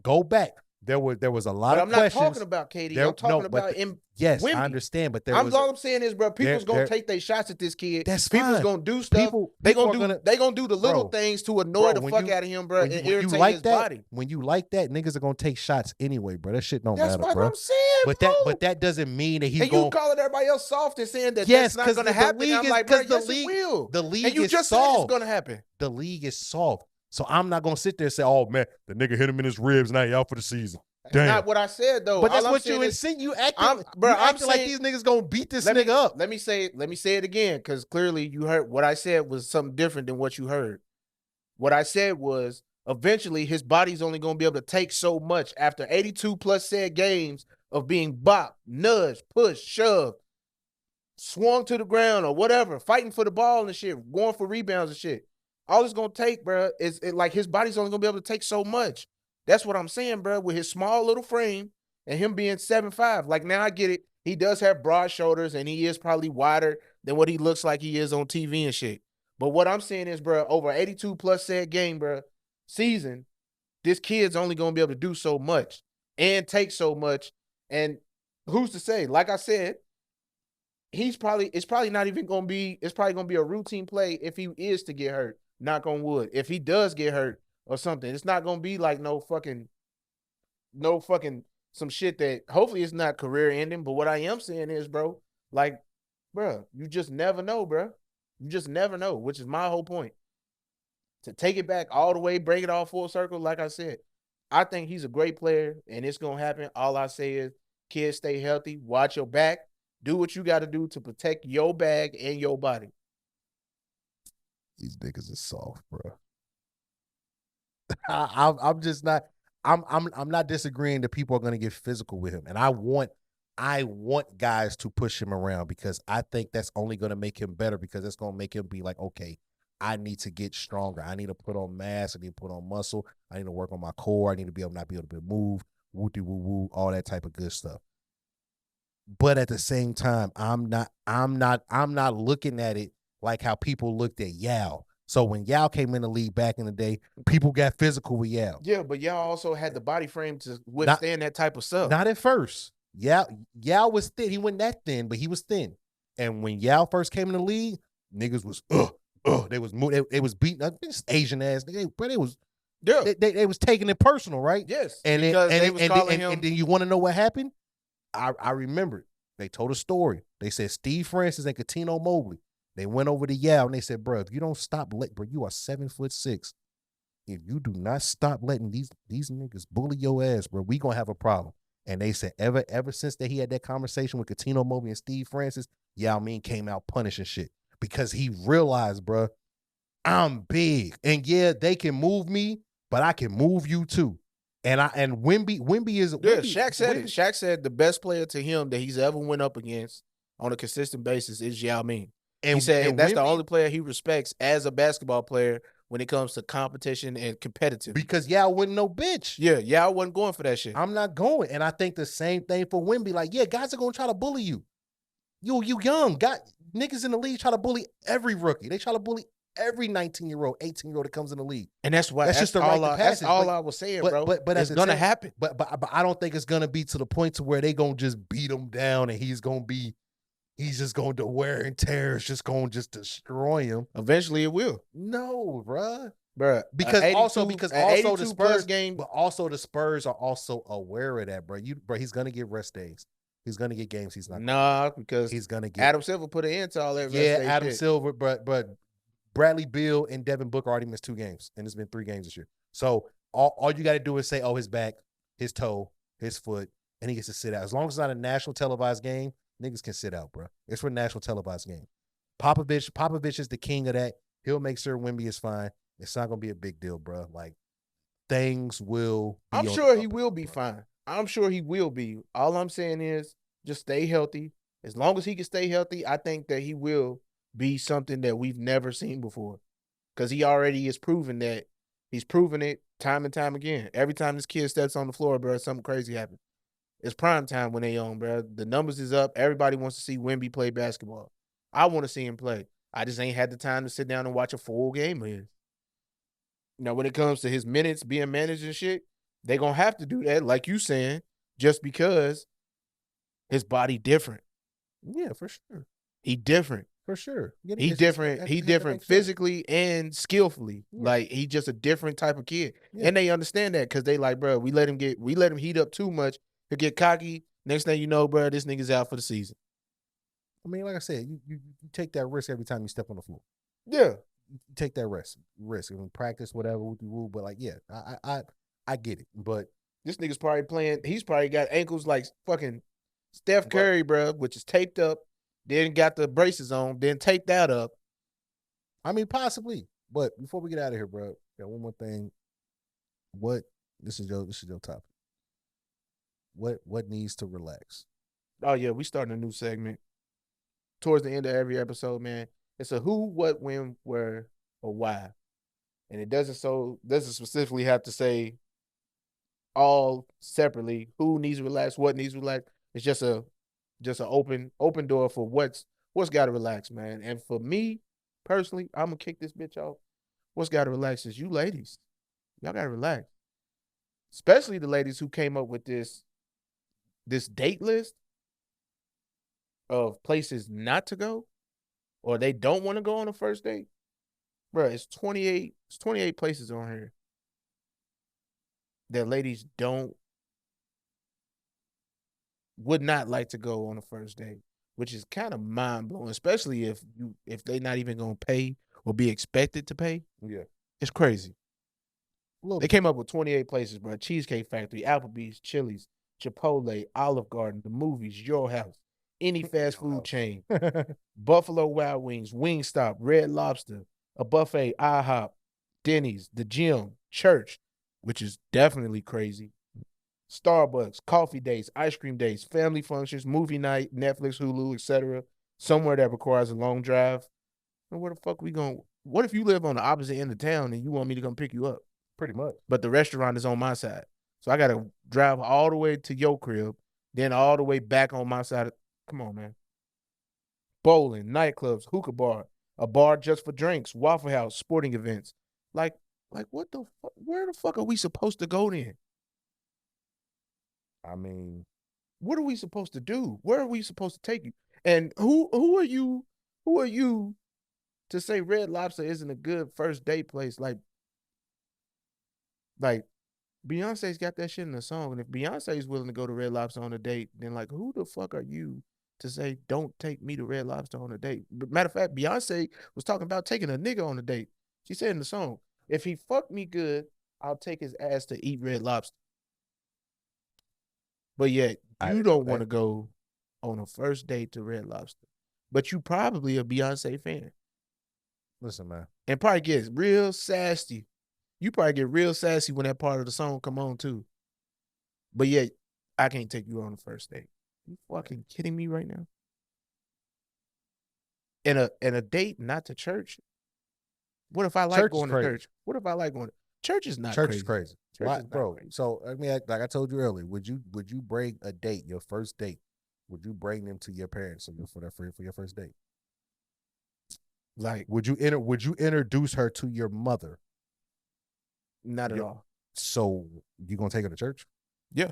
Go back. There was a lot of questions. I'm not talking about KD. I'm talking about him. Yes, Wemby. I understand, but all I'm saying is, bro, people's gonna take their shots at this kid. That's people's gonna do stuff. They gonna do the little things to annoy the fuck out of him, bro, and irritate his body. When you like that, niggas are gonna take shots anyway, bro. That shit don't matter, bro. That's what I'm saying, but that doesn't mean that he's going. And you calling everybody else soft and saying that that's not gonna happen. I'm like, bro, yes, it will. The league is soft. And you just said it's gonna happen. The league is soft. So I'm not gonna sit there and say, "Oh man, the nigga hit him in his ribs. Now he out for the season." Damn. Not what I said though. But that's what you insinuate. You acting like these niggas gonna beat this nigga up. Let me say it again, because clearly you heard what I said was something different than what you heard. What I said was eventually his body's only gonna be able to take so much after 82 plus said games of being bopped, nudged, pushed, shoved, swung to the ground or whatever, fighting for the ball and shit, going for rebounds and shit. All it's gonna take, bro, is like his body's only gonna be able to take so much. That's what I'm saying, bro. With his small little frame and him being 7'5". Like, now I get it. He does have broad shoulders and he is probably wider than what he looks like he is on TV and shit. But what I'm saying is, bro, over 82 plus said game, bro, season, this kid's only gonna be able to do so much and take so much. And who's to say? Like I said, it's probably not even gonna be, it's probably gonna be a routine play if he is to get hurt. Knock on wood. If he does get hurt or something, it's not gonna be like no fucking some shit that hopefully it's not career ending. But what I am saying is, bro, like, bro, you just never know, bro. You just never know, which is my whole point. To take it back all the way, bring it all full circle, like I said, I think he's a great player and it's gonna happen. All I say is, kids, stay healthy, watch your back, do what you got to do to protect your bag and your body. These niggas is soft, bro. I'm just not. I'm not disagreeing that people are going to get physical with him, and I want guys to push him around because I think that's only going to make him better because it's going to make him be like, okay, I need to get stronger. I need to put on mass. I need to put on muscle. I need to work on my core. I need to be able not be able to move, woo woo woo, all that type of good stuff. But at the same time, I'm not looking at it like how people looked at Yao. So when Yao came in the league back in the day, people got physical with Yao. Yeah, but Yao also had the body frame to withstand that type of stuff. Not at first. Yao was thin. He wasn't that thin, but he was thin. And when Yao first came in the league, niggas was they was beating up Asian ass. But it was they was taking it personal, right? Yes. And because they was calling him. And then you want to know what happened? I remember it. They told a story. They said Steve Francis and Katino Mobley. They went over to Yao and they said, bro, if you don't stop, bro, you are 7'6". If you do not stop letting these niggas bully your ass, bro, we gonna have a problem. And they said ever since he had that conversation with Katino Mobley and Steve Francis, Yao Ming came out punishing shit because he realized, bro, I'm big. And yeah, they can move me, but I can move you too. And Wemby is Shaq said it. Shaq said the best player to him that he's ever went up against on a consistent basis is Yao Ming. And he said that's the only player he respects as a basketball player when it comes to competition and competitive. Because Yao wasn't no bitch. Yeah, Yao wasn't going for that shit. I'm not going. And I think the same thing for Wemby. Like, yeah, guys are going to try to bully you. You young. Niggas in the league try to bully every rookie. They try to bully every 19-year-old, 18-year-old that comes in the league. And that's why that's all I was saying, bro. But it's gonna happen. But I don't think it's gonna be to the point to where they gonna just beat him down and he's just going to wear and tear. It's just going to just destroy him. Eventually it will. No, bruh. Because also the Spurs game, but also the Spurs are also aware of that, bro. He's gonna get rest days. He's gonna get games. He's not. Because he's gonna get Adam Silver put an end to all that. Adam Silver, but Bradley Beal and Devin Booker already missed 2 games, and it's been 3 games this year. So all you got to do is say, oh, his back, his toe, his foot, and he gets to sit out. As long as it's not a national televised game, niggas can sit out, bro. It's for a national televised game. Popovich is the king of that. He'll make sure Wemby is fine. It's not gonna be a big deal, bro. Like, things will be I'm sure he will be fine. I'm sure he will be. All I'm saying is just stay healthy. As long as he can stay healthy, I think that he will be something that we've never seen before. Because he already is proven that. He's proven it time and time again. Every time this kid steps on the floor, bro, something crazy happens. It's prime time when they on, bro. The numbers is up. Everybody wants to see Wemby play basketball. I want to see him play. I just ain't had the time to sit down and watch a full game of his. Now, when it comes to his minutes being managed and shit, they going to have to do that, like you saying, just because his body different. Yeah, for sure. He different. For sure. He different. He different physically and skillfully. Yeah. Like, he just a different type of kid. Yeah. And they understand that because they like, bro, we let him heat up too much. He'll get cocky. Next thing you know, bro, this nigga's out for the season. I mean, like I said, you take that risk every time you step on the floor. Yeah. You take that risk. I mean, practice, whatever, but like, yeah, I get it. But this nigga's probably playing, he's probably got ankles like fucking Steph Curry, bro, which is taped up, then got the braces on, then taped that up. I mean, possibly. But before we get out of here, bro, got one more thing. This is your topic. What needs to relax? Oh yeah, we starting a new segment. Towards the end of every episode, man. It's a who, what, when, where, or why. And it doesn't specifically have to say all separately who needs to relax, what needs to relax. It's just an open door for what's got to relax, man. And for me, personally, I'm gonna kick this bitch off. What's got to relax is you ladies. Y'all gotta relax, especially the ladies who came up with this date list of places not to go, or they don't want to go on a first date. Bro, it's 28. It's 28 places on here that ladies would not like to go on a first date, which is kind of mind blowing, especially if they not even gonna pay or be expected to pay. Yeah. It's crazy. Look, They came up with 28 places, bro. Cheesecake Factory, Applebee's, Chili's, Chipotle, Olive Garden, the movies, Your House, any fast food chain, Buffalo Wild Wings, Wingstop, Red Lobster, a buffet, IHOP, Denny's, the gym, church, which is definitely crazy, Starbucks, coffee dates, ice cream dates, family functions, movie night, Netflix, Hulu, etc. Somewhere that requires a long drive. And where the fuck we going? What if you live on the opposite end of town and you want me to come pick you up? pretty much. But the restaurant is on my side. So I got to drive all the way to your crib, then all the way back on my side. Come on, man. Bowling, nightclubs, hookah bar, a bar just for drinks, Waffle House, sporting events. Like what the fuck? Where the fuck are we supposed to go then? I mean, what are we supposed to do? Where are we supposed to take you? And who are you to say Red Lobster isn't a good first date place? Like Beyonce's got that shit in the song. And if Beyonce's willing to go to Red Lobster on a date, then like who the fuck are you to say don't take me to Red Lobster on a date? But matter of fact, Beyonce was talking about taking a nigga on a date. She said in the song, if he fucked me good, I'll take his ass to eat Red Lobster. But yet you don't want to go on a first date to Red Lobster. But you probably a Beyonce fan. Listen, man. And probably gets real sassy. You probably get real sassy when that part of the song come on too. But yet, I can't take you on the first date. You fucking kidding me right now? And a date not to church? What if I like Church going to church? What if I like going to church? Is not church crazy. is crazy. Church Why, is not bro? crazy. So I mean, like I told you earlier, would you bring a date, your first date? Would you bring them to your parents for your first date? Like, would you introduce her to your mother? Not at all. So you gonna take her to church? Yeah,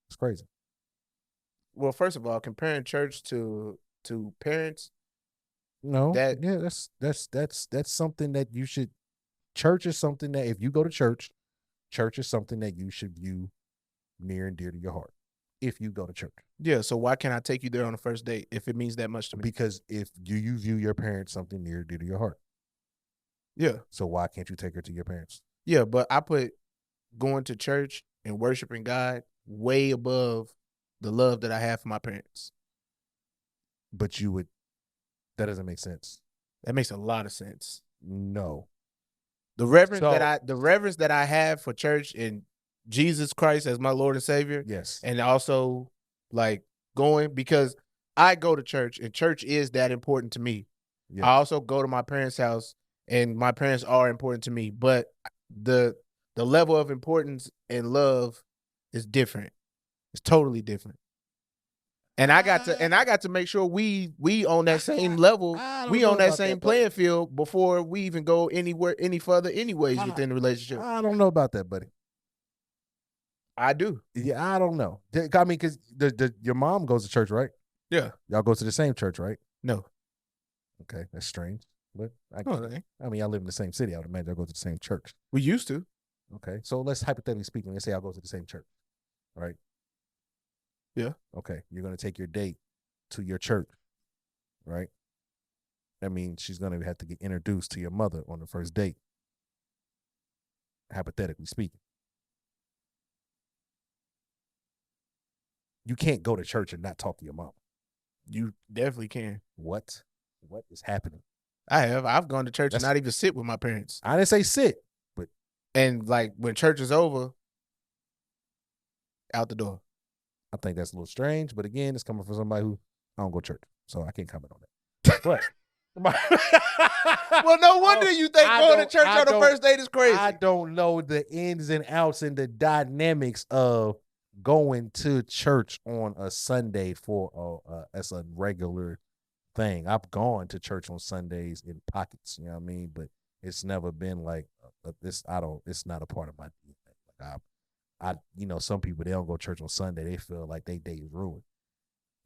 it's crazy. Well, first of all, comparing church to parents. No, that's something that you should. Church is something that if you go to church is something that you should view near and dear to your heart. If you go to church, yeah. So why can't I take you there on the first date if it means that much to me? Because if you view your parents something near and dear to your heart, yeah. So why can't you take her to your parents? Yeah, but I put going to church and worshiping God way above the love that I have for my parents. But that doesn't make sense. That makes a lot of sense. No. The reverence that I have for church and Jesus Christ as my Lord and Savior. Yes. And also like going, because I go to church and church is that important to me. Yeah. I also go to my parents' house and my parents are important to me, but the level of importance and love is different. It's totally different. And I got to make sure we on that same level. We on that same playing field before we even go any further anyways within the relationship. I don't know about that, buddy. I do. Yeah, I don't know. I mean, because your mom goes to church, right? Yeah. Y'all go to the same church, right? No. Okay, that's strange. But I mean, y'all live in the same city. I would imagine y'all go to the same church. We used to. Okay, so let's hypothetically speaking, let's say y'all go to the same church, right? Yeah. Okay, you're going to take your date to your church, right? That means she's going to have to get introduced to your mother on the first date, hypothetically speaking. You can't go to church and not talk to your mom. You definitely can. What is happening? I've gone to church and not even sit with my parents. I didn't say sit, but. And like when church is over, out the door. I think that's a little strange, but again, it's coming from somebody who I don't go to church, so I can't comment on that. But well, no wonder you think going to church on the first date is crazy. I don't know the ins and outs and the dynamics of going to church on a Sunday for as a regular thing. I've gone to church on Sundays in pockets, you know what I mean? But it's never been like this. It's not a part of my DNA. Like some people, they don't go to church on Sunday. They feel like they day is ruined.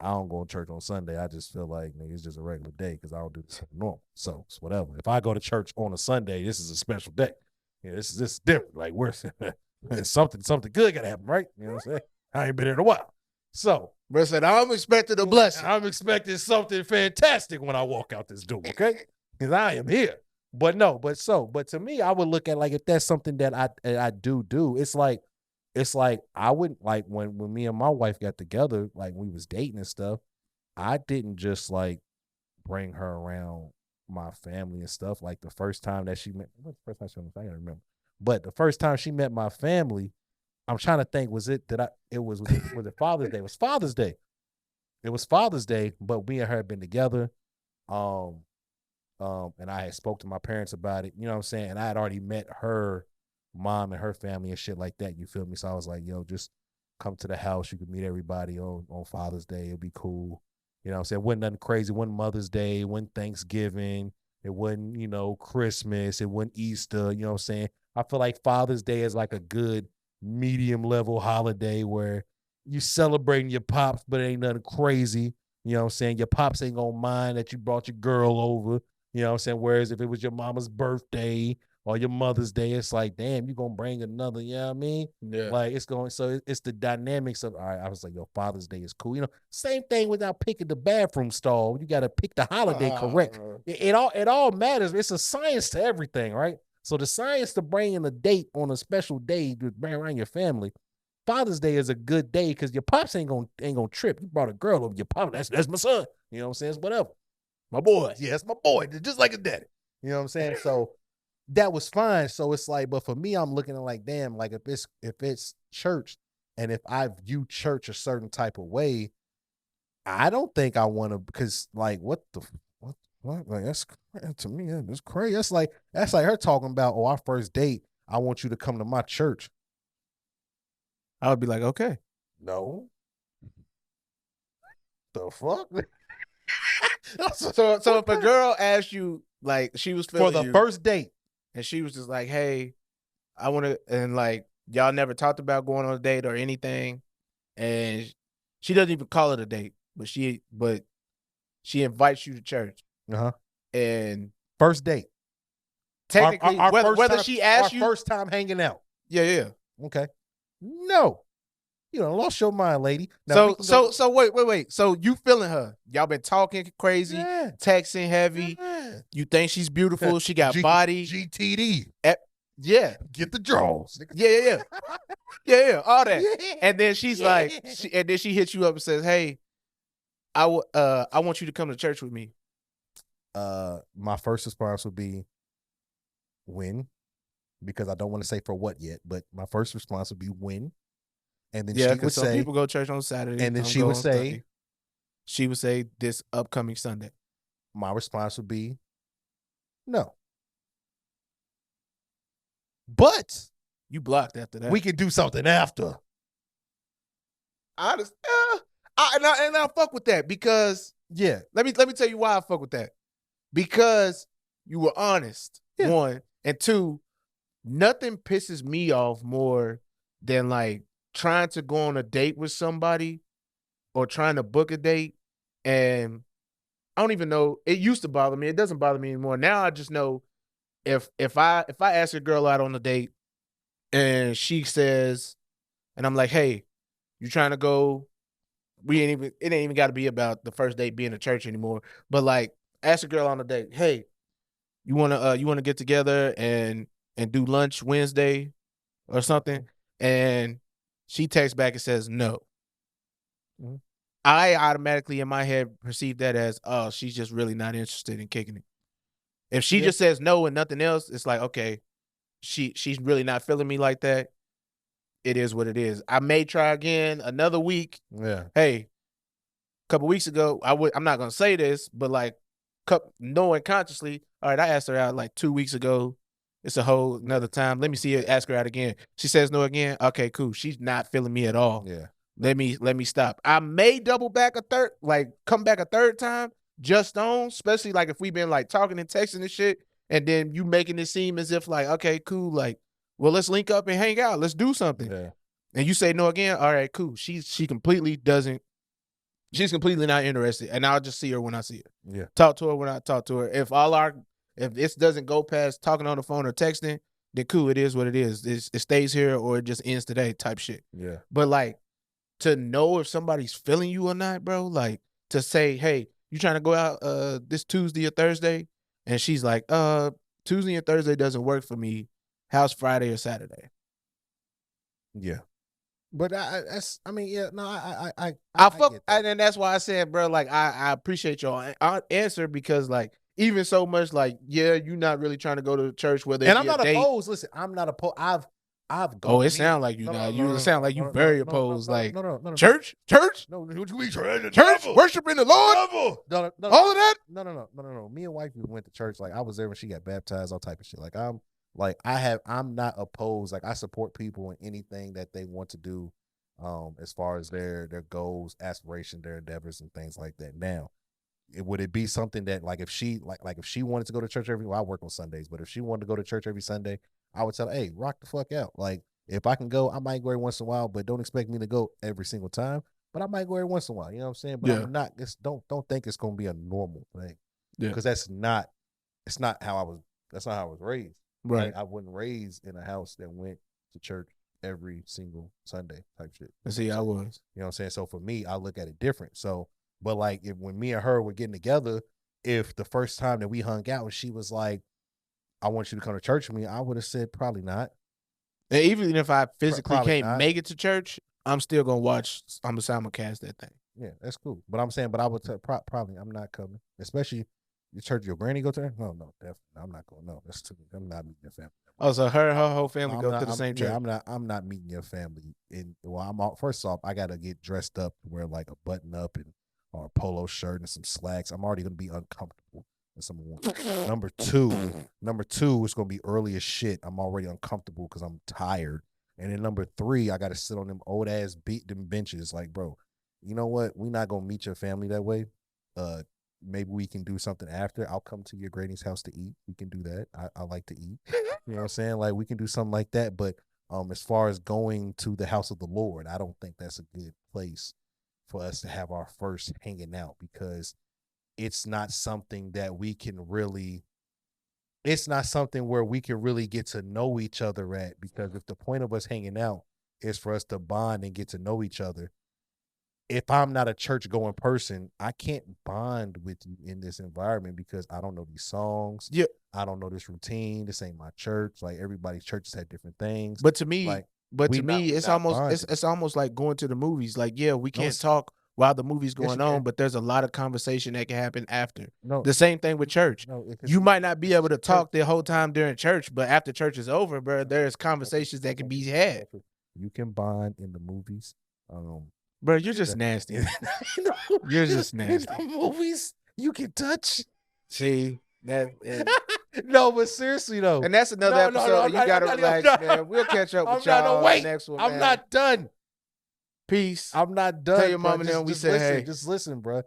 I don't go to church on Sunday. I just feel like, nigga, it's just a regular day because I don't do this normal. So it's whatever. If I go to church on a Sunday, this is a special day. Yeah, this is different. Like we're something good gotta happen, right? You know what I'm saying? I ain't been here in a while. So, Bro said, I'm expecting a blessing. I'm expecting something fantastic when I walk out this door, okay? Because I am here. But to me, I would look at like if that's something that I do, it's like I wouldn't like when me and my wife got together, like we was dating and stuff, I didn't just like bring her around my family and stuff. Like the first time that she met, what's the first time she met? I can't remember. But the first time she met my family, I'm trying to think, was it Father's Day? It was Father's Day. It was Father's Day, but me and her had been together. And I had spoke to my parents about it, you know what I'm saying? And I had already met her mom and her family and shit like that, you feel me? So I was like, yo, just come to the house. You could meet everybody on Father's Day. It'd be cool. You know what I'm saying? It wasn't nothing crazy. It wasn't Mother's Day. It wasn't Thanksgiving. It wasn't, Christmas. It wasn't Easter. You know what I'm saying? I feel like Father's Day is like a good medium level holiday where you celebrating your pops, but it ain't nothing crazy. You know what I'm saying? Your pops ain't gonna mind that you brought your girl over. You know what I'm saying? Whereas if it was your mama's birthday or your Mother's Day, it's like, damn, you gonna bring another, you know what I mean? Yeah. Like it's the dynamics of, all right, I was like, yo, Father's Day is cool. Same thing without picking the bathroom stall. You gotta pick the holiday correct. It all matters. It's a science to everything, right? So the science to bringing a date on a special day to bring around your family, Father's Day is a good day because your pops ain't gonna trip. You brought a girl over, your pop, that's my son. You know what I'm saying? It's whatever. My boy. Yeah, it's my boy. Just like his daddy. You know what I'm saying? So that was fine. So it's like, but for me, I'm looking at like, damn, like if it's church and if I view church a certain type of way, I don't think I want to, because like what? Like that's, to me, that's crazy. That's like her talking about, our first date, I want you to come to my church. I would be like, okay. No. The fuck? So if a girl asked you, like, she was feeling for the first date, and she was just like, hey, I want to, and like y'all never talked about going on a date or anything, and she doesn't even call it a date, but she invites you to church. And first date. Technically, whether she asked you, first time hanging out. Yeah. Okay. No. You know, lost your mind, lady. Now, so wait. So you feeling her? Y'all been talking crazy, texting heavy. Yeah. You think she's beautiful? She got body. GTD. Yeah. Get the draws. Yeah. All that. Yeah. And then she's like, and then she hits you up and says, "Hey, I want you to come to church with me." My first response would be, when? Because I don't want to say for what yet, but my first response would be when. And then she would say, people go to church on Saturday. And then she would say, this upcoming Sunday. My response would be, no. But you blocked after that. We could do something after. And I fuck with that because let me tell you why I fuck with that. Because you were honest, one, and two, nothing pisses me off more than like trying to go on a date with somebody or trying to book a date, and I don't even know. It used to bother me. It doesn't bother me anymore. Now I just know if I ask a girl out on a date and she says, and I'm like, hey, you trying to go? It ain't even got to be about the first date being a church anymore. But like, ask a girl on a date, hey, you wanna get together and do lunch Wednesday or something, and she texts back and says no. Mm-hmm. I automatically in my head perceive that as, oh, she's just really not interested in kicking it. If she just says no and nothing else, it's like, okay, she's really not feeling me like that. It is what it is. I may try again another week. Yeah. Hey, a couple weeks ago, I'm not gonna say this, but like, knowing consciously, all right, I asked her out like 2 weeks ago. It's a whole another time. Let me see her, ask her out again. She says no again. Okay, cool. She's not feeling me at all. Yeah. Let me stop. I may double back come back a third time, just on, especially like if we've been like talking and texting and shit, and then you making it seem as if like, okay, cool, like, well, let's link up and hang out, let's do something. Yeah. And you say no again, all right, cool. She completely doesn't, she's completely not interested, and I'll just see her when I see her. Yeah. Talk to her when I talk to her. If this doesn't go past talking on the phone or texting, then cool, it is what it is. It stays here or it just ends today type shit. Yeah. But like, to know if somebody's feeling you or not, bro, like to say, hey, you trying to go out this Tuesday or Thursday? And she's like, Tuesday and Thursday doesn't work for me. How's Friday or Saturday? Yeah. But I fuck, get that. and that's why I said, bro, like I appreciate your answer, because like, even so much, like, yeah, you're not really trying to go to church, whether and I'm not opposed. Listen, I'm not opposed. I've gone. Oh, it sound like you now. You sound like you very opposed. Like church. No, what you mean church? Church, worshiping the Lord. No, all of that. No. Me and wife went to church. Like I was there when she got baptized, all type of shit. Like I'm not opposed. Like I support people in anything that they want to do, as far as their goals, aspirations, their endeavors, and things like that. Now, would it be something that like if she if she wanted to go to church I work on Sundays, but if she wanted to go to church every Sunday, I would tell her, hey, rock the fuck out. Like if I can go, I might go every once in a while, but don't expect me to go every single time. But I might go every once in a while. You know what I'm saying? But I'm not. Don't think it's gonna be a normal thing. Yeah. Because it's not how I was raised. Right. Like, I wasn't raised in a house that went to church every single Sunday type shit. See, I was. You know what I'm saying? So for me, I look at it different. So, but like when me and her were getting together, if the first time that we hung out and she was like, I want you to come to church with me, I would have said probably not. And even if I physically can't not. make it to church, I'm still gonna watch. I'm gonna simulcast that thing. Yeah, that's cool. But I'm saying, I would probably I'm not coming, especially the church your granny go to. No, definitely I'm not going. No, that's too. I'm not meeting your family. Oh, so her whole family go to the same church. Yeah, I'm not meeting your family. I'm all, first off, I gotta get dressed up, wear like a button up or a polo shirt and some slacks. I'm already gonna be uncomfortable. Number two, it's gonna be early as shit. I'm already uncomfortable because I'm tired. And then number three, I gotta sit on them old ass them benches. Like, bro, you know what? We're not gonna meet your family that way. Maybe we can do something after. I'll come to your granny's house to eat. We can do that. I like to eat. You know what I'm saying? Like we can do something like that. But as far as going to the house of the Lord, I don't think that's a good place for us to have our first hanging out, because it's not something that we can really, it's not something where we can really get to know each other at, because if the point of us hanging out is for us to bond and get to know each other, if I'm not a church going person, I can't bond with you in this environment because I don't know these songs. Yeah. I don't know this routine. This ain't my church. Like everybody's churches have different things. But to me, like, it's almost like going to the movies. Like, yeah, we can't talk while the movie's going on, but there's a lot of conversation that can happen after. No, the same thing with church. You might not be able to talk the whole time during church, but after church is over, bro, there's conversations that can be had. You can bond in the movies. Bro, you're just nasty. You're just nasty. In the movies, you can touch. See that? No, but seriously though, and that's another episode. You gotta relax, man. We'll catch up with y'all on the next one. I'm not done. Peace. I'm not done. Tell your mom and them we said, hey. Just listen, bro.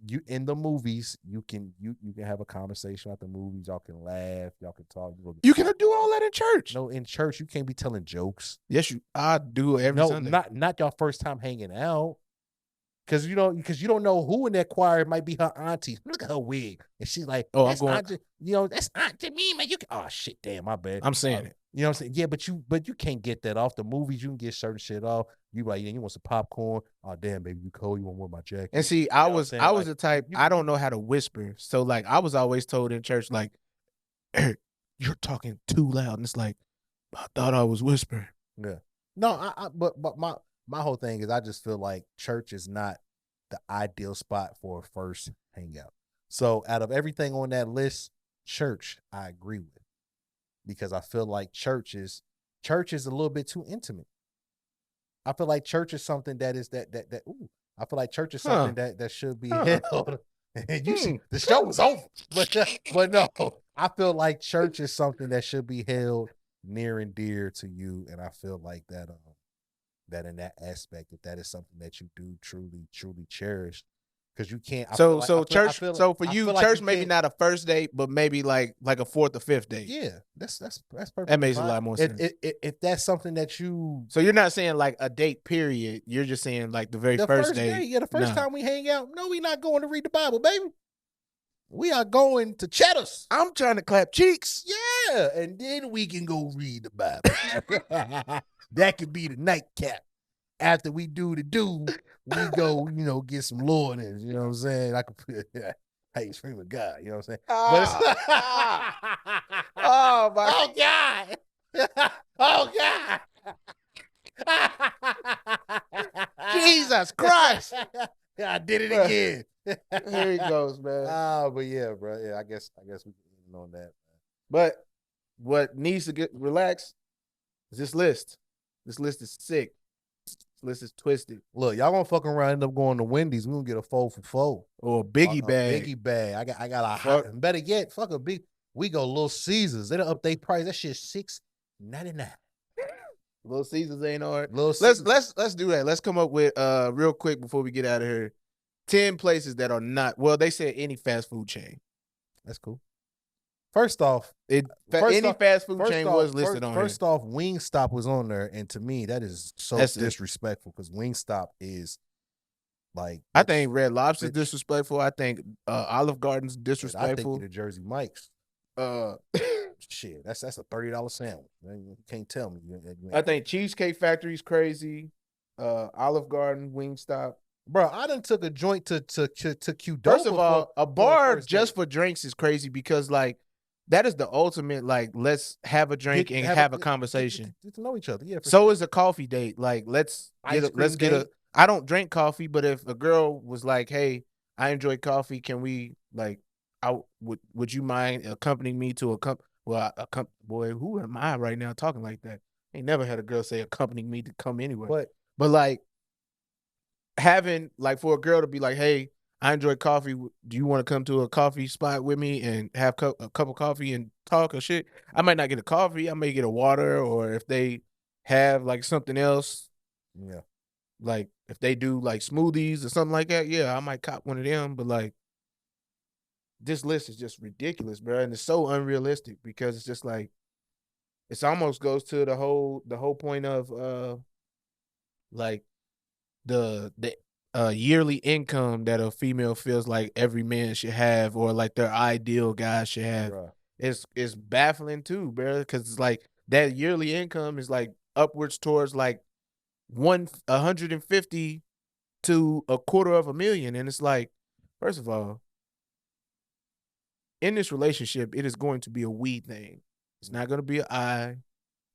You in the movies, you can have a conversation at the movies. Y'all can laugh. Y'all can talk. You can do all that in church. No, in church you can't be telling jokes. Yes, I do every Sunday. Not y'all first time hanging out. Because you don't know who in that choir might be her auntie. Look at her wig, and she's like, "Oh, I'm going." Auntie, that's Auntie Mima. You can, oh shit, damn, my bad. I'm saying it. You know what I'm saying? Yeah, but you can't get that off the movies. You can get certain shit off. You like, yeah, you want some popcorn? Oh damn, baby, you cold? You want more of my jacket? And see, I was the type, I don't know how to whisper. So like, I was always told in church, like, Eric, you're talking too loud, and it's like, I thought I was whispering. Yeah. No, but my whole thing is I just feel like church is not the ideal spot for a first hangout. So out of everything on that list, church I agree with, because I feel like church is a little bit too intimate. I feel like church is something that is that I feel like church is something that should be held. The show was over, but no, I feel like church is something that should be held near and dear to you, and I feel like that in that aspect, that is something that you do truly cherish, because you can't. So I for you, feel like church you maybe can't. not a first date, but maybe like a fourth or fifth date. Yeah, that's perfectly That makes a fine. lot more sense. If that's something that you, So you're not saying like a date period. You're just saying like the very the first first day, date. yeah, the first Nah. time we hang out, no, we not going to read the Bible, baby. We are going to Cheddar's. I'm trying to clap cheeks. Yeah, and then we can go read the Bible. That could be the nightcap. After we do the do, we go, get some Lordings. You know what I'm saying? I could put hey, scream of God. You know what I'm saying? Oh my! Oh God! Oh God! Jesus Christ! I did it again. Here he goes, man. But yeah, bro. Yeah, I guess we can end on that. But what needs to get relaxed is this list. This list is sick. This list is twisted. Look, y'all gonna fucking around, end up going to Wendy's. We gonna get a 4 for 4 or a biggie bag. Biggie bag. I got a hot. And better yet, fuck a big. We go Little Caesars. They don't update price. That shit $6.99. Little Caesars ain't hard. Little Let's do that. Let's come up with real quick before we get out of here. 10 places that are not. Well, they said any fast food chain. That's cool. First off, any fast food chain was listed on here. First off, Wingstop was on there, and to me, that is that's disrespectful because Wingstop is like. I think Red Lobster's disrespectful. I think Olive Garden's disrespectful. I think the Jersey Mike's. Shit, that's a $30 sandwich. You can't tell me. I think Cheesecake Factory's crazy. Olive Garden, Wingstop. Bro, I done took a joint to Qdoba. First of all, a bar just for drinks is crazy because like that is the ultimate like let's have a drink and have a conversation. Get to know each other. Yeah. So is a coffee date. Like let's get a. I don't drink coffee, but if a girl was like, "Hey, I enjoy coffee. Can we like? Would you mind accompanying me to boy, who am I right now talking like that? Ain't never had a girl say accompanying me to come anywhere. But like having like for a girl to be like, hey, I enjoy coffee. Do you want to come to a coffee spot with me and have a cup of coffee and talk or shit? I might not get a coffee. I may get a water, or if they have like something else. Yeah. Like if they do like smoothies or something like that, yeah, I might cop one of them. But like this list is just ridiculous, bro, and it's so unrealistic because it's just like it's almost goes to the whole point of like the yearly income that a female feels like every man should have, or like their ideal guy should have. Right. It's baffling too, bro, because it's like that yearly income is like upwards towards like 150 to $250,000, and it's like, first of all, in this relationship, it is going to be a we thing. It's not going to be an I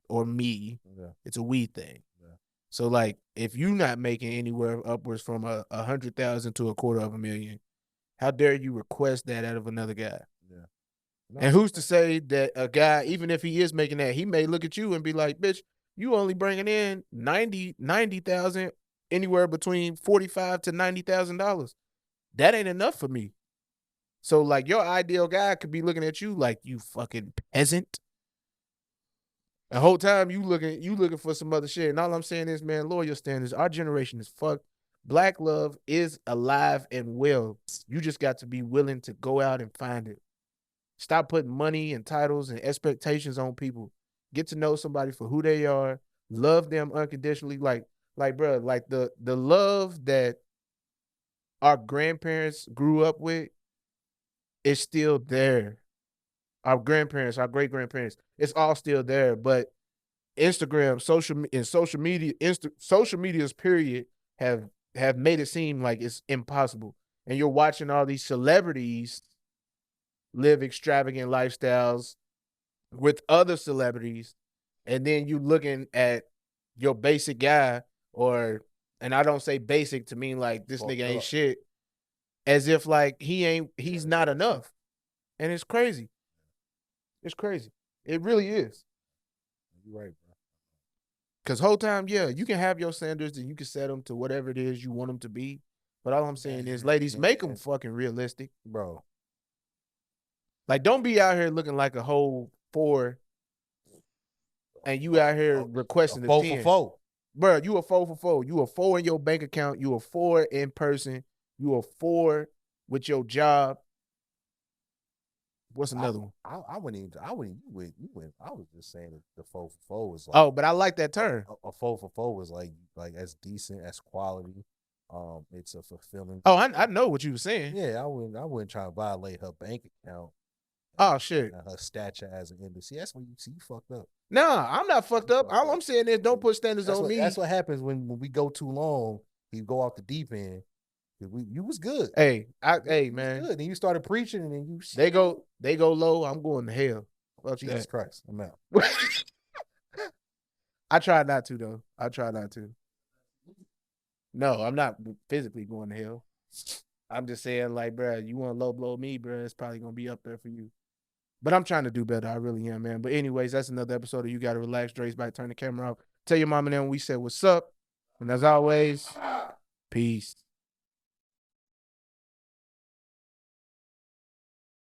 or me. Yeah. It's a we thing. Yeah. So, like, if you're not making anywhere upwards from 100,000 to $250,000, how dare you request that out of another guy? Yeah. No, and who's to say that a guy, even if he is making that, he may look at you and be like, bitch, you only bringing in 90,000, anywhere between $45,000 to $90,000. That ain't enough for me. So, like, your ideal guy could be looking at you like, you fucking peasant. The whole time you looking for some other shit. And all I'm saying is, man, lower your standards. Our generation is fucked. Black love is alive and well. You just got to be willing to go out and find it. Stop putting money and titles and expectations on people. Get to know somebody for who they are. Love them unconditionally. Like, bro, like the love that our grandparents grew up with, it's still there. Our grandparents, our great-grandparents, it's all still there. But Instagram, social media's period have made it seem like it's impossible. And you're watching all these celebrities live extravagant lifestyles with other celebrities, and then you looking at your basic guy, and I don't say basic to mean like this nigga ain't shit, as if like he's not enough. And it's crazy. It's crazy. It really is. You're right, bro. Because whole time, yeah, you can have your standards and you can set them to whatever it is you want them to be. But all I'm saying is, ladies, make them fucking realistic. Bro. Like, don't be out here looking like a whole 4 and you out here requesting a 10. 4 for 4. Bro, you a 4 for 4. You a 4 in your bank account. You a 4 in person. You afford with your job. What's another one? I wouldn't even. You went. I was just saying that the 4 for 4 was like. Oh, but I like that term. A 4 for 4 was like as decent as quality. It's a fulfilling. Oh, I know what you were saying. Yeah, I wouldn't try to violate her bank account. Oh shit. Her stature as an industry. That's when you see you fucked up. Nah, I'm not fucked up. All I'm saying is don't put standards on me. That's what happens when we go too long. You go off the deep end. You was good. Hey, man. Good. And you started preaching, and then you. They go low. I'm going to hell. Fuck Jesus Christ, I'm out. I try not to though. I try not to. No, I'm not physically going to hell. I'm just saying, like, bro, you want to low blow me, bro? It's probably gonna be up there for you. But I'm trying to do better. I really am, man. But anyways, that's another episode of You Gotta Relax. Dre's back. Turn the camera off. Tell your mom and them we said what's up. And as always, peace.